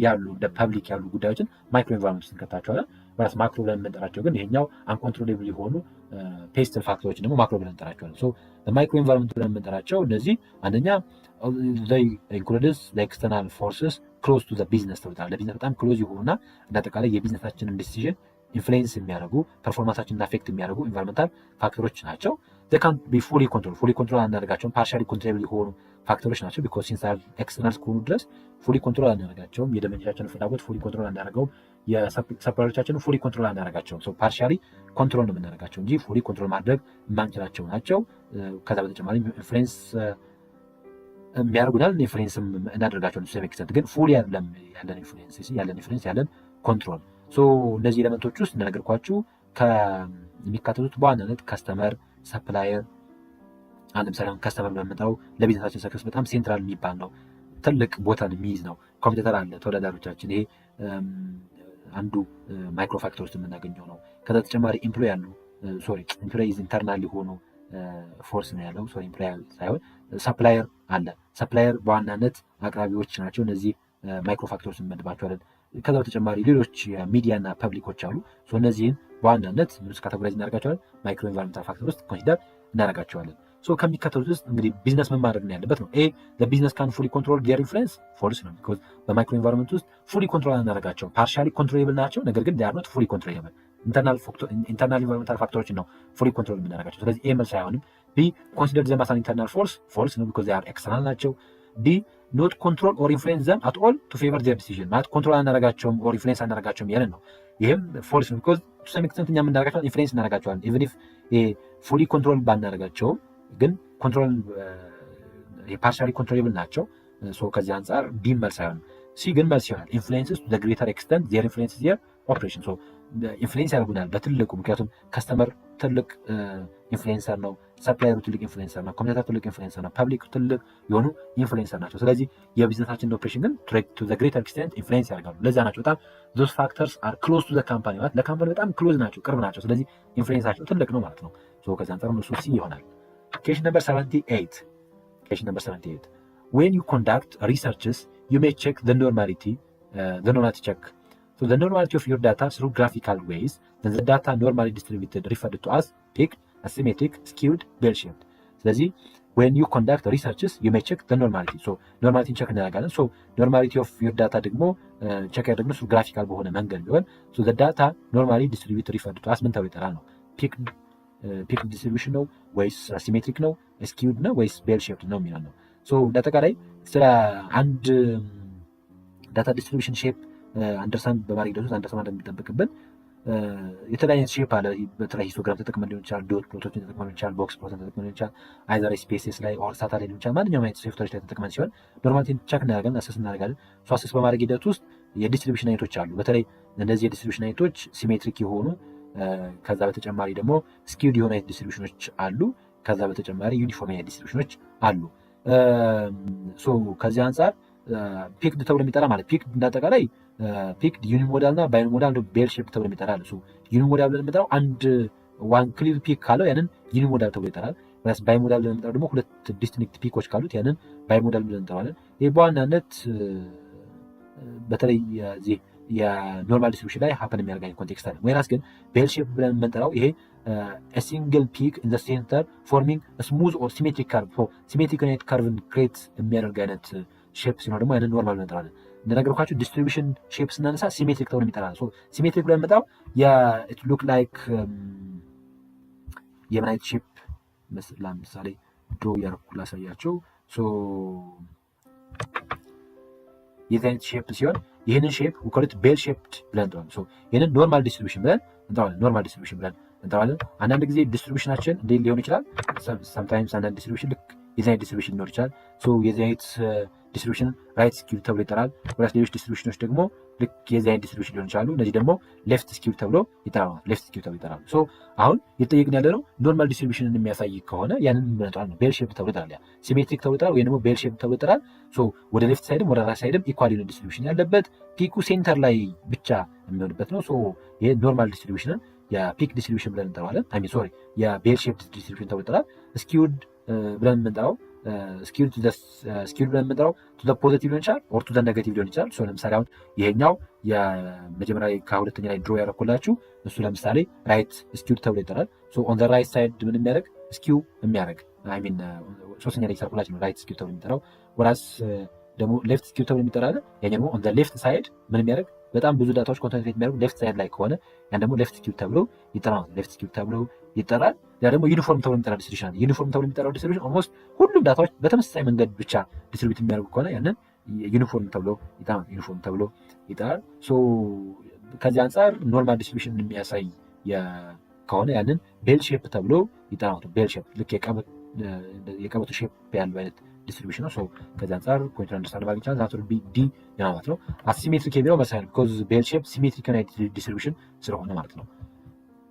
ያሉ እንደ ፐብሊክ ያሉ ጉዳዮችን ማይክሮ ኢንቫይሮንመንት ውስጥ እንከታቸዋለን። በራስ ማክሮ ብለን የምንጠራቸው ግን ይሄኛው አንኮንትሮሌብል የሆኑ ፔስትል ፋክተሮችን ደግሞ ማክሮ ብለን እንጠራቸዋለን። ማይክሮ ኢንቫይሮንመንት ብለን የምንጠራቸው እነዚህ አንደኛ they includes the external forces close to the business ተብሏል። ለቢዝነስ በጣም ክሎዝ የሆኑና እንዳጠቃላይ የቢዝነሳችንን ዲሲዥን ኢንፍሉዌንስ የሚያደርጉ ፐርፎርማንሳችንን አፌክት የሚያደርጉ ኢንቫይሮንመንታል ፋክተሮች ናቸው። they can't be fully control አናደርጋቸውም። ፓርሻሊ ኮንትሮሌብል የሆኑ ፋክተሮች ናቸው። ቢኮዝ ሲንስ ኤክስተርናል እስከሆኑ ድረስ ፉሊ ኮንትሮል አናደርጋቸውም። የደንበኞቻችንን ፍላጎት ፉሊ ኮንትሮል አናደርገውም። የሰፕላየሮቻችንን ፉሊ ኮንትሮል አናደርጋቸውም። ፓርሻሊ ኮንትሮል ነው የምናደርጋቸው እንጂ ፉሊ ኮንትሮል ማድረግ የማንችላቸው ናቸው። ከዛ በተጨማሪ ኢንፍሉዌንስ የሚያደርጉናል ኢንፍሉዌንስም እናደርጋቸው ሴም ኤክስተንት ግን ፉሊ አይደለም ያለን ኢንፍሉዌንስ ያለን ኮንትሮል። እነዚህ ኤሌመንቶች ውስጥ እንደነገርኳችሁ ከሚካተቱት በዋናነት ከስተመር፣ ሰፕላየር አንድ ምሳሌ ከስተመር በምንጠራው ለቢዝነሳችን ሰክሰስ በጣም ሴንትራል የሚባል ነው፣ ትልቅ ቦታን የሚይዝ ነው። ኮምፒውተር አለ፣ ተወዳዳሪዎቻችን፣ ይሄ አንዱ ማይክሮ ፋክተር ውስጥ የምናገኘው ነው። ከዛ ተጨማሪ ኤምፕሎይ አሉ፣ ኤምፕሎይ ኢንተርናል የሆኑ ፎርስ ነው ያለው። ኤምፕሎይ ሳይሆን ሰፕላየር አለ። ሰፕላየር በዋናነት አቅራቢዎች ናቸው። እነዚህ ማይክሮ ፋክተሮች እንመድባቸዋለን። ከዛ በተጨማሪ ሌሎች ሚዲያ እና ፐብሊኮች አሉ። እነዚህን በዋናነት ምን ውስጥ ካቴጎራይዝ እናደርጋቸዋለን? ማይክሮ ኢንቫይሮንመንታል ፋክተር ውስጥ ኮንሲደር እናደርጋቸዋለን። ከሚከተሉት ውስጥ እንግዲህ ቢዝነስ ምን ማድረግ ነው ያለበት ነው። ቢዝነስ ካን ፉሊ ኮንትሮል ዲር ኢንፍሉዌንስ ፎልስ ነው። ቢኮዝ በማይክሮ ኢንቫይሮንመንት ውስጥ ፉሊ ኮንትሮል አናደርጋቸውም። ፓርሻሊ ኮንትሮሌብል ናቸው፣ ነገር ግን ዲር ኖት ፉሊ ኮንትሮሌብል። ኢንተርናል ኢንቫይሮንመንታል ፋክተሮችን ነው ፉሊ ኮንትሮል የምናደርጋቸው። ስለዚህ ኤ መልስ አይሆንም። ቢ ኮንሲደር ዘም አስ አን ኢንተርናል ፎርስ ነው፣ ቢኮዝ ዲር ኤክስተርናል ናቸው። ዲ ኖት ኮንትሮል ኦር ኢንፍሉዌንስ ዘም አት ኦል ቱ ፌቨር ዜር ዲሲዥን ማለት ኮንትሮል አናደርጋቸውም ኦር ኢንፍሉዌንስ አናደርጋቸውም ያለን ነው። ይህም ፎልስ ነው፣ ቢኮዝ ቱ ሰም ኤክስተንት እኛ የምናደርጋቸውን ኢንፍሉዌንስ እናደርጋቸዋለን። ኢቨን ኢፍ ፉሊ ኮንትሮል ባናደርጋቸውም ግን ኮንትሮል ፓርሻሊ ኮንትሮሌብል ናቸው። ከዚህ አንጻር ቢ መልስ አይሆንም። ሲ ግን መልስ ይሆናል። ኢንፍሉዌንስስ ቱ ዘ ግሬተር ኤክስተንት ዜር ኢንፍሉዌንስ ዜር ኦፕሬሽን። ኢንፍሉዌንስ ያደርጉናል በትልቁ፣ ምክንያቱም ከስተመር ትልቅ ኢንፍሉዌንሰር ነው፣ ሰፕላየሩ ትልቅ ኢንፍሉዌንሰር ነው፣ ኮምፒውተር ትልቅ ኢንፍሉዌንሰር ነው፣ ፐብሊክ ትልቅ የሆኑ ኢንፍሉዌንሰር ናቸው። ስለዚህ የቢዝነሳችን ኦፕሬሽን ግን ቱ ዘ ግሬተር ኤክስተንት ኢንፍሉዌንስ ያደርጋሉ። ለዛ ናቸው በጣም ዞስ ፋክተርስ አር ክሎዝ ቱ ዘ ካምፓኒ ማለት ለካምፓኒ በጣም ክሎዝ ናቸው፣ ቅርብ ናቸው። ስለዚህ ኢንፍሉዌንሳቸው ትልቅ ነው ማለት ነው። ከዚህ አንጻር እሱ ሲ ይሆናል። Question number 78. When you conduct researches, you may check the normality check. The normality of your data through graphical ways. Then the data normally distributed referred to as peaked, asymmetric, skewed, bell-shaped. ስለዚህ when you conduct researches, you may check the normality. normality check እናደርጋለን። normality of your data ደግሞ check ያደርግነው through graphical በሆነ መንገድ ቢሆን the data normally distributed referred to as ምን ተብሎ ይጠራል ነው? ፒክ ዲስትሪቢዩሽን ነው ወይስ ሲሜትሪክ ነው፣ ስኪውድ ነው ወይስ ቤል ሼፕድ ነው የሚለው ነው። እንዳጠቃላይ ስለ አንድ ዳታ ዲስትሪቢሽን ሼፕ አንደርስታንድ በማድረግ ሂደት ውስጥ አንደርስታንድ እንደሚጠበቅብን የተለያየ ሼፕ አለ። በተለይ ሂስቶግራም ተጠቅመን ሊሆን ይችላል፣ ዶት ፕሎቶችን ተጠቅመን ሊሆን ይችላል፣ ቦክስ ፕሎትን ተጠቅመን ሊሆን ይችላል፣ አይዘር ስፔስስ ላይ ኦር ሳታ ላይ ሊሆን ይችላል። ማንኛውም አይነት ሶፍትዌሮች ላይ ተጠቅመን ሲሆን ኖርማሊቲ ቼክ እናደርጋለን፣ አሰስ እናደርጋለን። አሰስ በማድረግ ሂደት ውስጥ የዲስትሪቢሽን አይነቶች አሉ። በተለይ እነዚህ የዲስትሪቢሽን አይነቶች ሲሜትሪክ የሆኑ ከዛ በተጨማሪ ደግሞ ስኪውድ የሆኑ አይነት ዲስትሪቢሽኖች አሉ። ከዛ በተጨማሪ ዩኒፎርም አይነት ዲስትሪቢሽኖች አሉ። ከዚህ አንጻር ፒክድ ተብሎ የሚጠራ ማለት ፒክድ እንዳጠቃላይ ፒክድ ዩኒሞዳል እና ባይሞዳል ቤል ሼፕ ተብሎ የሚጠራ አለ። ዩኒሞዳል ብለን የምንጠራው አንድ ዋን ክሊር ፒክ ካለው ያንን ዩኒሞዳል ተብሎ ይጠራል። ባይሞዳል ብለን የምንጠራው ደግሞ ሁለት ዲስቲንክት ፒኮች ካሉት ያንን ባይሞዳል ብለን እንጠራዋለን። ይህ በዋናነት በተለይ የኖርማል ዲስትሪቢሽን ላይ ሀፐን የሚያደርግ ኮንቴክስት አለ። ወይራስ ግን ቤል ሼፕ ብለን የምንጠራው ይሄ ሲንግል ፒክ ኢን ዘ ሴንተር ፎርሚንግ ስሙዝ ኦር ሲሜትሪክ ካርቭ ሲሜትሪክ አይነት ካርቭን ክሬት የሚያደርግ አይነት ሼፕ ሲኖር ደግሞ ያንን ኖርማል ብለን እንጠራለን። እንደነገርኳችሁ ዲስትሪቢሽን ሼፕ ስናነሳ ሲሜትሪክ ተብሎ የሚጠራል። ሲሜትሪክ ብለን የምንጠራው ኢት ሉክ ላይክ የምን አይነት ሼፕ ለምሳሌ ድሮ እያደረኩ ላሳያቸው። የዚህ አይነት ሼፕ ሲሆን ይህንን ሼፕ ውከሉት ቤል ሼፕድ ብለን እንጠራለን። ይህንን ኖርማል ዲስትሪቢሽን ብለን እንጠራለን። ኖርማል ዲስትሪቢሽን ብለን እንጠራለን። አንዳንድ ጊዜ ዲስትሪቢሽናችን እንዴት ሊሆን ይችላል? ሰምታይምስ አንዳንድ ዲስትሪቢሽን ልክ የዚህ አይነት ዲስትሪቢሽን ሊኖር ይችላል። የዚህ አይነት ዲስትሪቢሽን ራይት ስኪውድ ተብሎ ይጠራል። ወይስ ሌሎች ዲስትሪቢሽኖች ደግሞ ልክ የዚህ አይነት ዲስትሪቢሽን ሊሆን ይችላሉ። እነዚህ ደግሞ ሌፍት ስኪውድ ተብሎ ይጠራሉ። ሌፍት ስኪውድ ተብሎ ይጠራሉ። አሁን የተጠየቅን ያለ ነው ኖርማል ዲስትሪቢሽንን የሚያሳይ ከሆነ ያንን ምንጠራል ነው ቤል ሼፕ ተብሎ ይጠራል። ሲሜትሪክ ተብሎ ይጠራል ወይም ደግሞ ቤል ሼፕ ተብሎ ይጠራል። ወደ ሌፍት ሳይድም ወደ ራይት ሳይድም ኢኳል የሆነ ዲስትሪቢሽን ያለበት ፒኩ ሴንተር ላይ ብቻ የሚሆንበት ነው። ይሄ ኖርማል ዲስትሪቢሽንን የፒክ ዲስትሪቢሽን ብለን እንጠራዋለን። የቤል ሼፕ ዲስትሪቢሽን ተብሎ ይጠራል። ስኪውድ ብለን የምንጠራው ስኪውድ ብለን የምንጠራው ቱ ዘ ፖዚቲቭ ሊሆን ይችላል ኦር ቱ ዘ ኔጋቲቭ ሊሆን ይችላል። ለምሳሌ አሁን ይሄኛው የመጀመሪያ ከሁለተኛ ላይ ድሮ ያደረኩላችሁ እሱ ለምሳሌ ራይት ስኪውድ ተብሎ ይጠራል። ኦን ዘ ራይት ሳይድ ምን የሚያደርግ ስኪው የሚያደርግ ሶስተኛ ላይ ሰርኩላችን ነው ራይት ስኪው ተብሎ የሚጠራው። ወራስ ደግሞ ሌፍት ስኪው ተብሎ የሚጠራል። ያኛው ደግሞ ኦን ዘ ሌፍት ሳይድ ምን የሚያደርግ በጣም ብዙ ዳታዎች ኮንሰንትሬት የሚያደርጉ ሌፍት ሳይድ ላይ ከሆነ ያን ደግሞ ሌፍት ስኪው ተብሎ ይጠራል። ሌፍት ስኪው ተብሎ ይጠራል። ያ ደግሞ ዩኒፎርም ተብሎ የሚጠራው ዲስትሪቢዩሽን አለ። ዩኒፎርም ተብሎ የሚጠራው ዲስትሪቢዩሽን ኦልሞስት ሁሉም ዳታዎች በተመሳሳይ መንገድ ብቻ ዲስትሪቢዩት የሚያደርጉ ከሆነ ያንን ዩኒፎርም ተብሎ ይጠራል። ዩኒፎርም ተብሎ ይጠራል። ከዚህ አንጻር ኖርማል ዲስትሪቢዩሽን የሚያሳይ ከሆነ ያንን ቤል ሼፕ ተብሎ ይጠራል። ቤል ሼፕ ልክ የቀበቶ ሼፕ ያለው አይነት ዲስትሪቢዩሽን ነው። ከዚህ አንጻር ፖይንት አንደርስታንድ ማድረግ ይቻላል። ዛት ቢ ዲ ማለት ነው። አሲሜትሪክ የሚለው መሳይ ቢኮዝ ቤል ሼፕ ሲሜትሪክ አይነት ዲስትሪቢዩሽን ስለሆነ ማለት ነው።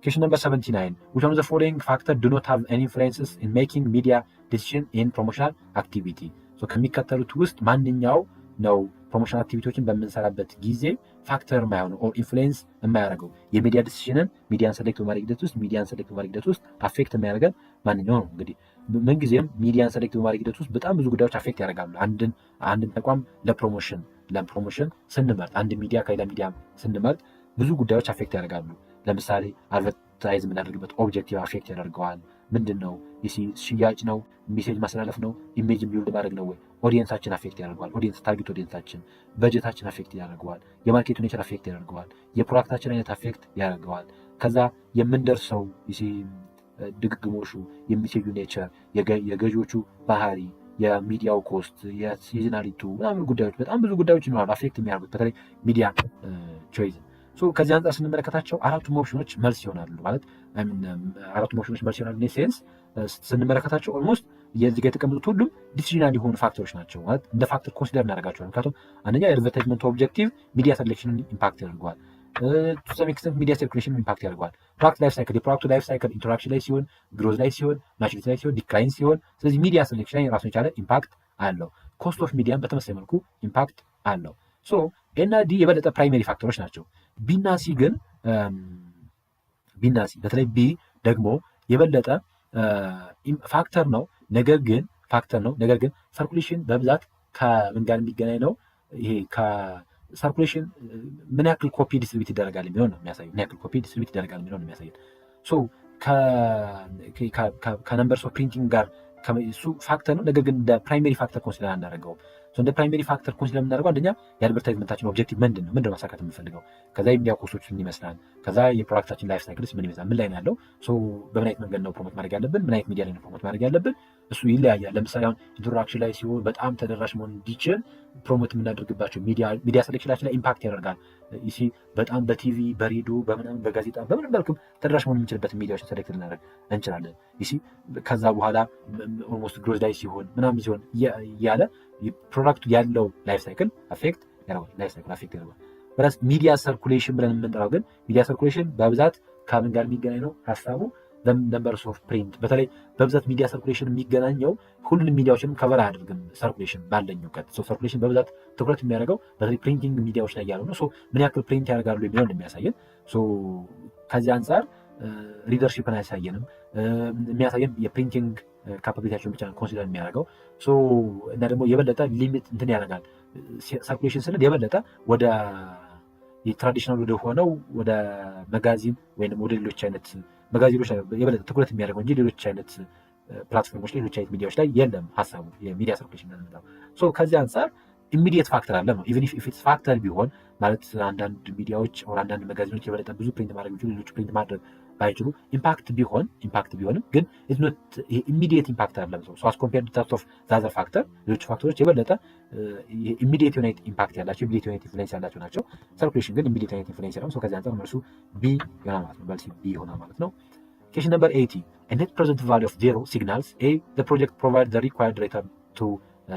Question number 79. Which one of the following factors do not have any influences in making media decision in promotional activity? ከሚከተሉት ውስጥ ማንኛው ነው ፕሮሞሽናል አክቲቪቲዎችን በምንሰራበት ጊዜ ፋክተር የማይሆነው ኦር ኢንፍሉዌንስ የማያደርገው የሚዲያ ዲሲዥንን ሚዲያን ሰሌክት በማድረግ ሂደት ውስጥ አፌክት የሚያደርገን ማንኛው ነው? እንግዲህ ምንጊዜም ሚዲያን ሰሌክት በማድረግ ሂደት ውስጥ በጣም ብዙ ጉዳዮች አፌክት ያደርጋሉ። አንድን ተቋም ለፕሮሞሽን ስንመርጥ፣ አንድ ሚዲያ ከሌላ ሚዲያ ስንመርጥ ብዙ ጉዳዮች አፌክት ያደርጋሉ። ለምሳሌ አድቨርታይዝ የምናደርግበት ኦብጀክቲቭ አፌክት ያደርገዋል። ምንድን ነው? ሽያጭ ነው? ሜሴጅ ማስተላለፍ ነው? ኢሜጅ ቢልድ ማድረግ ነው ወይ? ኦዲየንሳችን አፌክት ያደርገዋል። ታርጌት ኦዲየንሳችን፣ በጀታችን አፌክት ያደርገዋል። የማርኬቱ ኔቸር አፌክት ያደርገዋል። የፕሮዳክታችን አይነት አፌክት ያደርገዋል። ከዛ የምንደርሰው ድግግሞሹ፣ የሚሴጁ ኔቸር፣ የገዢዎቹ ባህሪ፣ የሚዲያው ኮስት፣ የሲዝናሊቱ ምናምን ጉዳዮች፣ በጣም ብዙ ጉዳዮች ይኖራሉ አፌክት የሚያደርጉት በተለይ ሚዲያ ቾይዝ። ከዚህ አንጻር ስንመለከታቸው አራቱም ኦፕሽኖች መልስ ይሆናሉ ማለት ሴንስ ስንመለከታቸው ኦልሞስት የዚህ ጋር የተቀመጡት ሁሉም ዲሲዥናል የሆኑ ፋክተሮች ናቸው ማለት እንደ ፋክተር ኮንሲደር እናደርጋቸዋል። ምክንያቱም አንደኛ የአድቨርታይዝመንት ኦብጀክቲቭ ሚዲያ ሰሌክሽንን ኢምፓክት ያደርገዋል። ቱ ሰም ኤክስተንት ሚዲያ ሰርኩሌሽን ኢምፓክት ያደርገዋል። ፕሮዳክት ላይፍ ሳይክል የፕሮዳክቱ ላይፍ ሳይክል ኢንትሮዳክሽን ላይ ሲሆን፣ ግሮዝ ላይ ሲሆን፣ ማቹሪቲ ላይ ሲሆን፣ ዲክላይን ሲሆን፣ ስለዚህ ሚዲያ ሰሌክሽን ላይ ራሱን የቻለ ኢምፓክት አለው። ኮስት ኦፍ ሚዲያን በተመሳሳይ መልኩ ኢምፓክት አለው። ኤና ዲ የበለጠ ፕራይመሪ ፋክተሮች ናቸው። ቢና ሲ ግን በተለይ ቢ ደግሞ የበለጠ ፋክተር ነው። ነገር ግን ሰርኩሌሽን በብዛት ከምን ጋር የሚገናኝ ነው? ይሄ ከሰርኩሌሽን ምን ያክል ኮፒ ዲስትሪቢዩት ይደረጋል የሚለው ነው የሚያሳየው። ምን ያክል ኮፒ ዲስትሪቢዩት ይደረጋል የሚለው ነው የሚያሳየው። ከነምበርስ ኦፍ ፕሪንቲንግ ጋር እሱ ፋክተር ነው። ነገር ግን እንደ ፕራይመሪ ፋክተር ኮንሲደር አናደርገውም። እንደ ፕራይመሪ ፋክተር ኮንሲደር የምናደርገው አንደኛ የአድቨርታይዝመንታችን ኦብጀክቲቭ ምንድን ነው ማሳካት የምንፈልገው፣ ከዛ የሚዲያ ኮስቶች ምን ይመስላል፣ ከዛ የፕሮዳክታችን ላይፍ ሳይክልስ ምን ይመስላል፣ ምን ላይ ነው ያለው፣ በምን አይነት መንገድ ነው ፕሮሞት ማድረግ ያለብን፣ ምን አይነት ሚዲያ ላይ ነው ፕሮሞት ማድረግ ያለብን፣ እሱ ይለያያል። ለምሳሌ አሁን ኢንትሮዳክሽን ላይ ሲሆን በጣም ተደራሽ መሆን እንዲችል ፕሮሞት የምናደርግባቸው ሚዲያ ሴሌክሽናችን ላይ ኢምፓክት ያደርጋል። በጣም በቲቪ በሬዲዮ በምናምን በጋዜጣ በምንም መልኩም ተደራሽ መሆን የምንችልበት ሚዲያዎችን ሴሌክት ልናደርግ እንችላለን። ከዛ በኋላ ኦልሞስት ግሮዝ ላይ ሲሆን ምናምን ሲሆን እያለ ፕሮዳክቱ ያለው ላይፍ ሳይክል አፌክት ያደርጋል። በራስ ሚዲያ ሰርኩሌሽን ብለን የምንጠራው ግን ሚዲያ ሰርኩሌሽን በብዛት ከምን ጋር የሚገናኝ ነው ሀሳቡ ነምበርስ ኦፍ ፕሪንት። በተለይ በብዛት ሚዲያ ሰርኩሌሽን የሚገናኘው ሁሉንም ሚዲያዎችንም ከቨር አያደርግም። ሰርኩሌሽን ባለኝ እውቀት ሰርኩሌሽን በብዛት ትኩረት የሚያደርገው በተለይ ፕሪንቲንግ ሚዲያዎች ላይ ያለው ነው። ምን ያክል ፕሪንት ያደርጋሉ የሚለውን የሚያሳየን። ከዚህ አንጻር ሪደርሺፕን አያሳየንም። የሚያሳየን የፕሪንቲንግ ካፓቢሊቲያቸውን ብቻ ኮንሲደር የሚያደርገው እና ደግሞ የበለጠ ሊሚት እንትን ያደርጋል። ሰርኩሌሽን ስንል የበለጠ ወደ የትራዲሽናል ወደ ሆነው ወደ መጋዚን ወይም ወደ ሌሎች አይነት መጋዚኖች የበለጠ ትኩረት የሚያደርገው እንጂ ሌሎች አይነት ፕላትፎርሞች ላይ ሌሎች አይነት ሚዲያዎች ላይ የለም ሀሳቡ የሚዲያ ሰርኩሌሽን ነው። ከዚህ አንጻር ኢሚዲየት ፋክተር አለ ነው። ኢቨን ኢፍ ኢትስ ፋክተር ቢሆን ማለት አንዳንድ ሚዲያዎች አንዳንድ መጋዚኖች የበለጠ ብዙ ፕሪንት ማድረግ ቢችሉ ሌሎች ፕሪንት ማድረግ ባይችሉ ኢምፓክት ቢሆንም ግን ኢሚዲየት ኢምፓክት አለም ሰው አስ ኮምፔርድ ቱ ዛት ኦፍ ዛዘር ፋክተር ሌሎች ፋክተሮች የበለጠ ኢሚዲየት ዩናይት ኢምፓክት ያላቸው ኢሚዲየት ዩናይት ኢንፍሉዌንስ ያላቸው ናቸው። ሰርኩሌሽን ግን ኢሚዲየት ዩናይት ኢንፍሉዌንስ ያለው ከዚህ አንጻር መልሱ ቢ ይሆናል ማለት ነው። መልሲ ቢ ይሆናል ማለት ነው። Question number 80. A net present value of 0 signals A. The project provides the required return to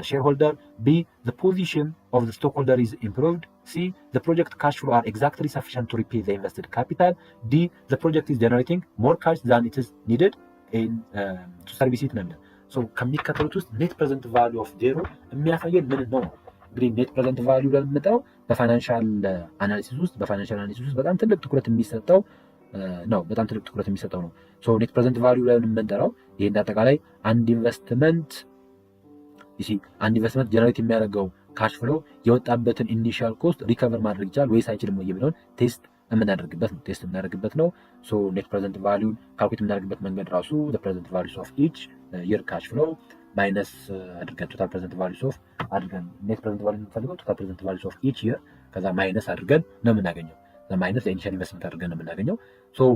shareholder. B. The position of the stockholder is improved. C. The project cash flow are exactly sufficient to repay the invested capital. D. The project is generating more cash than it is needed to service it. ከሚከተሉት ውስጥ ኔት ፕሬዘንት ቫሊዩ ኦፍ ዜሮ የሚያሳየን ምን ነው? እንግዲህ ኔት ፕሬዘንት ቫሊዩ ለምንጠራው በፋይናንሻል አናሊሲስ ውስጥ በጣም ትልቅ ትኩረት የሚሰጠው ነው። ኔት ፕሬዘንት ቫሊዩ ላይ የምንጠራው ይሄ እንዳጠቃላይ አንድ ኢንቨስትመንት ጀነሬት የሚያደርገው ካሽ ፍሎ የወጣበትን ኢኒሺያል ኮስት ሪከቨር ማድረግ ይችላል ወይስ አይችልም የሚለውን ቴስት የምናደርግበት ነው። ኔት ፕሬዘንት ቫሊዩን ካልኩሌት የምናደርግበት መንገድ ራሱ ፕሬዘንት ቫሊዩስ ኦፍ ኢች የር ካሽ ፍሎ ማይነስ አድርገን ቶታል ፕሬዘንት ቫሊዩስ ኦፍ አድርገን ኔት ፕሬዘንት ቫሊዩ የምንፈልገው ቶታል ፕሬዘንት ቫሊዩስ ኦፍ ኢች የር ከዛ ማይነስ አድርገን ነው የምናገኘው። ማይነስ ኢኒሺያል ኢንቨስትመንት አድርገን ነው የምናገኘው።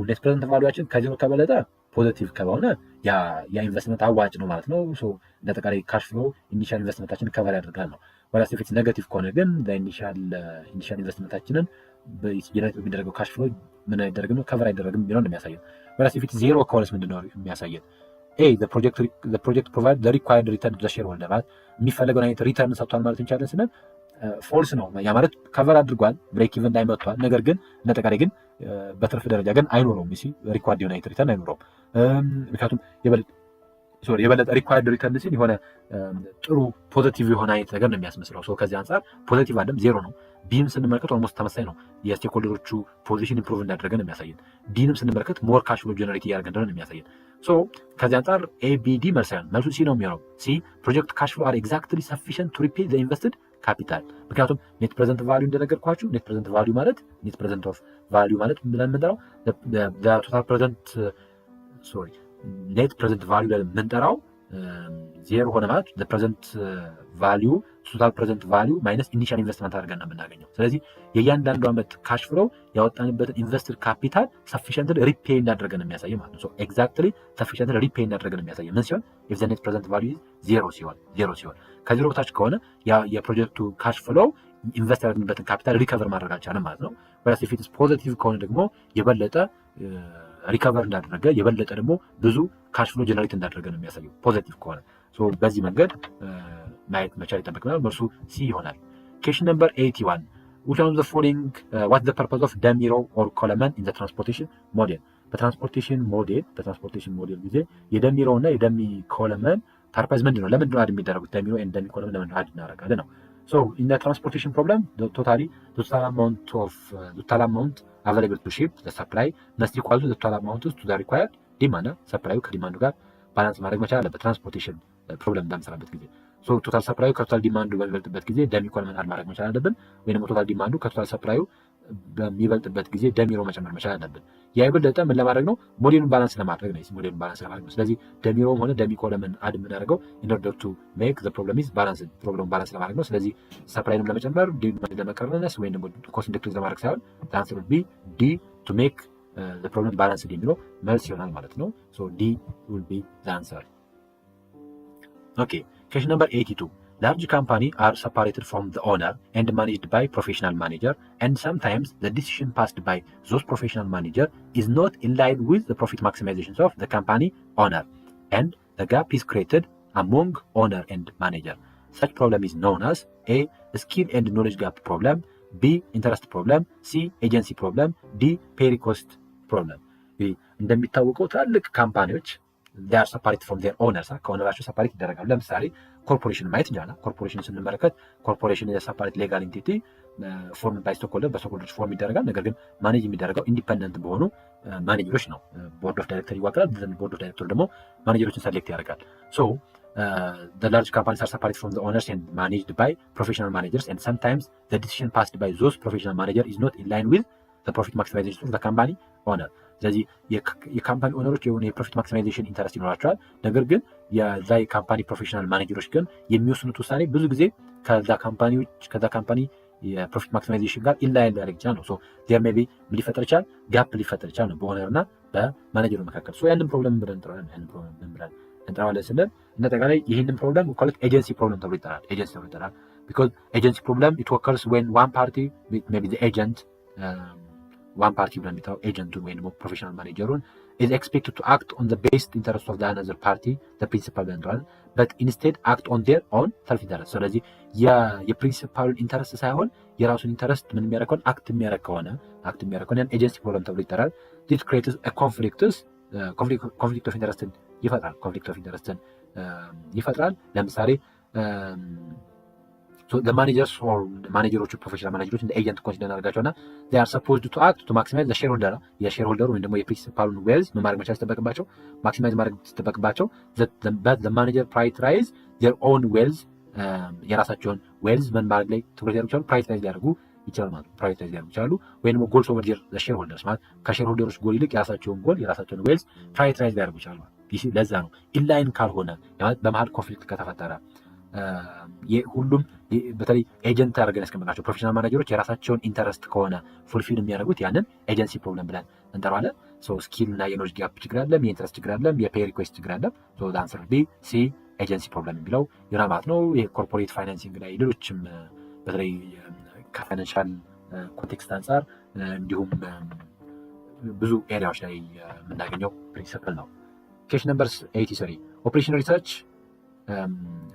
ኔት ፕሬዘንት ቫሉያችን ከዜሮ ከበለጠ ፖዚቲቭ ከሆነ ያ ኢንቨስትመንት አዋጭ ነው ማለት ነው። እንደጠቃላይ ካሽ ፍሎ ኢኒሺያል ኢንቨስትመንታችንን ከቨር ያደርጋል ነው። ወራስ ኢፍ ኢትስ ኔጋቲቭ ከሆነ ግን ኢኒሺያል ኢንቨስትመንታችንን ጀነሬት የሚደረገው ካሽ ፍሎ ምን አይደረግም ነው ከቨር አይደረግም የሚለው ነው የሚያሳየው። ወራስ ኢፍ ኢትስ ዜሮ ከሆነስ ምንድነው የሚያሳየን? the project provides the required return to the shareholder ማለት የሚፈለገውን አይነት ሪተርን ሰጥቷል ማለት እንችላለን ስንል ፎልስ ነው። ያ ማለት ከቨር አድርጓል ብሬክ ኢቨን ላይ መጥቷል። ነገር ግን እንደጠቃላይ ግን በትርፍ ደረጃ ግን አይኖረውም። ሪኳርድ የሆነ ሪተርን አይኖረውም። ምክንያቱም የበለጠ ሪኳርድ ሪተርን ሲል የሆነ ጥሩ ፖዚቲቭ የሆነ አይነት ነገር ነው የሚያስመስለው። ከዚህ አንጻር ፖዚቲቭ አይደለም ዜሮ ነው። ቢም ስንመለከት ኦልሞስት ተመሳሳይ ነው። የስቴክሆልደሮቹ ፖዚሽን ኢምፕሩቭ እንዳደረገ ነው የሚያሳየን። ዲንም ስንመለከት ሞር ካሽ ፍሎ ጀነሬት እያደረገ እንደሆነ ነው የሚያሳየን። ከዚህ አንጻር ኤቢዲ መልሱ ሲ ነው የሚሆነው። ሲ ፕሮጀክት ካሽ ፍሎ አር ኤግዛክትሊ ሰፊሽንት ቱ ሪፔይ ዘ ኢንቨስትድ ካፒታል። ምክንያቱም ኔት ፕሬዘንት ቫሊዩ እንደነገርኳችሁ ኔት ፕሬዘንት ቫሊዩ ማለት ኔት ፕሬዘንት ኦፍ ቫሊዩ ማለት ብለን የምንጠራው ቶታል ፕሬዘንት ኔት ፕሬዘንት ቫሊዩ ላይ የምንጠራው ዜሮ ሆነ ማለት ፕሬዘንት ቫሊዩ ቶታል ፕሬዘንት ቫሊዩ ማይነስ ኢኒሻል ኢንቨስትመንት አድርገን ነው የምናገኘው። ስለዚህ የእያንዳንዱ ዓመት ካሽ ፍሎ ያወጣንበትን ኢንቨስትድ ካፒታል ሰፊሽንት ሪፔይ እንዳደረገን የሚያሳየው ማለት ነው። ኤግዛክትሊ ሰፊሽንት ሪፔይ እንዳደረገን የሚያሳየው ምን ሲሆን ኢፍ ዘ ኔት ፕሬዘንት ቫሊዩ ዜሮ ሲሆን ከዜሮ በታች ከሆነ የፕሮጀክቱ ካሽ ፍሎ ኢንቨስት ያደረግንበትን ካፒታል ሪከቨር ማድረግ አልቻለም ማለት ነው። ወይስ ኢፍ ኢትስ ፖዚቲቭ ከሆነ ደግሞ የበለጠ ሪከቨር እንዳደረገ የበለጠ ደግሞ ብዙ ካሽ ፍሎ ጀነሬት እንዳደረገ ነው የሚያሳየው ፖዚቲቭ ከሆነ። በዚህ መንገድ ማየት መቻል ይጠበቅናል። መልሱ ሲ ይሆናል። ኬሽን ነምበር 81 which one of the following what the purpose of dummy row or column in the transportation model? በትራንስፖርቴሽን ሞዴል ጊዜ የደሚ ሮው እና የደሚ ኮለመን ፐርፐዝ ምንድን ነው? ለምንድን ነው አድ የሚደረጉት? ደሚ ሮው እና ደሚ ኮለመን ለምንድን ነው አድ እናደርጋለን ነው። in the transportation problem the total amount available to ship the supply must equal to the total amount to the required demand. ሰፕላዩ ከዲማንዱ ጋር ባላንስ ማድረግ መቻል አለበት። ትራንስፖርቴሽን ፕሮብለም በምሰራበት ጊዜ ቶታል ሰፕላዩ ከቶታል ዲማንዱ በሚበልጥበት ጊዜ ደሚ ኮለመን አድ ማድረግ መቻል አለብን። ወይም ቶታል ዲማንዱ ከቶታል ሰፕላዩ በሚበልጥበት ጊዜ ደሚ ሮው መጨመር መቻል አለብን። ያ የበለጠ ምን ለማድረግ ነው? ሞዴሉን ባላንስ ለማድረግ ነው። ስለዚህ ደሚ ሮውም ሆነ ደሚ ኮለመን አድ የምናደርገው in order to make the problem is balance ፕሮብለም ባላንስ ለማድረግ ነው። ስለዚህ ሰፕላይንም ለመጨመር ዲማንድ ለመቀነስ ወይም ደግሞ ኮስት ኢንዲክስ ለማድረግ ሳይሆን the answer will be D to make the problem balanced የሚለው መልስ ይሆናል ማለት ነው። D will be the answer. Okay, question number 82. Large companies are separated from the owner and managed by professional manager, and sometimes the decision passed by those professional manager is not in line with the profit maximizations of the company owner, and the gap is created among owner and manager. Such problem is known as A. Skill and knowledge gap problem, B. interest problem, C. agency problem, D. pay cost problem. እንደሚታወቀው ትላልቅ ካምፓኒዎች ር ሰፓሬት ፍሮም ዜር ኦነርስ ከኦነራቸው ሰፓሬት ይደረጋሉ። ለምሳሌ ኮርፖሬሽን ማየት እንችላለን። ኮርፖሬሽን ስንመለከት ኮርፖሬሽን የሰፓሬት ሌጋል ኢንቲቲ ፎርም ባይ ስቶክሆልደር በስቶክሆልደሮች ፎርም ይደረጋል። ነገር ግን ማኔጅ የሚደረገው ኢንዲፐንደንት በሆኑ ማኔጀሮች ነው። ቦርድ ኦፍ ዳይሬክተር ይዋቀራል። ቦርድ ኦፍ ዳይሬክተር ደግሞ ማኔጀሮችን ሰሌክት ያደርጋል። ሶ the large companies are separated from the owners and managed by professional managers, and sometimes the decision passed by those professional managers is not in line with the profit maximization of the company owner. ስለዚህ የካምፓኒ ኦነሮች የሆነ የፕሮፊት ማክሲማይዜሽን ኢንተረስት ይኖራቸዋል። ነገር ግን የዛ የካምፓኒ ፕሮፌሽናል ማኔጀሮች ግን የሚወስኑት ውሳኔ ብዙ ጊዜ ከዛ ካምፓኒ የፕሮፊት ማክሲማይዜሽን ጋር ኢንላይን ሊያደርግ ይችላል ነው። ዜር ሜይ ቢ ምን ሊፈጠር ይችላል? ጋፕ ሊፈጠር ይችላል ነው በኦነር እና በማኔጀሩ መካከል። ያንን ፕሮብለም ብለን እንጠራዋለን ስንል እንደጠቃላይ ይህንን ፕሮብለም ኤጀንሲ ፕሮብለም ተብሎ ይጠራል። ቢኮዝ ኤጀንሲ ፕሮብለም ኢት ኦከርስ ዌን ዋን ፓርቲ ሜይ ቢ ዘ ኤጀንት ዋን ፓርቲ ብለን የሚጠራው ኤጀንቱን ወይም ደግሞ ፕሮፌሽናል ማኔጀሩን is expected to act on the best interest of the another party, the principal ብለን እንጠራዋለን። but instead act on their own self interest። ስለዚህ የፕሪንሲፓሉን ኢንተረስት ሳይሆን የራሱን ኢንተረስት ምን የሚያደርግ ከሆነ አክት የሚያደርግ ከሆነ ያን ኤጀንሲ ፕሮብለም ተብሎ ይጠራል። this creates a conflict of interest ይፈጥራል። ለምሳሌ ማኔጀሮቹ ፕሮፌሽናል ማኔጀሮች እንደ ኤጀንት ኮንሲደር እናደርጋቸውና they are supposed to act to maximize the shareholder የሼርሆልደሩ ወይም ደግሞ የፕሪንሲፓሉን ዌልዝ ማድረግ መቻል ሲጠበቅባቸው ማክሲማይዝ ማድረግ ሲጠበቅባቸው but the manager prioritize their own wealth የራሳቸውን ዌልዝ ምን ማድረግ ላይ ትኩረት ያደርጉ ይችላሉ፣ ፕራዮሪታይዝ ሊያደርጉ ይችላሉ ማለት ፕራዮሪታይዝ ሊያደርጉ ይችላሉ። ወይም ደግሞ ጎልስ ኦቨር ዘ ሼርሆልደርስ ማለት ከሼርሆልደሮች ጎል ይልቅ የራሳቸውን ጎል የራሳቸውን ዌልዝ ፕራዮሪታይዝ ሊያደርጉ ይችላሉ። ለዛ ነው ኢንላይን ካልሆነ ማለት በመሀል ኮንፍሊክት ከተፈጠረ ሁሉም በተለይ ኤጀንት አድርገን ያስቀምጥናቸው ፕሮፌሽናል ማናጀሮች የራሳቸውን ኢንተረስት ከሆነ ፉልፊል የሚያደርጉት ያንን ኤጀንሲ ፕሮብለም ብለን እንጠራዋለን። ስኪል እና የኖሌጅ ጋፕ ችግር አለም፣ የኢንተረስት ችግር አለም፣ የፔይ ሪኩዌስት ችግር አለም። አንሰር ቢ ሲ ኤጀንሲ ፕሮብለም የሚለው ይሆናል ማለት ነው። የኮርፖሬት ፋይናንሲንግ ላይ ሌሎችም በተለይ ከፋይናንሻል ኮንቴክስት አንጻር እንዲሁም ብዙ ኤሪያዎች ላይ የምናገኘው ፕሪንሲፕል ነው። ኬሽን ነምበር 83 ኦፕሬሽን ሪሰርች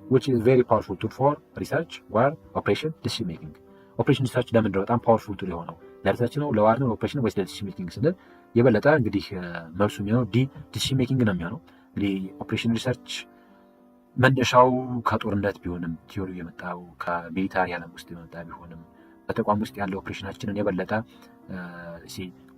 which is very powerful tool for research or operation decision making። ኦፕሬሽን ሪሰርች ለምንድን ነው በጣም ፓወርፉል ቱል የሆነው? ለሪሰርች ነው፣ ለዋር ነው፣ ለኦፕሬሽን ወይስ ለዲሲሽን ሜኪንግ ስንል የበለጠ እንግዲህ መልሱ የሚሆነው ዲ ዲሲሽን ሜኪንግ ነው የሚሆነው። እንግዲህ ኦፕሬሽን ሪሰርች መነሻው ከጦርነት ቢሆንም ቲዮሪው የመጣው ከሚሊታሪ ዓለም ውስጥ የመጣ ቢሆንም በተቋም ውስጥ ያለው ኦፕሬሽናችንን የበለጠ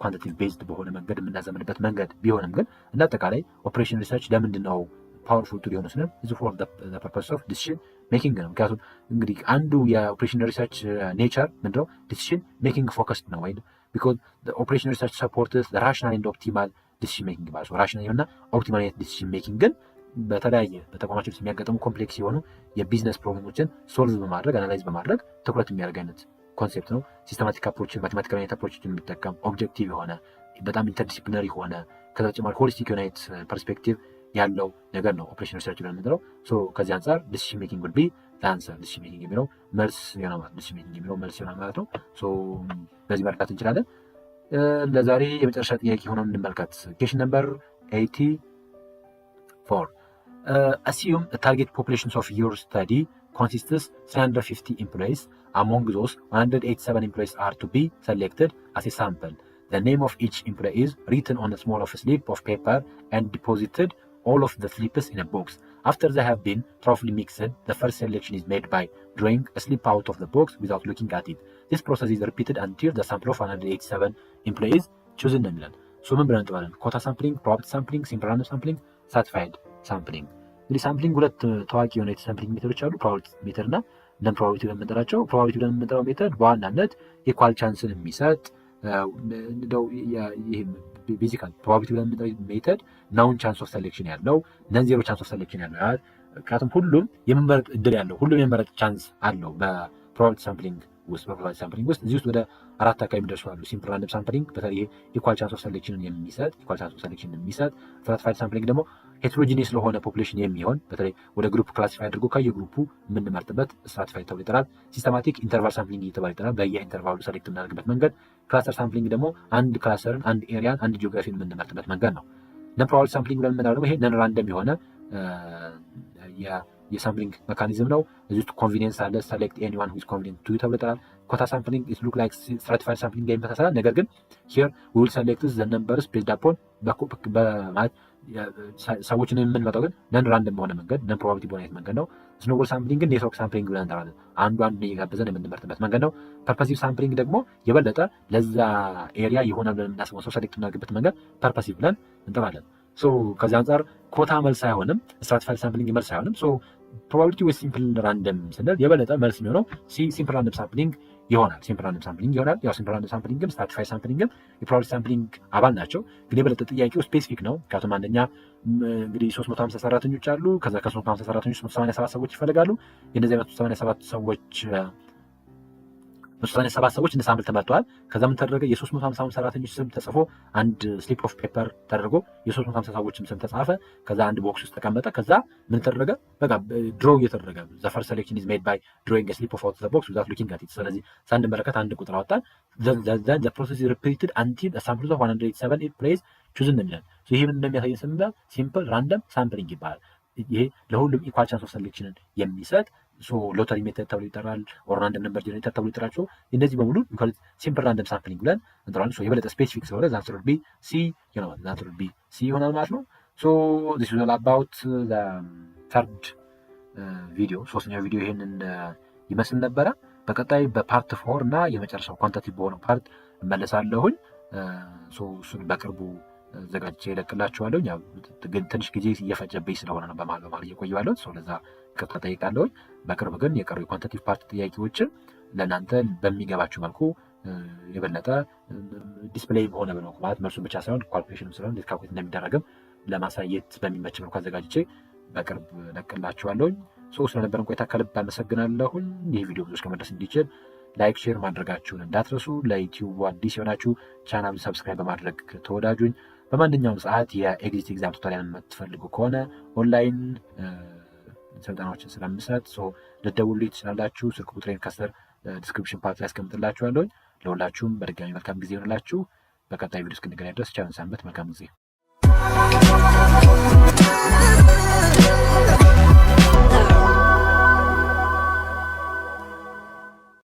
ኳንቲቲቭ ቤዝድ በሆነ መንገድ የምናዘምንበት መንገድ ቢሆንም ግን እንደ አጠቃላይ ኦፕሬሽን ሪሰርች ለምንድን ነው ፓወርፉል ቱል የሆነ ስንል እዚ ፎር ዘ ፐርፐስ ኦፍ ዲሲሽን ሜኪንግ ነው። ምክንያቱም እንግዲህ አንዱ የኦፕሬሽን ሪሰርች ኔቸር ምንድነው? ዲሲሽን ሜኪንግ ፎከስድ ነው። ወይ ቢኮዝ ኦፕሬሽን ሪሰርች ሰፖርትስ ራሽናል ኤንድ ኦፕቲማል ዲሲሽን ሜኪንግ ማለት ነው። ራሽናል እና ኦፕቲማል ዲሲሽን ሜኪንግ ግን በተለያየ በተቋማችን ውስጥ የሚያጋጥሙ ኮምፕሌክስ የሆኑ የቢዝነስ ፕሮብሌሞችን ሶልቭ በማድረግ አናላይዝ በማድረግ ትኩረት የሚያደርግ አይነት ኮንሴፕት ነው። ሲስተማቲክ አፕሮችን ማቴማቲካል አይነት አፕሮችን የሚጠቀም ኦብጀክቲቭ የሆነ በጣም ኢንተርዲሲፕሊነሪ የሆነ ከዛ በተጨማሪ ሆሊስቲክ የሆነ አይነት ፐርስፔክቲቭ ያለው ነገር ነው ኦፕሬሽን ሪሰርች ብለን የምንለው። ከዚህ አንጻር ዲሲሽን ሜኪንግ ውድ ቢ አንሰር ዲሲሽን ሜኪንግ የሚለው መልስ ይሆናል ማለት ዲሲሽን ሜኪንግ የሚለው መልስ ይሆናል ማለት ነው። በዚህ መርዳት እንችላለን። ለዛሬ የመጨረሻ ጥያቄ ሆነው እንመልከት። ኬሽን ነምበር 84 assume the target populations of your study consists 350 employees. Among those, 187 employees are to be selected as a sample. The name of each employee is written on a small slip of paper and deposited all of the slips in a box. After they have been thoroughly mixed, the first selection is made by drawing a slip out of the box without looking at it. This process is repeated until the sample of 187 employees chosen የሚለን ምን ብለን እንጠራለን? ኮታ ሳምፕሊንግ፣ ፕሮባቢሊቲ ሳምፕሊንግ፣ ሲምፕል ራንደም ሳምፕሊንግ፣ ሳቲስፋይድ ሳምፕሊንግ። እንግዲህ ሳምፕሊንግ ሁለት ታዋቂ የሆነ የሳምፕሊንግ ሜተዶች አሉ፣ ፕሮባቢሊቲ ሜተድ እና ነን ፕሮባቢሊቲ ብለን የምንጠራቸው። ፕሮባቢሊቲ ብለን የምንጠራው ሜተድ በዋናነት ኢኳል ቻንስን የሚሰጥ ቤዚካል ፕሮባቢሊቲ ብለን የምንጠራው ሜተድ ናውን ቻንስ ኦፍ ሴሌክሽን ያለው ነን ዜሮ ቻንስ ኦፍ ሴሌክሽን ያለው። ምክንያቱም ሁሉም የመመረጥ እድል ያለው ሁሉም የመመረጥ ቻንስ አለው በፕሮባቢሊቲ ሳምፕሊንግ ውስጥ በፕሮባቢሊቲ ሳምፕሊንግ ውስጥ እዚህ ውስጥ ወደ 4 አካባቢ የሚደርሱ አሉ። ሲምፕል ራንደም ሳምፕሊንግ በተለይ ኢኳል ቻንስ ኦፍ ሴሌክሽንን የሚሰጥ ስትራቲፋይድ ሳምፕሊንግ ደግሞ ሄትሮጂኒየስ ለሆነ ፖፑሌሽን የሚሆን በተለይ ወደ ግሩፕ ክላሲፋይ አድርጎ ከየግሩፑ የምንመርጥበት ስትራቲፋይድ ተብሎ ይጠራል። ሲስተማቲክ ኢንተርቫል ሳምፕሊንግ እየተባለ ይጠራል። በየኢንተርቫሉ ሰሌክት የምናደርግበት መንገድ። ክላስተር ሳምፕሊንግ ደግሞ አንድ ክላስተርን፣ አንድ ኤሪያን፣ አንድ ጂኦግራፊን የምንመርጥበት መንገድ ነው። ነን ፕሮባቢሊቲ ሳምፕሊንግ ብለን የምናደርገው ደግሞ ይሄ ነን ራንደም የሆነ የሳምፕሊንግ ሜካኒዝም ነው። እዚህ ውስጥ ኮንቪኒየንስ አለ። ሰሌክት ኤኒዋን ዊዝ ኮንቪኒየንት ቱ ተብሎ ይጠራል። ኮታ ሳምፕሊንግ ኢት ሉክ ላይክ ስትራቲፋይድ ሳምፕሊንግ ጋር ይመሳሰላል። ነገር ግን ሂር ዊ ዊል ሰሌክት ዘ ነምበርስ ቤዝድ አፖን በማለት ሰዎችን የምንመጣው ግን ነን ራንደም በሆነ መንገድ ነን ፕሮባቢሊቲ በሆነ መንገድ ነው። ስኖቦል ሳምፕሊንግ ግን ኔትወርክ ሳምፕሊንግ ብለን እንጠራለን። አንዱ እየጋበዘን የምንመርጥበት መንገድ ነው። ፐርፐሲቭ ሳምፕሊንግ ደግሞ የበለጠ ለዛ ኤሪያ ይሆናል ብለን የምናስበው ሰው ሰሌክት የምናደርግበት መንገድ ፐርፐሲቭ ብለን እንጠራለን። ከዚህ አንጻር ኮታ መልስ አይሆንም፣ ስትራቲፋይድ ሳምፕሊንግ መልስ አይሆንም። ፕሮባቢሊቲ ወይ ሲምፕል ራንደም ስንል የበለጠ መልስ የሚሆነው ሲምፕል ራንደም ሳምፕሊንግ ይሆናል። ያው ሲምፕል ራንደም ሳምፕሊንግም ስትራቲፋይድ ሳምፕሊንግም የፕሮባቢሊቲ ሳምፕሊንግ አባል ናቸው። ግን የበለጠ ጥያቄው ስፔሲፊክ ነው። ምክንያቱም አንደኛ እንግዲህ 350 ሰራተኞች አሉ። ከዛ ከ350 ሰራተኞች 187 ሰዎች ይፈልጋሉ። የእነዚህ 187 ሰዎች እንደ ሳምፕል ተመርጠዋል። ከዛ ምን ተደረገ? የ350 ሰራተኞች ስም ተጽፎ አንድ ስሊፕ ኦፍ ፔፐር ተደርጎ የ350 ሰዎችም ስም ተጻፈ። ከዛ አንድ ቦክስ ውስጥ ተቀመጠ። ከዛ ምን ተደረገ? በቃ ድሮው እየተደረገ ዘ ፈርስት ሴሌክሽን ኢዝ ሜድ ባይ ድሮዊንግ ስሊፕ ኦፍ አውት ዘ ቦክስ ዊዛውት ሉኪንግ አት ኢት። ስለዚህ ሳንመለከት አንድ ቁጥር አወጣን። ዘ ፕሮሰስ ኢዝ ሪፒትድ አንቲል ሳምፕል ኦፍ 187 ፕሌይስ ቹዝ እንላለን። ይሄ ምን እንደሚያሳየን ስንባል ሲምፕል ራንደም ሳምፕሊንግ ይባላል። ይሄ ለሁሉም ኢኳል ቻንስ ኦፍ ሴሌክሽንን የሚሰጥ ሎተሪ ሜተድ ተብሎ ይጠራል። ኦር ራንደም ነምበር ጀነሬተር ተብሎ ይጠራቸው። እነዚህ በሙሉ ሲምፕል ራንደም ሳምፕሊንግ ብለን እንጠራለን። የበለጠ ስፔሲፊክ ስለሆነ ዛንስ ቢ ሲ ይሆናል ማለት ነው። ዚስ ኢዝ ኦል አባውት ዘ ተርድ ቪዲዮ። ሶስተኛው ቪዲዮ ይሄንን ይመስል ነበረ። በቀጣይ በፓርት 4 እና የመጨረሻው ኳንቲቲቭ በሆነው ፓርት እመለሳለሁኝ። እሱን በቅርቡ ዘጋጅቼ እለቅላችኋለሁ። ግን ትንሽ ጊዜ እየፈጀብኝ ስለሆነ ነው በመሀል እየቆየሁ ያለሁት። ለዛ ይቅርታ ጠይቃለሁኝ። በቅርብ ግን የቀሩ የኳንቲቲቭ ፓርት ጥያቄዎችን ለእናንተ በሚገባችሁ መልኩ የበለጠ ዲስፕሌይ በሆነ መልኩ ማለት መልሱን ብቻ ሳይሆን ኳልኩሌሽንም ስለሆነ እንዴት ካልኩሌት እንደሚደረግም ለማሳየት በሚመች መልኩ አዘጋጅቼ በቅርብ እለቅላችኋለሁኝ። ስለነበረን ቆይታ ከልብ አመሰግናለሁኝ። ይህ ቪዲዮ ብዙዎች ከመድረስ እንዲችል ላይክ፣ ሼር ማድረጋችሁን እንዳትረሱ። ለዩቲዩብ አዲስ የሆናችሁ ቻናሉን ሰብስክራይብ በማድረግ ተወዳጁኝ። በማንኛውም ሰዓት የኤግዚት ኤግዛም ቱቶሪያል የምትፈልጉ ከሆነ ኦንላይን ስልጠናዎችን ስለምሰጥ ልትደውሉልኝ ትችላላችሁ። ስልክ ቁጥሬን ከስር ዲስክሪፕሽን ፓርት ላይ አስቀምጥላችኋለሁ። ለሁላችሁም በድጋሚ መልካም ጊዜ ይሆንላችሁ። በቀጣይ ቪዲዮ እስክንገናኝ ድረስ ቻውን ሰንበት። መልካም ጊዜ